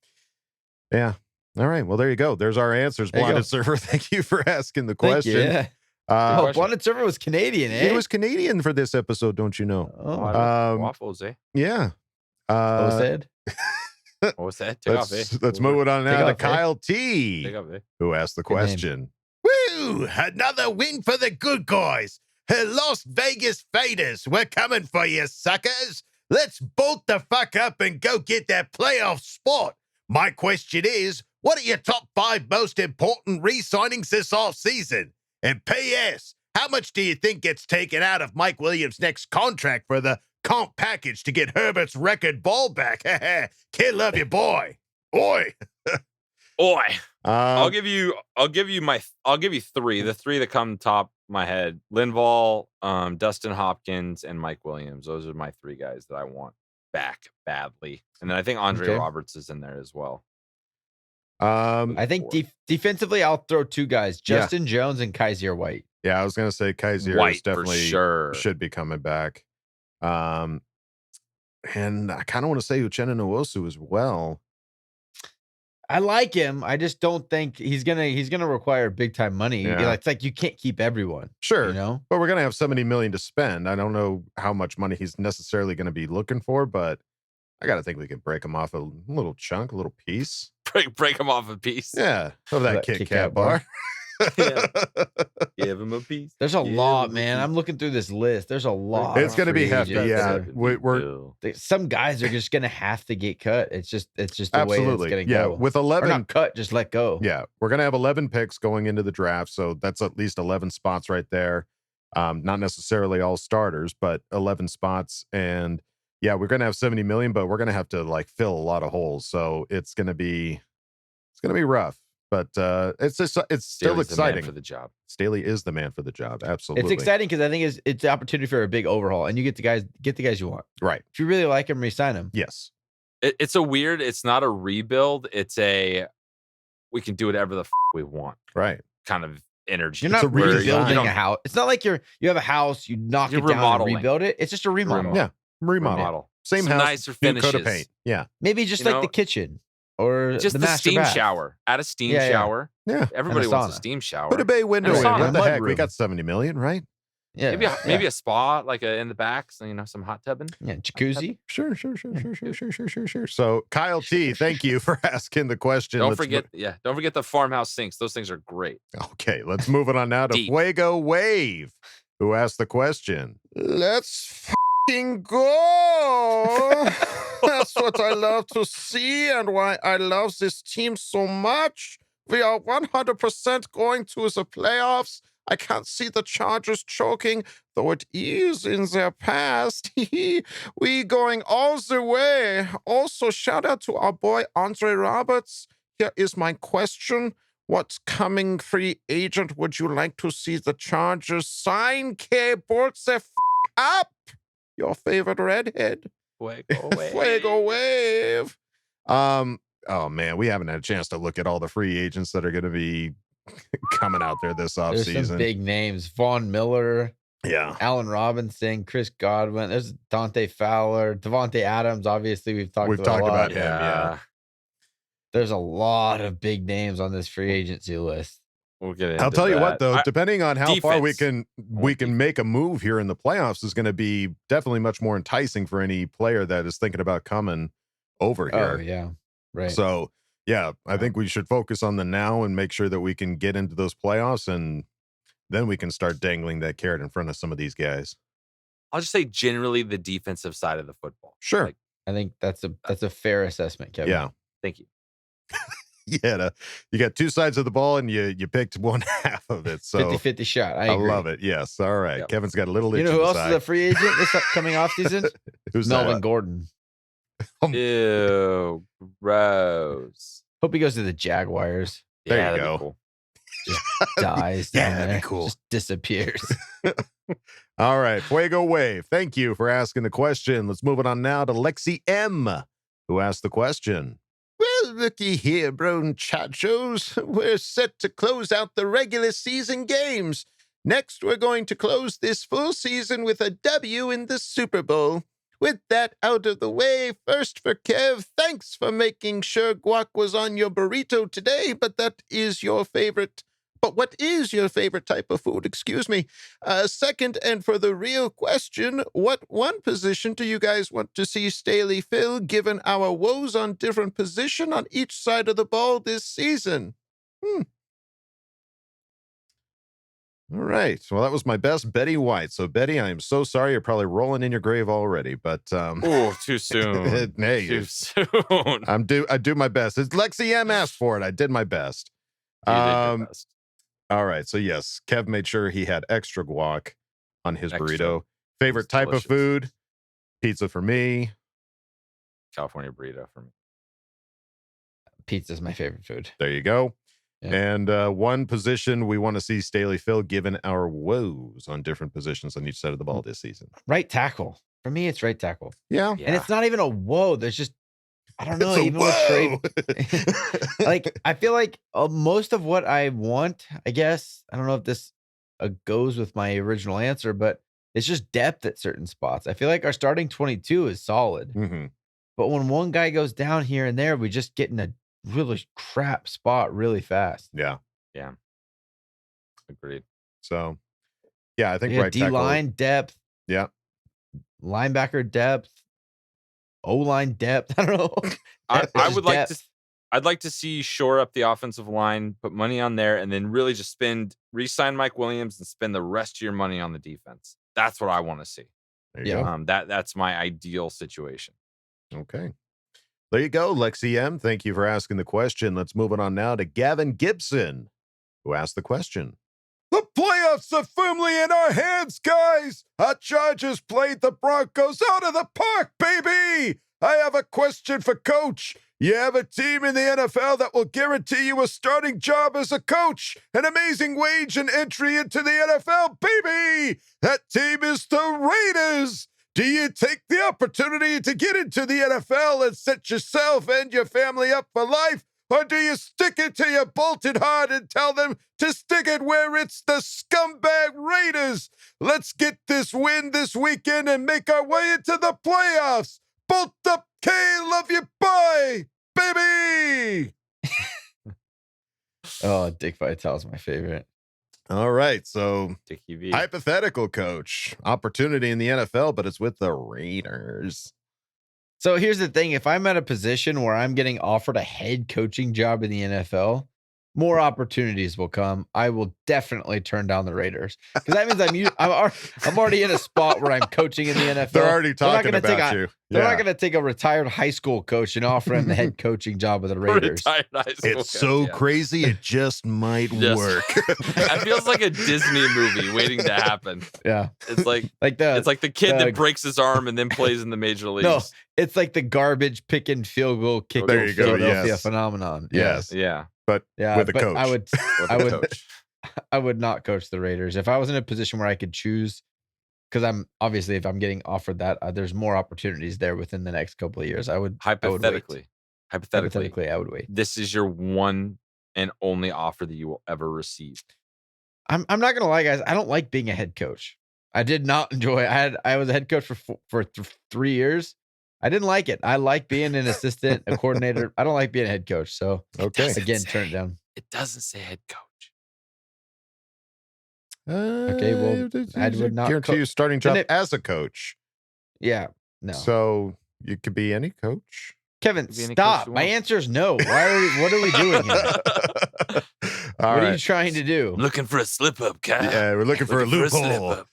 S2: yeah. All right. Well, there you go. There's our answers.
S4: There you
S2: Blonded
S4: go.
S2: Surfer, thank you for asking the
S4: Thank you,
S2: question.
S4: yeah. Blonded Surfer was Canadian, eh?
S2: He was Canadian for this episode, don't you know?
S7: Waffles, eh?
S2: Yeah.
S4: What was said?
S7: What was that? Take off, eh?
S2: Let's move it on
S4: Take
S2: now to
S4: off, eh?
S2: Kyle T,
S7: Take off, eh?
S2: who asked the
S4: Good name.
S2: question.
S13: Woo! Another win for the good guys. Las Vegas Faders, we're coming for you, suckers. Let's bolt the fuck up and go get that playoff spot. My question is, what are your top 5 most important re-signings this offseason? And P.S., how much do you think gets taken out of Mike Williams' next contract for the comp package to get Herbert's record ball back? Kid, love you, boy. Oi.
S7: Oi. I'll give you 3. The 3 that come top my head: Linval, Dustin Hopkins, and Mike Williams. Those are my 3 guys that I want back badly. And then I think Andre
S4: Okay.
S7: Roberts is in there as well.
S4: I think defensively, I'll throw 2 guys:
S2: Yeah.
S4: Justin Jones and Kaiser White.
S2: Yeah, I was gonna say Kaiser
S7: White,
S2: is
S7: for
S2: definitely
S7: sure.
S2: should be coming back. And I kind of want to say Uchenna Nwosu as well.
S4: I like him. I just don't think he's gonna require big time money.
S2: Yeah.
S4: It's like you can't keep everyone.
S2: Sure,
S4: You know?
S2: but we're gonna have $70 million to spend. I don't know how much money he's necessarily gonna be looking for, but I got to think we can break them off a little chunk, a little piece.
S7: Break them off a piece.
S2: Yeah. Of that Kit Kat bar.
S7: Yeah. Give him a piece.
S4: There's a lot, man. I'm looking through this list. There's a lot.
S2: It's going to be
S4: free
S2: hefty.
S4: agents.
S2: Yeah.
S4: Some guys are just going to have to get cut. It's just the way it's going to
S2: Yeah.
S4: go.
S2: With 11,
S4: or not cut, just let go.
S2: Yeah. We're going to have 11 picks going into the draft. So that's at least 11 spots right there. Not necessarily all starters, but 11 spots. And yeah, we're going to have 70 million, but we're going to have to like fill a lot of holes. So it's going to be rough. But it's still
S7: Staley's
S2: exciting
S7: the man for the job.
S2: Staley is the man for the job. Absolutely.
S4: It's exciting because I think it's the opportunity for a big overhaul, and you get the guys you want.
S2: Right.
S4: If you really like them, re-sign them.
S2: Yes.
S7: It's not a rebuild. It's we can do whatever the we want.
S2: Right.
S7: Kind of energy.
S4: You're not rebuilding a house. It's not like you have a house, you knock it down and
S7: remodeling.
S4: rebuild it. It's just a remodel.
S2: Yeah. Remodel. Same
S7: Some
S2: house,
S7: nicer
S2: new coat of
S7: finishes.
S2: paint. Yeah.
S4: Maybe just like the kitchen or
S7: just
S4: the
S7: the
S4: master
S7: steam
S4: bath.
S7: shower. Add a steam shower.
S2: Yeah.
S7: Everybody
S4: And a
S7: wants a
S4: sauna.
S7: steam shower.
S2: Put a bay window
S7: And
S2: in.
S7: a sauna.
S2: What the
S4: Mud
S2: heck? We
S4: room.
S2: got 70 million, right?
S4: Yeah.
S7: Maybe a spa, like in the back, so some hot tubbing.
S4: Yeah, jacuzzi.
S2: Sure. So Kyle T, thank you for asking the question.
S7: Don't forget the farmhouse sinks. Those things are great.
S2: Okay, let's move it on now to
S7: Deep.
S2: Fuego Wave, who asked the question. Let's fucking go. That's what I love to see and why I love this team so much. We are 100% going to the playoffs. I can't see the Chargers choking, though it is in their past. We going all the way. Also, shout out to our boy Andre Roberts. Here is my question. What coming free agent would you like to see the Chargers sign? Bolt the up. Your favorite redhead.
S7: Fuego Wave.
S2: Fuego Wave. Oh man, we haven't had a chance to look at all the free agents that are going to be coming out there this
S4: There's
S2: offseason.
S4: some big names. Vaughn Miller.
S2: Yeah.
S4: Allen Robinson, Chris Godwin. There's Dante Fowler, Devontae Adams. Obviously, we've talked
S2: about him.
S7: Yeah.
S4: There's a lot of big names on this free agency list.
S7: We'll get into
S2: I'll tell you what,
S7: that.
S2: though, depending on how far we
S7: Defense.
S2: can make a move here in the playoffs is going to be definitely much more enticing for any player that is thinking about coming over here.
S4: Oh, yeah. Right.
S2: So, yeah, I think we should focus on the now and make sure that we can get into those playoffs, and then we can start dangling that carrot in front of some of these guys.
S7: I'll just say generally the defensive side of the football.
S2: Sure.
S7: Like,
S4: I think that's a fair assessment, Kevin.
S2: Yeah.
S7: thank you.
S2: You got two sides of the ball, and you picked one half of it. So
S4: 50-50 shot. I
S2: I
S4: agree.
S2: love it. Yes. All right.
S7: Yep.
S2: Kevin's got a little itch
S4: You know who
S2: on
S4: else
S2: the
S4: is a
S2: side.
S4: free agent this upcoming offseason?
S2: Who's
S4: Melvin
S2: that?
S4: Gordon.
S7: Ew, gross.
S4: Hope he goes to the Jaguars.
S2: There
S7: Yeah,
S2: you
S7: that'd be
S2: go.
S7: cool.
S4: Dies
S2: Yeah,
S4: down
S2: that'd be
S4: there.
S2: cool.
S4: Just disappears.
S2: All right. Fuego Wave. Thank you for asking the question. Let's move it on now to Lexi M, who asked the question. Well, looky here, bro, chachos. We're set to close out the regular season games. Next, we're going to close this full season with a W in the Super Bowl. With that out of the way, first for Kev, thanks for making sure guac was on your burrito today, but what is your favorite type of food? Excuse me. Second, and for the real question, what one position do you guys want to see Staley fill, given our woes on different position on each side of the ball this season? All right. Well, that was my best, Betty White. So, Betty, I am so sorry. You're probably rolling in your grave already, but
S7: Oh, too soon.
S2: Hey,
S7: Too soon.
S2: I do my best. It's Lexi M asked for it. I did my best.
S7: You did your best.
S2: All right. So, yes, Kev made sure he had extra guac on his
S7: Extra.
S2: burrito. Favorite type
S7: delicious.
S2: of food? Pizza for me.
S7: California burrito for me.
S4: Pizza's my favorite food.
S2: There you go.
S4: Yeah.
S2: And one position we want to see Staley fill, given our woes on different positions on each side of the ball this season.
S4: Right tackle. For me, it's right tackle.
S2: Yeah.
S4: And it's not even a whoa. There's just, I don't know,
S2: It's a
S4: even
S2: whoa.
S4: with trade. Like, I feel like most of what I want, I guess, I don't know if this goes with my original answer, but it's just depth at certain spots. I feel like our starting 22 is solid.
S2: Mhm.
S4: But when one guy goes down here and there, we just get in a really crap spot really fast.
S2: Yeah.
S7: Yeah. Agreed.
S2: So, yeah, I think
S4: Yeah,
S2: right tackle.
S4: D-line depth,
S2: Yeah.
S4: linebacker depth. O-line depth. I don't know.
S7: I would like to. I'd like to see shore up the offensive line, put money on there, and then really just re-sign Mike Williams and spend the rest of your money on the defense. That's what I want to see.
S2: There you go.
S7: That's my ideal situation.
S2: Okay. There you go, Lexi M. Thank you for asking the question. Let's move on now to Gavin Gibson, who asked the question. The playoffs are firmly in our hands, guys. Our Chargers played the Broncos out of the park, baby. I have a question for Coach. You have a team in the NFL that will guarantee you a starting job as a coach, an amazing wage and entry into the NFL, baby. That team is the Raiders. Do you take the opportunity to get into the NFL and set yourself and your family up for life? Or do you stick it to your bolted heart and tell them to stick it where it's the scumbag Raiders? Let's get this win this weekend and make our way into the playoffs. Bolt up, K, love you, bye, baby.
S4: Oh, Dick Vitale's my favorite.
S2: All right, so
S7: Dickie V.
S2: Hypothetical coach, opportunity in the NFL, but it's with the Raiders.
S4: So here's the thing. If I'm at a position where I'm getting offered a head coaching job in the NFL, more opportunities will come. I will definitely turn down the Raiders because that means I'm already in a spot where I'm coaching in the NFL.
S2: They're already talking about you.
S4: They're not going to take a retired high school coach and offer him the head coaching job with the Raiders.
S2: It's so crazy, it just might work.
S7: It feels like a Disney movie waiting to happen.
S4: Yeah,
S7: it's like the kid that breaks his arm and then plays in the major leagues.
S4: No, it's like the garbage picking field goal kick Philadelphia phenomenon.
S2: Yes,
S7: yeah.
S2: But with a coach.
S4: I would not coach the Raiders. If I was in a position where I could choose, because if I'm getting offered that, there's more opportunities there within the next couple of years.
S7: Hypothetically,
S4: I would wait.
S7: This is your one and only offer that you will ever receive.
S4: I'm not gonna lie, guys. I don't like being a head coach. I did not enjoy. I was a head coach for 3 years. I didn't like it. I like being an assistant, a coordinator. I don't like being a head coach. So again, turn it down.
S7: It doesn't say head coach.
S4: Okay, well, I would not
S2: guarantee you starting job as a coach.
S4: Yeah, no.
S2: So you could be any coach.
S4: Kevin, stop. My answer is no. What are we doing here? What are you trying to do?
S7: Looking for a slip up, Kyle.
S2: Yeah, we're looking for a loophole.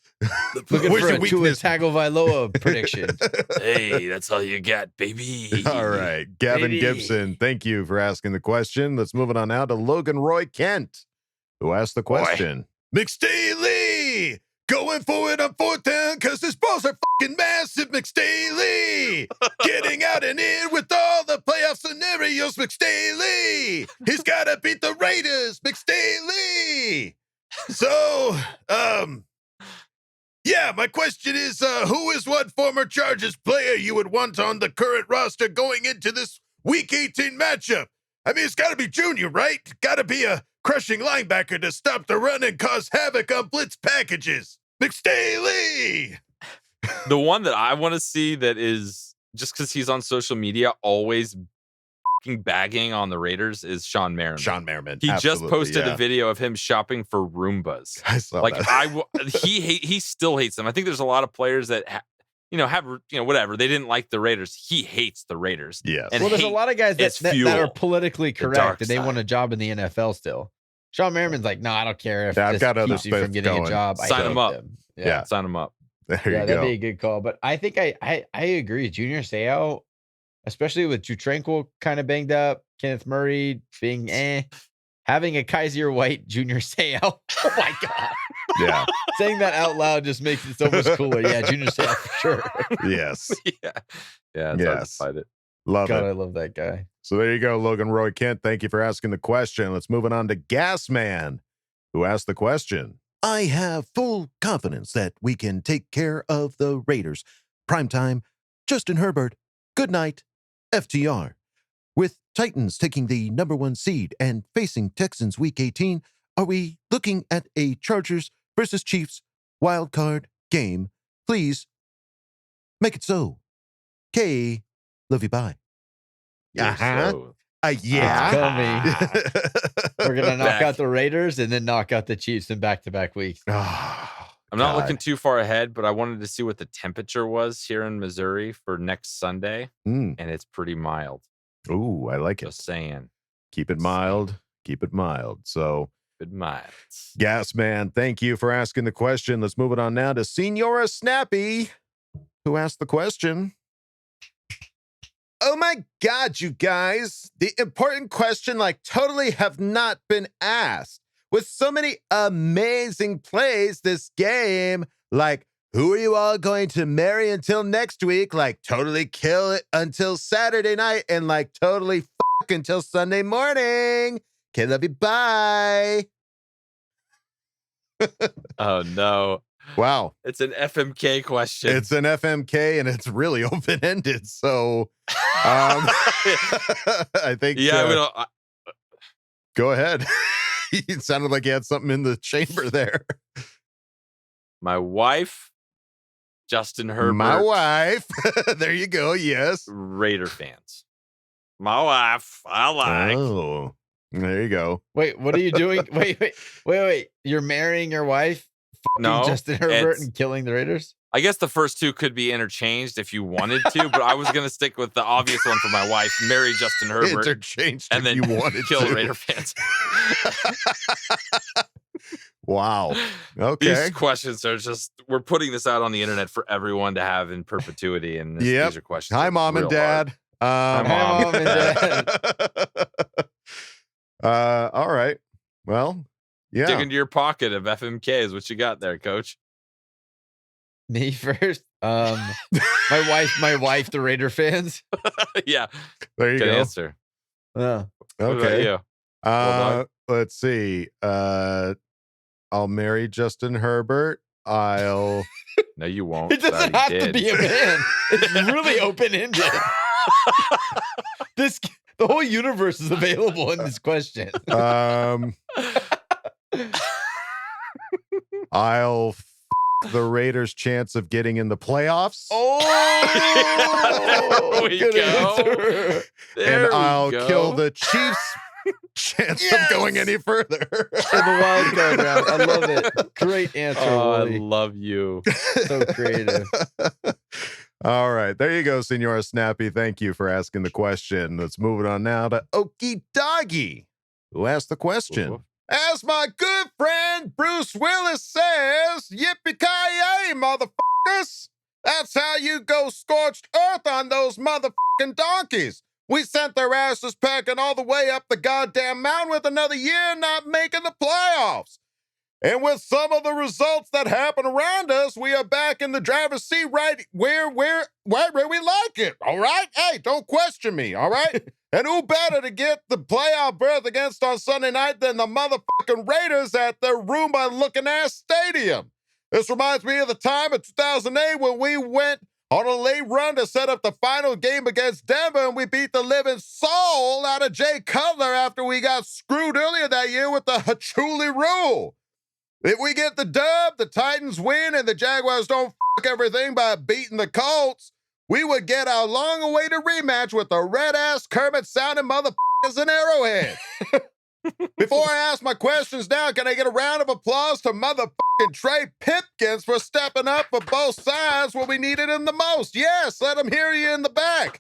S4: Looking for a Tua Tagovailoa prediction.
S7: Hey, that's all you got, baby.
S2: All right. Gavin Gibson, thank you for asking the question. Let's move it on now to Logan Roy Kent, who asked the question. McStaley, going for it on 4th down because his balls are fucking massive, McStaley. Getting out and in with all the playoff scenarios, McStaley. He's got to beat the Raiders, McStaley. So, yeah, my question is, who is one former Chargers player you would want on the current roster going into this Week 18 matchup? I mean, it's got to be Junior, right? Got to be a crushing linebacker to stop the run and cause havoc on blitz packages. McStaley!
S7: The one that I want to see that is, just because he's on social media, always bagging on the Raiders is Sean Merriman.
S2: Sean Merriman.
S7: He just posted a video of him shopping for Roombas.
S2: I saw that.
S7: He still hates them. I think there's a lot of players that have whatever. They didn't like the Raiders. He hates the Raiders.
S2: Yes.
S4: Well, there's a lot of guys that are politically correct and they want a job in the NFL still. Sean Merriman's like, no, I don't care if this keeps you from getting a job.
S7: Sign him up.
S4: Yeah,
S7: sign him up.
S4: That'd be a good call. But I think I agree. Junior Seau, especially with Jutranquil kind of banged up, Kenneth Murray being having a Kaiser White Junior Seau. Oh my God.
S2: Yeah.
S4: Saying that out loud just makes it so much cooler. Yeah, Junior Seau for sure.
S2: Yes.
S7: Yeah. It's hard to fight it.
S2: Love it.
S4: I love that guy.
S2: So there you go, Logan Roy Kent. Thank you for asking the question. Let's move it on to Gasman, who asked the question. I have full confidence that we can take care of the Raiders. Primetime, Justin Herbert. Good night, FTR. With Titans taking the #1 seed and facing Texans Week 18, are we looking at a Chargers versus Chiefs wild card game? Please make it so. K, love you, bye.
S4: Yeah.
S2: Yeah.
S4: We're going to knock out the Raiders and then knock out the Chiefs in back-to-back weeks.
S7: I'm not looking too far ahead, but I wanted to see what the temperature was here in Missouri for next Sunday, and it's pretty mild.
S2: Ooh, I like it.
S7: Just saying.
S2: Keep it mild. Keep it mild. So,
S7: good mild.
S2: Gas Man, thank you for asking the question. Let's move it on now to Senora Snappy, who asked the question. Oh my God, you guys. The important question totally have not been asked. With so many amazing plays this game, who are you all going to marry until next week? Totally kill it until Saturday night and totally fuck until Sunday morning. Okay, love you. Bye.
S7: Oh, no.
S2: Wow.
S7: It's an FMK question.
S2: It's an FMK and it's really open-ended. So I think.
S7: Yeah, we don't.
S2: Go ahead. It sounded like you had something in the chamber there.
S7: My wife, Justin Herbert.
S2: My wife. There you go. Yes.
S7: Raider fans. My wife. I like.
S2: Oh, there you go.
S4: Wait, what are you doing? Wait. You're marrying your wife?
S7: No.
S4: Justin Herbert and killing the Raiders?
S7: I guess the first two could be interchanged if you wanted to, but I was going to stick with the obvious one for my wife, marry Justin Herbert.
S2: Interchanged
S7: and then
S2: you wanted
S7: kill
S2: to.
S7: Raider fans.
S2: Wow. Okay.
S7: These questions are just, we're putting this out on the internet for everyone to have in perpetuity. And these are questions.
S2: Hi, Mom and Dad.
S7: Hi,
S4: Mom and Dad.
S2: All right. Well, yeah.
S7: Dig into your pocket of FMK is what you got there, Coach.
S4: Me first. My wife, the Raider fans.
S7: Yeah.
S2: There you
S7: Good
S2: go.
S7: answer.
S4: Yeah.
S2: Okay.
S7: What about you?
S2: Let's see. I'll marry Justin Herbert.
S7: No, you won't.
S4: It doesn't have to be a man. It's really open-ended. The whole universe is available in this question.
S2: I'll the Raiders' chance of getting in the playoffs.
S7: There we go.
S2: And I'll kill the Chiefs' chance of going any further.
S4: In the wild card round. I love it. Great answer,
S7: I
S4: Wooly.
S7: love you.
S4: So creative.
S2: All right. There you go, Senora Snappy. Thank you for asking the question. Let's move it on now to Okie Doggy, who asked the question. As my good friend Bruce Willis says, yippee-ki-yay, motherfuckers. That's how you go scorched earth on those motherfucking donkeys. We sent their asses packing all the way up the goddamn mountain with another year not making the playoffs. And with some of the results that happen around us, we are back in the driver's seat right where we like it, all right? Hey, don't question me, all right? And who better to get the playoff berth against on Sunday night than the motherfucking Raiders at their Roomba-looking-ass stadium? This reminds me of the time in 2008 when we went on a late run to set up the final game against Denver, and we beat the living soul out of Jay Cutler after we got screwed earlier that year with the Hachuli rule. If we get the dub, the Titans win, and the Jaguars don't fuck everything by beating the Colts, we would get our long-awaited rematch with the red-ass Kermit-sounding motherfuckers in Arrowhead. Before I ask my questions now, can I get a round of applause to motherfucking Trey Pipkins for stepping up for both sides when we needed him the most? Yes, let him hear you in the back.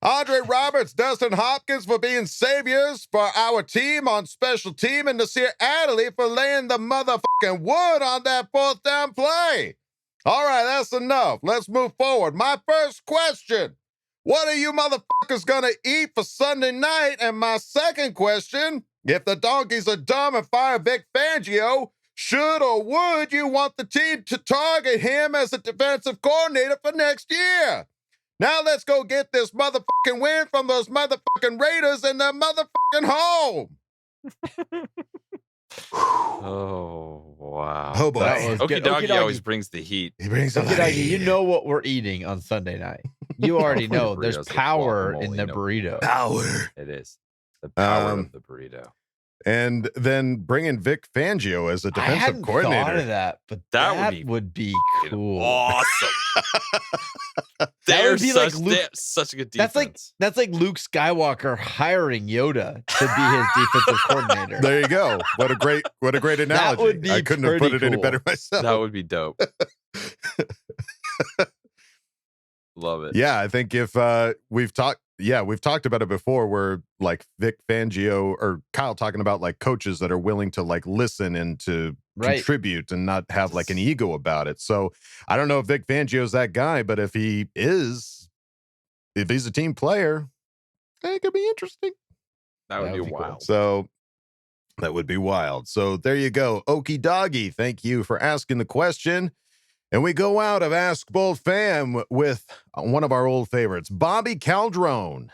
S2: Andre Roberts, Dustin Hopkins for being saviors for our team on special team, and Nasir Adderley for laying the motherfucking wood on that fourth down play. All right, that's enough. Let's move forward. My first question, what are you motherfuckers gonna eat for Sunday night? And my second question, if the donkeys are dumb and fire Vic Fangio, should or would you want the team to target him as a defensive coordinator for next year? Now let's go get this motherfucking win from those motherfucking Raiders in their motherfucking home.
S7: Oh, wow.
S2: Oh, boy.
S7: Okie Doggy always brings the heat.
S2: He brings the
S4: Okie Doggy, you know what we're eating on Sunday night. You already know there's power in the burrito.
S2: Power.
S7: It is. The power of the burrito.
S2: And then bringing Vic Fangio as a
S4: I
S2: defensive
S4: hadn't
S2: coordinator.
S4: thought of that, but
S7: That
S4: that would be cool.
S7: Awesome. They're
S4: would be like
S7: such,
S4: Luke-
S7: they're such a good defense.
S4: That's like Luke Skywalker hiring Yoda to be his defensive coordinator.
S2: There you go. What a great analogy.
S4: would be
S2: I couldn't have put it
S4: pretty
S2: any
S4: cool.
S2: better myself.
S7: That would be dope. Love it.
S2: Yeah, I think if we've talked about it before, where like Vic Fangio or Kyle talking about like coaches that are willing to like listen and to contribute and not have like an ego about it. So I don't know if Vic Fangio's that guy, but if he's a team player, it could be interesting.
S7: That would be wild.
S2: Cool. So that would be wild. So there you go. Okie doggy. Thank you for asking the question. And we go out of Ask Boltfam with one of our old favorites, Bobby Calderon,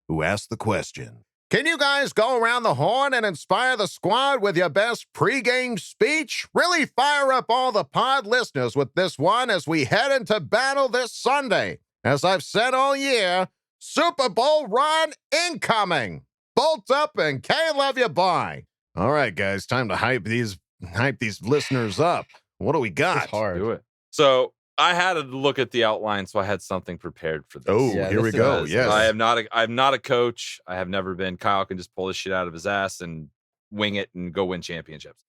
S2: who asked the question. Can you guys go around the horn and inspire the squad with your best pregame speech? Really fire up all the pod listeners with this one as we head into battle this Sunday. As I've said all year, Super Bowl run incoming. Bolt up and K love you, bye. All right, guys, time to hype these listeners up. What do we got?
S4: It's hard.
S7: Do it. So I had to look at the outline, so I had something prepared for this.
S2: Oh, here we go. Yes.
S7: I'm not a coach. I have never been. Kyle can just pull this shit out of his ass and wing it and go win championships.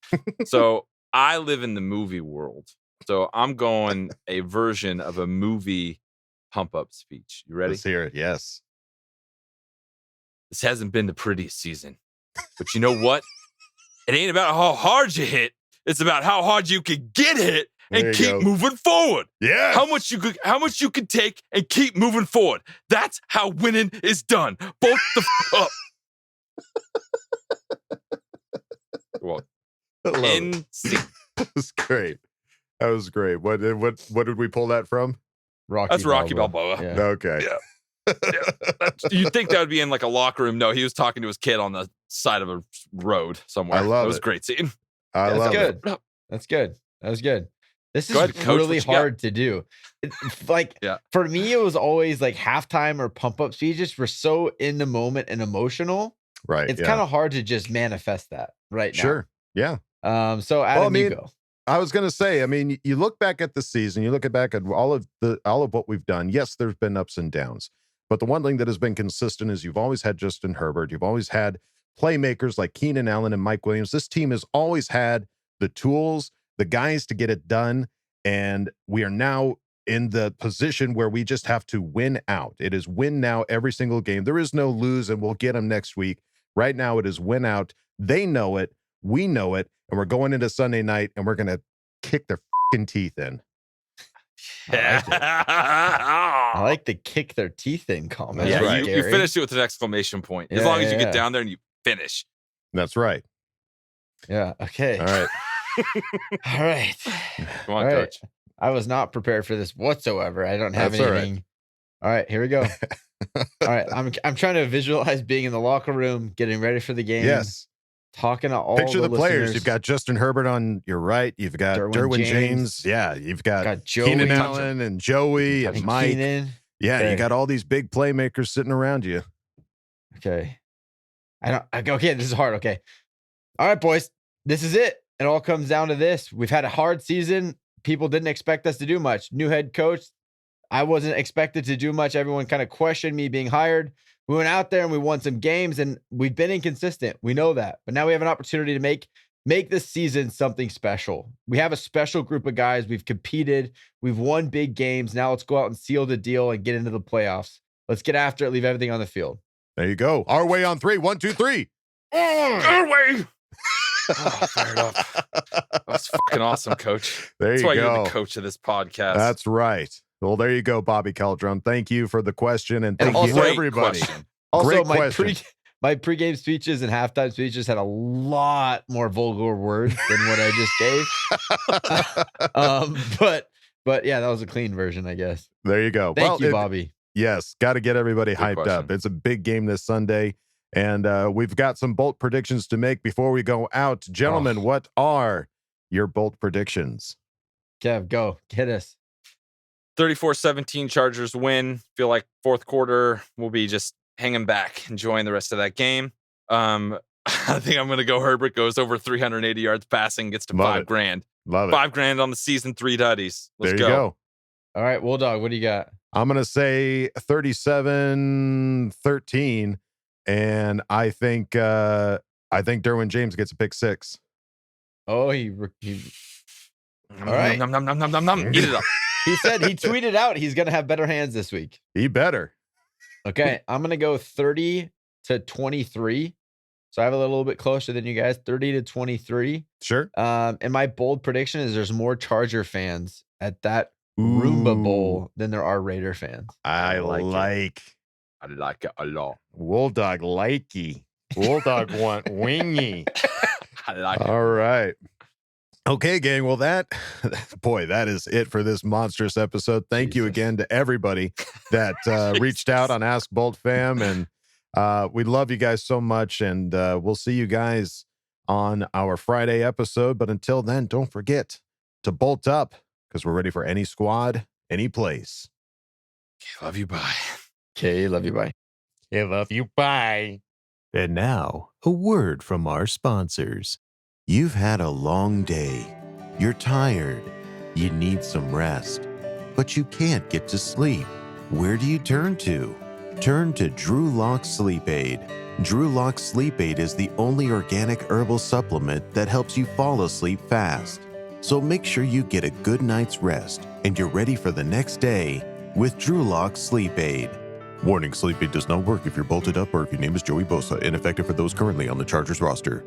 S7: So I live in the movie world. So I'm going a version of a movie pump up speech. You ready?
S2: Let's hear it. Yes.
S7: This hasn't been the prettiest season, but you know what? It ain't about how hard you hit. It's about how hard you can get hit and keep moving forward.
S2: Yeah.
S7: How much you can take and keep moving forward. That's how winning is done. Both the up. Well,
S2: That was great. That was great. What did we pull that from?
S7: That's Rocky Balboa.
S4: Yeah.
S2: Okay.
S7: Yeah. You'd think that would be in like a locker room. No, he was talking to his kid on the side of a road somewhere.
S2: I love
S7: it. Was
S2: it.
S7: a great scene.
S2: That's
S4: good. That's good. That was good. This is
S7: ahead, Coach,
S4: really
S7: what you
S4: hard to do. For me, it was always like halftime or pump up speeches were so in the moment and emotional.
S2: Right.
S4: It's kind of hard to just manifest that right now.
S2: Sure. Yeah.
S4: So Adam, you go.
S2: I was going to say, I mean, you look back at the season, you look back at all of what we've done. Yes, there's been ups and downs, but the one thing that has been consistent is you've always had Justin Herbert. You've always had playmakers like Keenan Allen and Mike Williams. This team has always had the tools, the guys to get it done. And we are now in the position where we just have to win out. It is win now every single game. There is no lose and we'll get them next week. Right now it is win out. They know it. We know it. And we're going into Sunday night and we're going to kick their fucking teeth in.
S4: I like the kick their teeth in comment.
S7: Yeah,
S2: right,
S7: you finish it with an exclamation point. As long as you get down there and you finish.
S2: That's right.
S4: Yeah. Okay.
S2: All right.
S4: All right.
S7: Come on,
S4: All right.
S7: Coach.
S4: I was not prepared for this whatsoever. I don't have
S2: That's all right.
S4: anything. All right, here we go. All right. I'm trying to visualize being in the locker room, getting ready for the game.
S2: Yes.
S4: Talking to all
S2: Picture the players.
S4: listeners.
S2: You've got Justin Herbert on your right. You've got Derwin James. Yeah. You've got Keenan Allen and Joey and Mike.
S4: Keenan.
S2: Yeah.
S4: Okay.
S2: You got all these big playmakers sitting around you.
S4: Okay. Okay, this is hard. Okay. All right, boys. This is it. It all comes down to this. We've had a hard season. People didn't expect us to do much. New head coach. I wasn't expected to do much. Everyone kind of questioned me being hired. We went out there and we won some games and we've been inconsistent. We know that. But now we have an opportunity to make this season something special. We have a special group of guys. We've competed. We've won big games. Now let's go out and seal the deal and get into the playoffs. Let's get after it. Leave everything on the field.
S2: There you go. Our way on 3. 1, 2, 3.
S7: Our way. Fair enough. That's fucking awesome, Coach.
S2: There
S7: That's
S2: you
S7: why
S2: go.
S7: you're the coach of this podcast.
S2: That's right. Well, there you go, Bobby Calderon. Thank you for the question, and thank you
S7: also,
S2: everybody.
S7: question.
S4: Also,
S2: Great
S4: my
S2: question.
S4: my pregame speeches and halftime speeches had a lot more vulgar words than what I just gave. But yeah, that was a clean version, I guess.
S2: There you go.
S4: Thank you, Bobby.
S2: Yes, got to get everybody
S7: Good
S2: hyped
S7: question.
S2: up. It's a big game this Sunday, and we've got some bolt predictions to make before we go out. Gentlemen, what are your bolt predictions?
S4: Kev, go. Hit us.
S7: 34-17 Chargers win. Feel like fourth quarter we'll be just hanging back, enjoying the rest of that game. I think I'm going to go Herbert goes over 380 yards passing, gets to
S2: Love it.
S7: $5,000.
S2: Love it.
S7: $5,000 on the season, 3 tutties. Let's
S2: there you go.
S4: All right, Wool Dog, what do you got?
S2: I'm going to say 37-13, and I think Derwin James gets a pick 6.
S4: Oh, all right.
S7: Eat it up.
S4: He said he tweeted out he's going to have better hands this week.
S2: He better.
S4: Okay, I'm going to go 30-23. So I have a little bit closer than you guys, 30-23.
S2: Sure.
S4: And my bold prediction is there's more Charger fans at that Roomba Bowl than there are Raider fans.
S2: I like
S7: it a lot.
S2: Wool Dog likey. Wool Dog want wingy.
S7: I like it.
S2: All right. Okay, gang. Well, that is it for this monstrous episode. Thank you again to everybody that reached out on Ask Boltfam, and we love you guys so much, and we'll see you guys on our Friday episode. But until then, don't forget to bolt up, because we're ready for any squad, any place.
S7: Okay, love you, bye.
S4: Okay, love you, bye.
S2: Okay, love you, bye.
S14: And now, a word from our sponsors. You've had a long day. You're tired. You need some rest. But you can't get to sleep. Where do you turn to? Turn to Drew Lock Sleep Aid. Drew Lock Sleep Aid is the only organic herbal supplement that helps you fall asleep fast. So make sure you get a good night's rest and you're ready for the next day with Drew Lock Sleep Aid.
S13: Warning, Sleep Aid does not work if you're bolted up or if your name is Joey Bosa, ineffective for those currently on the Chargers roster.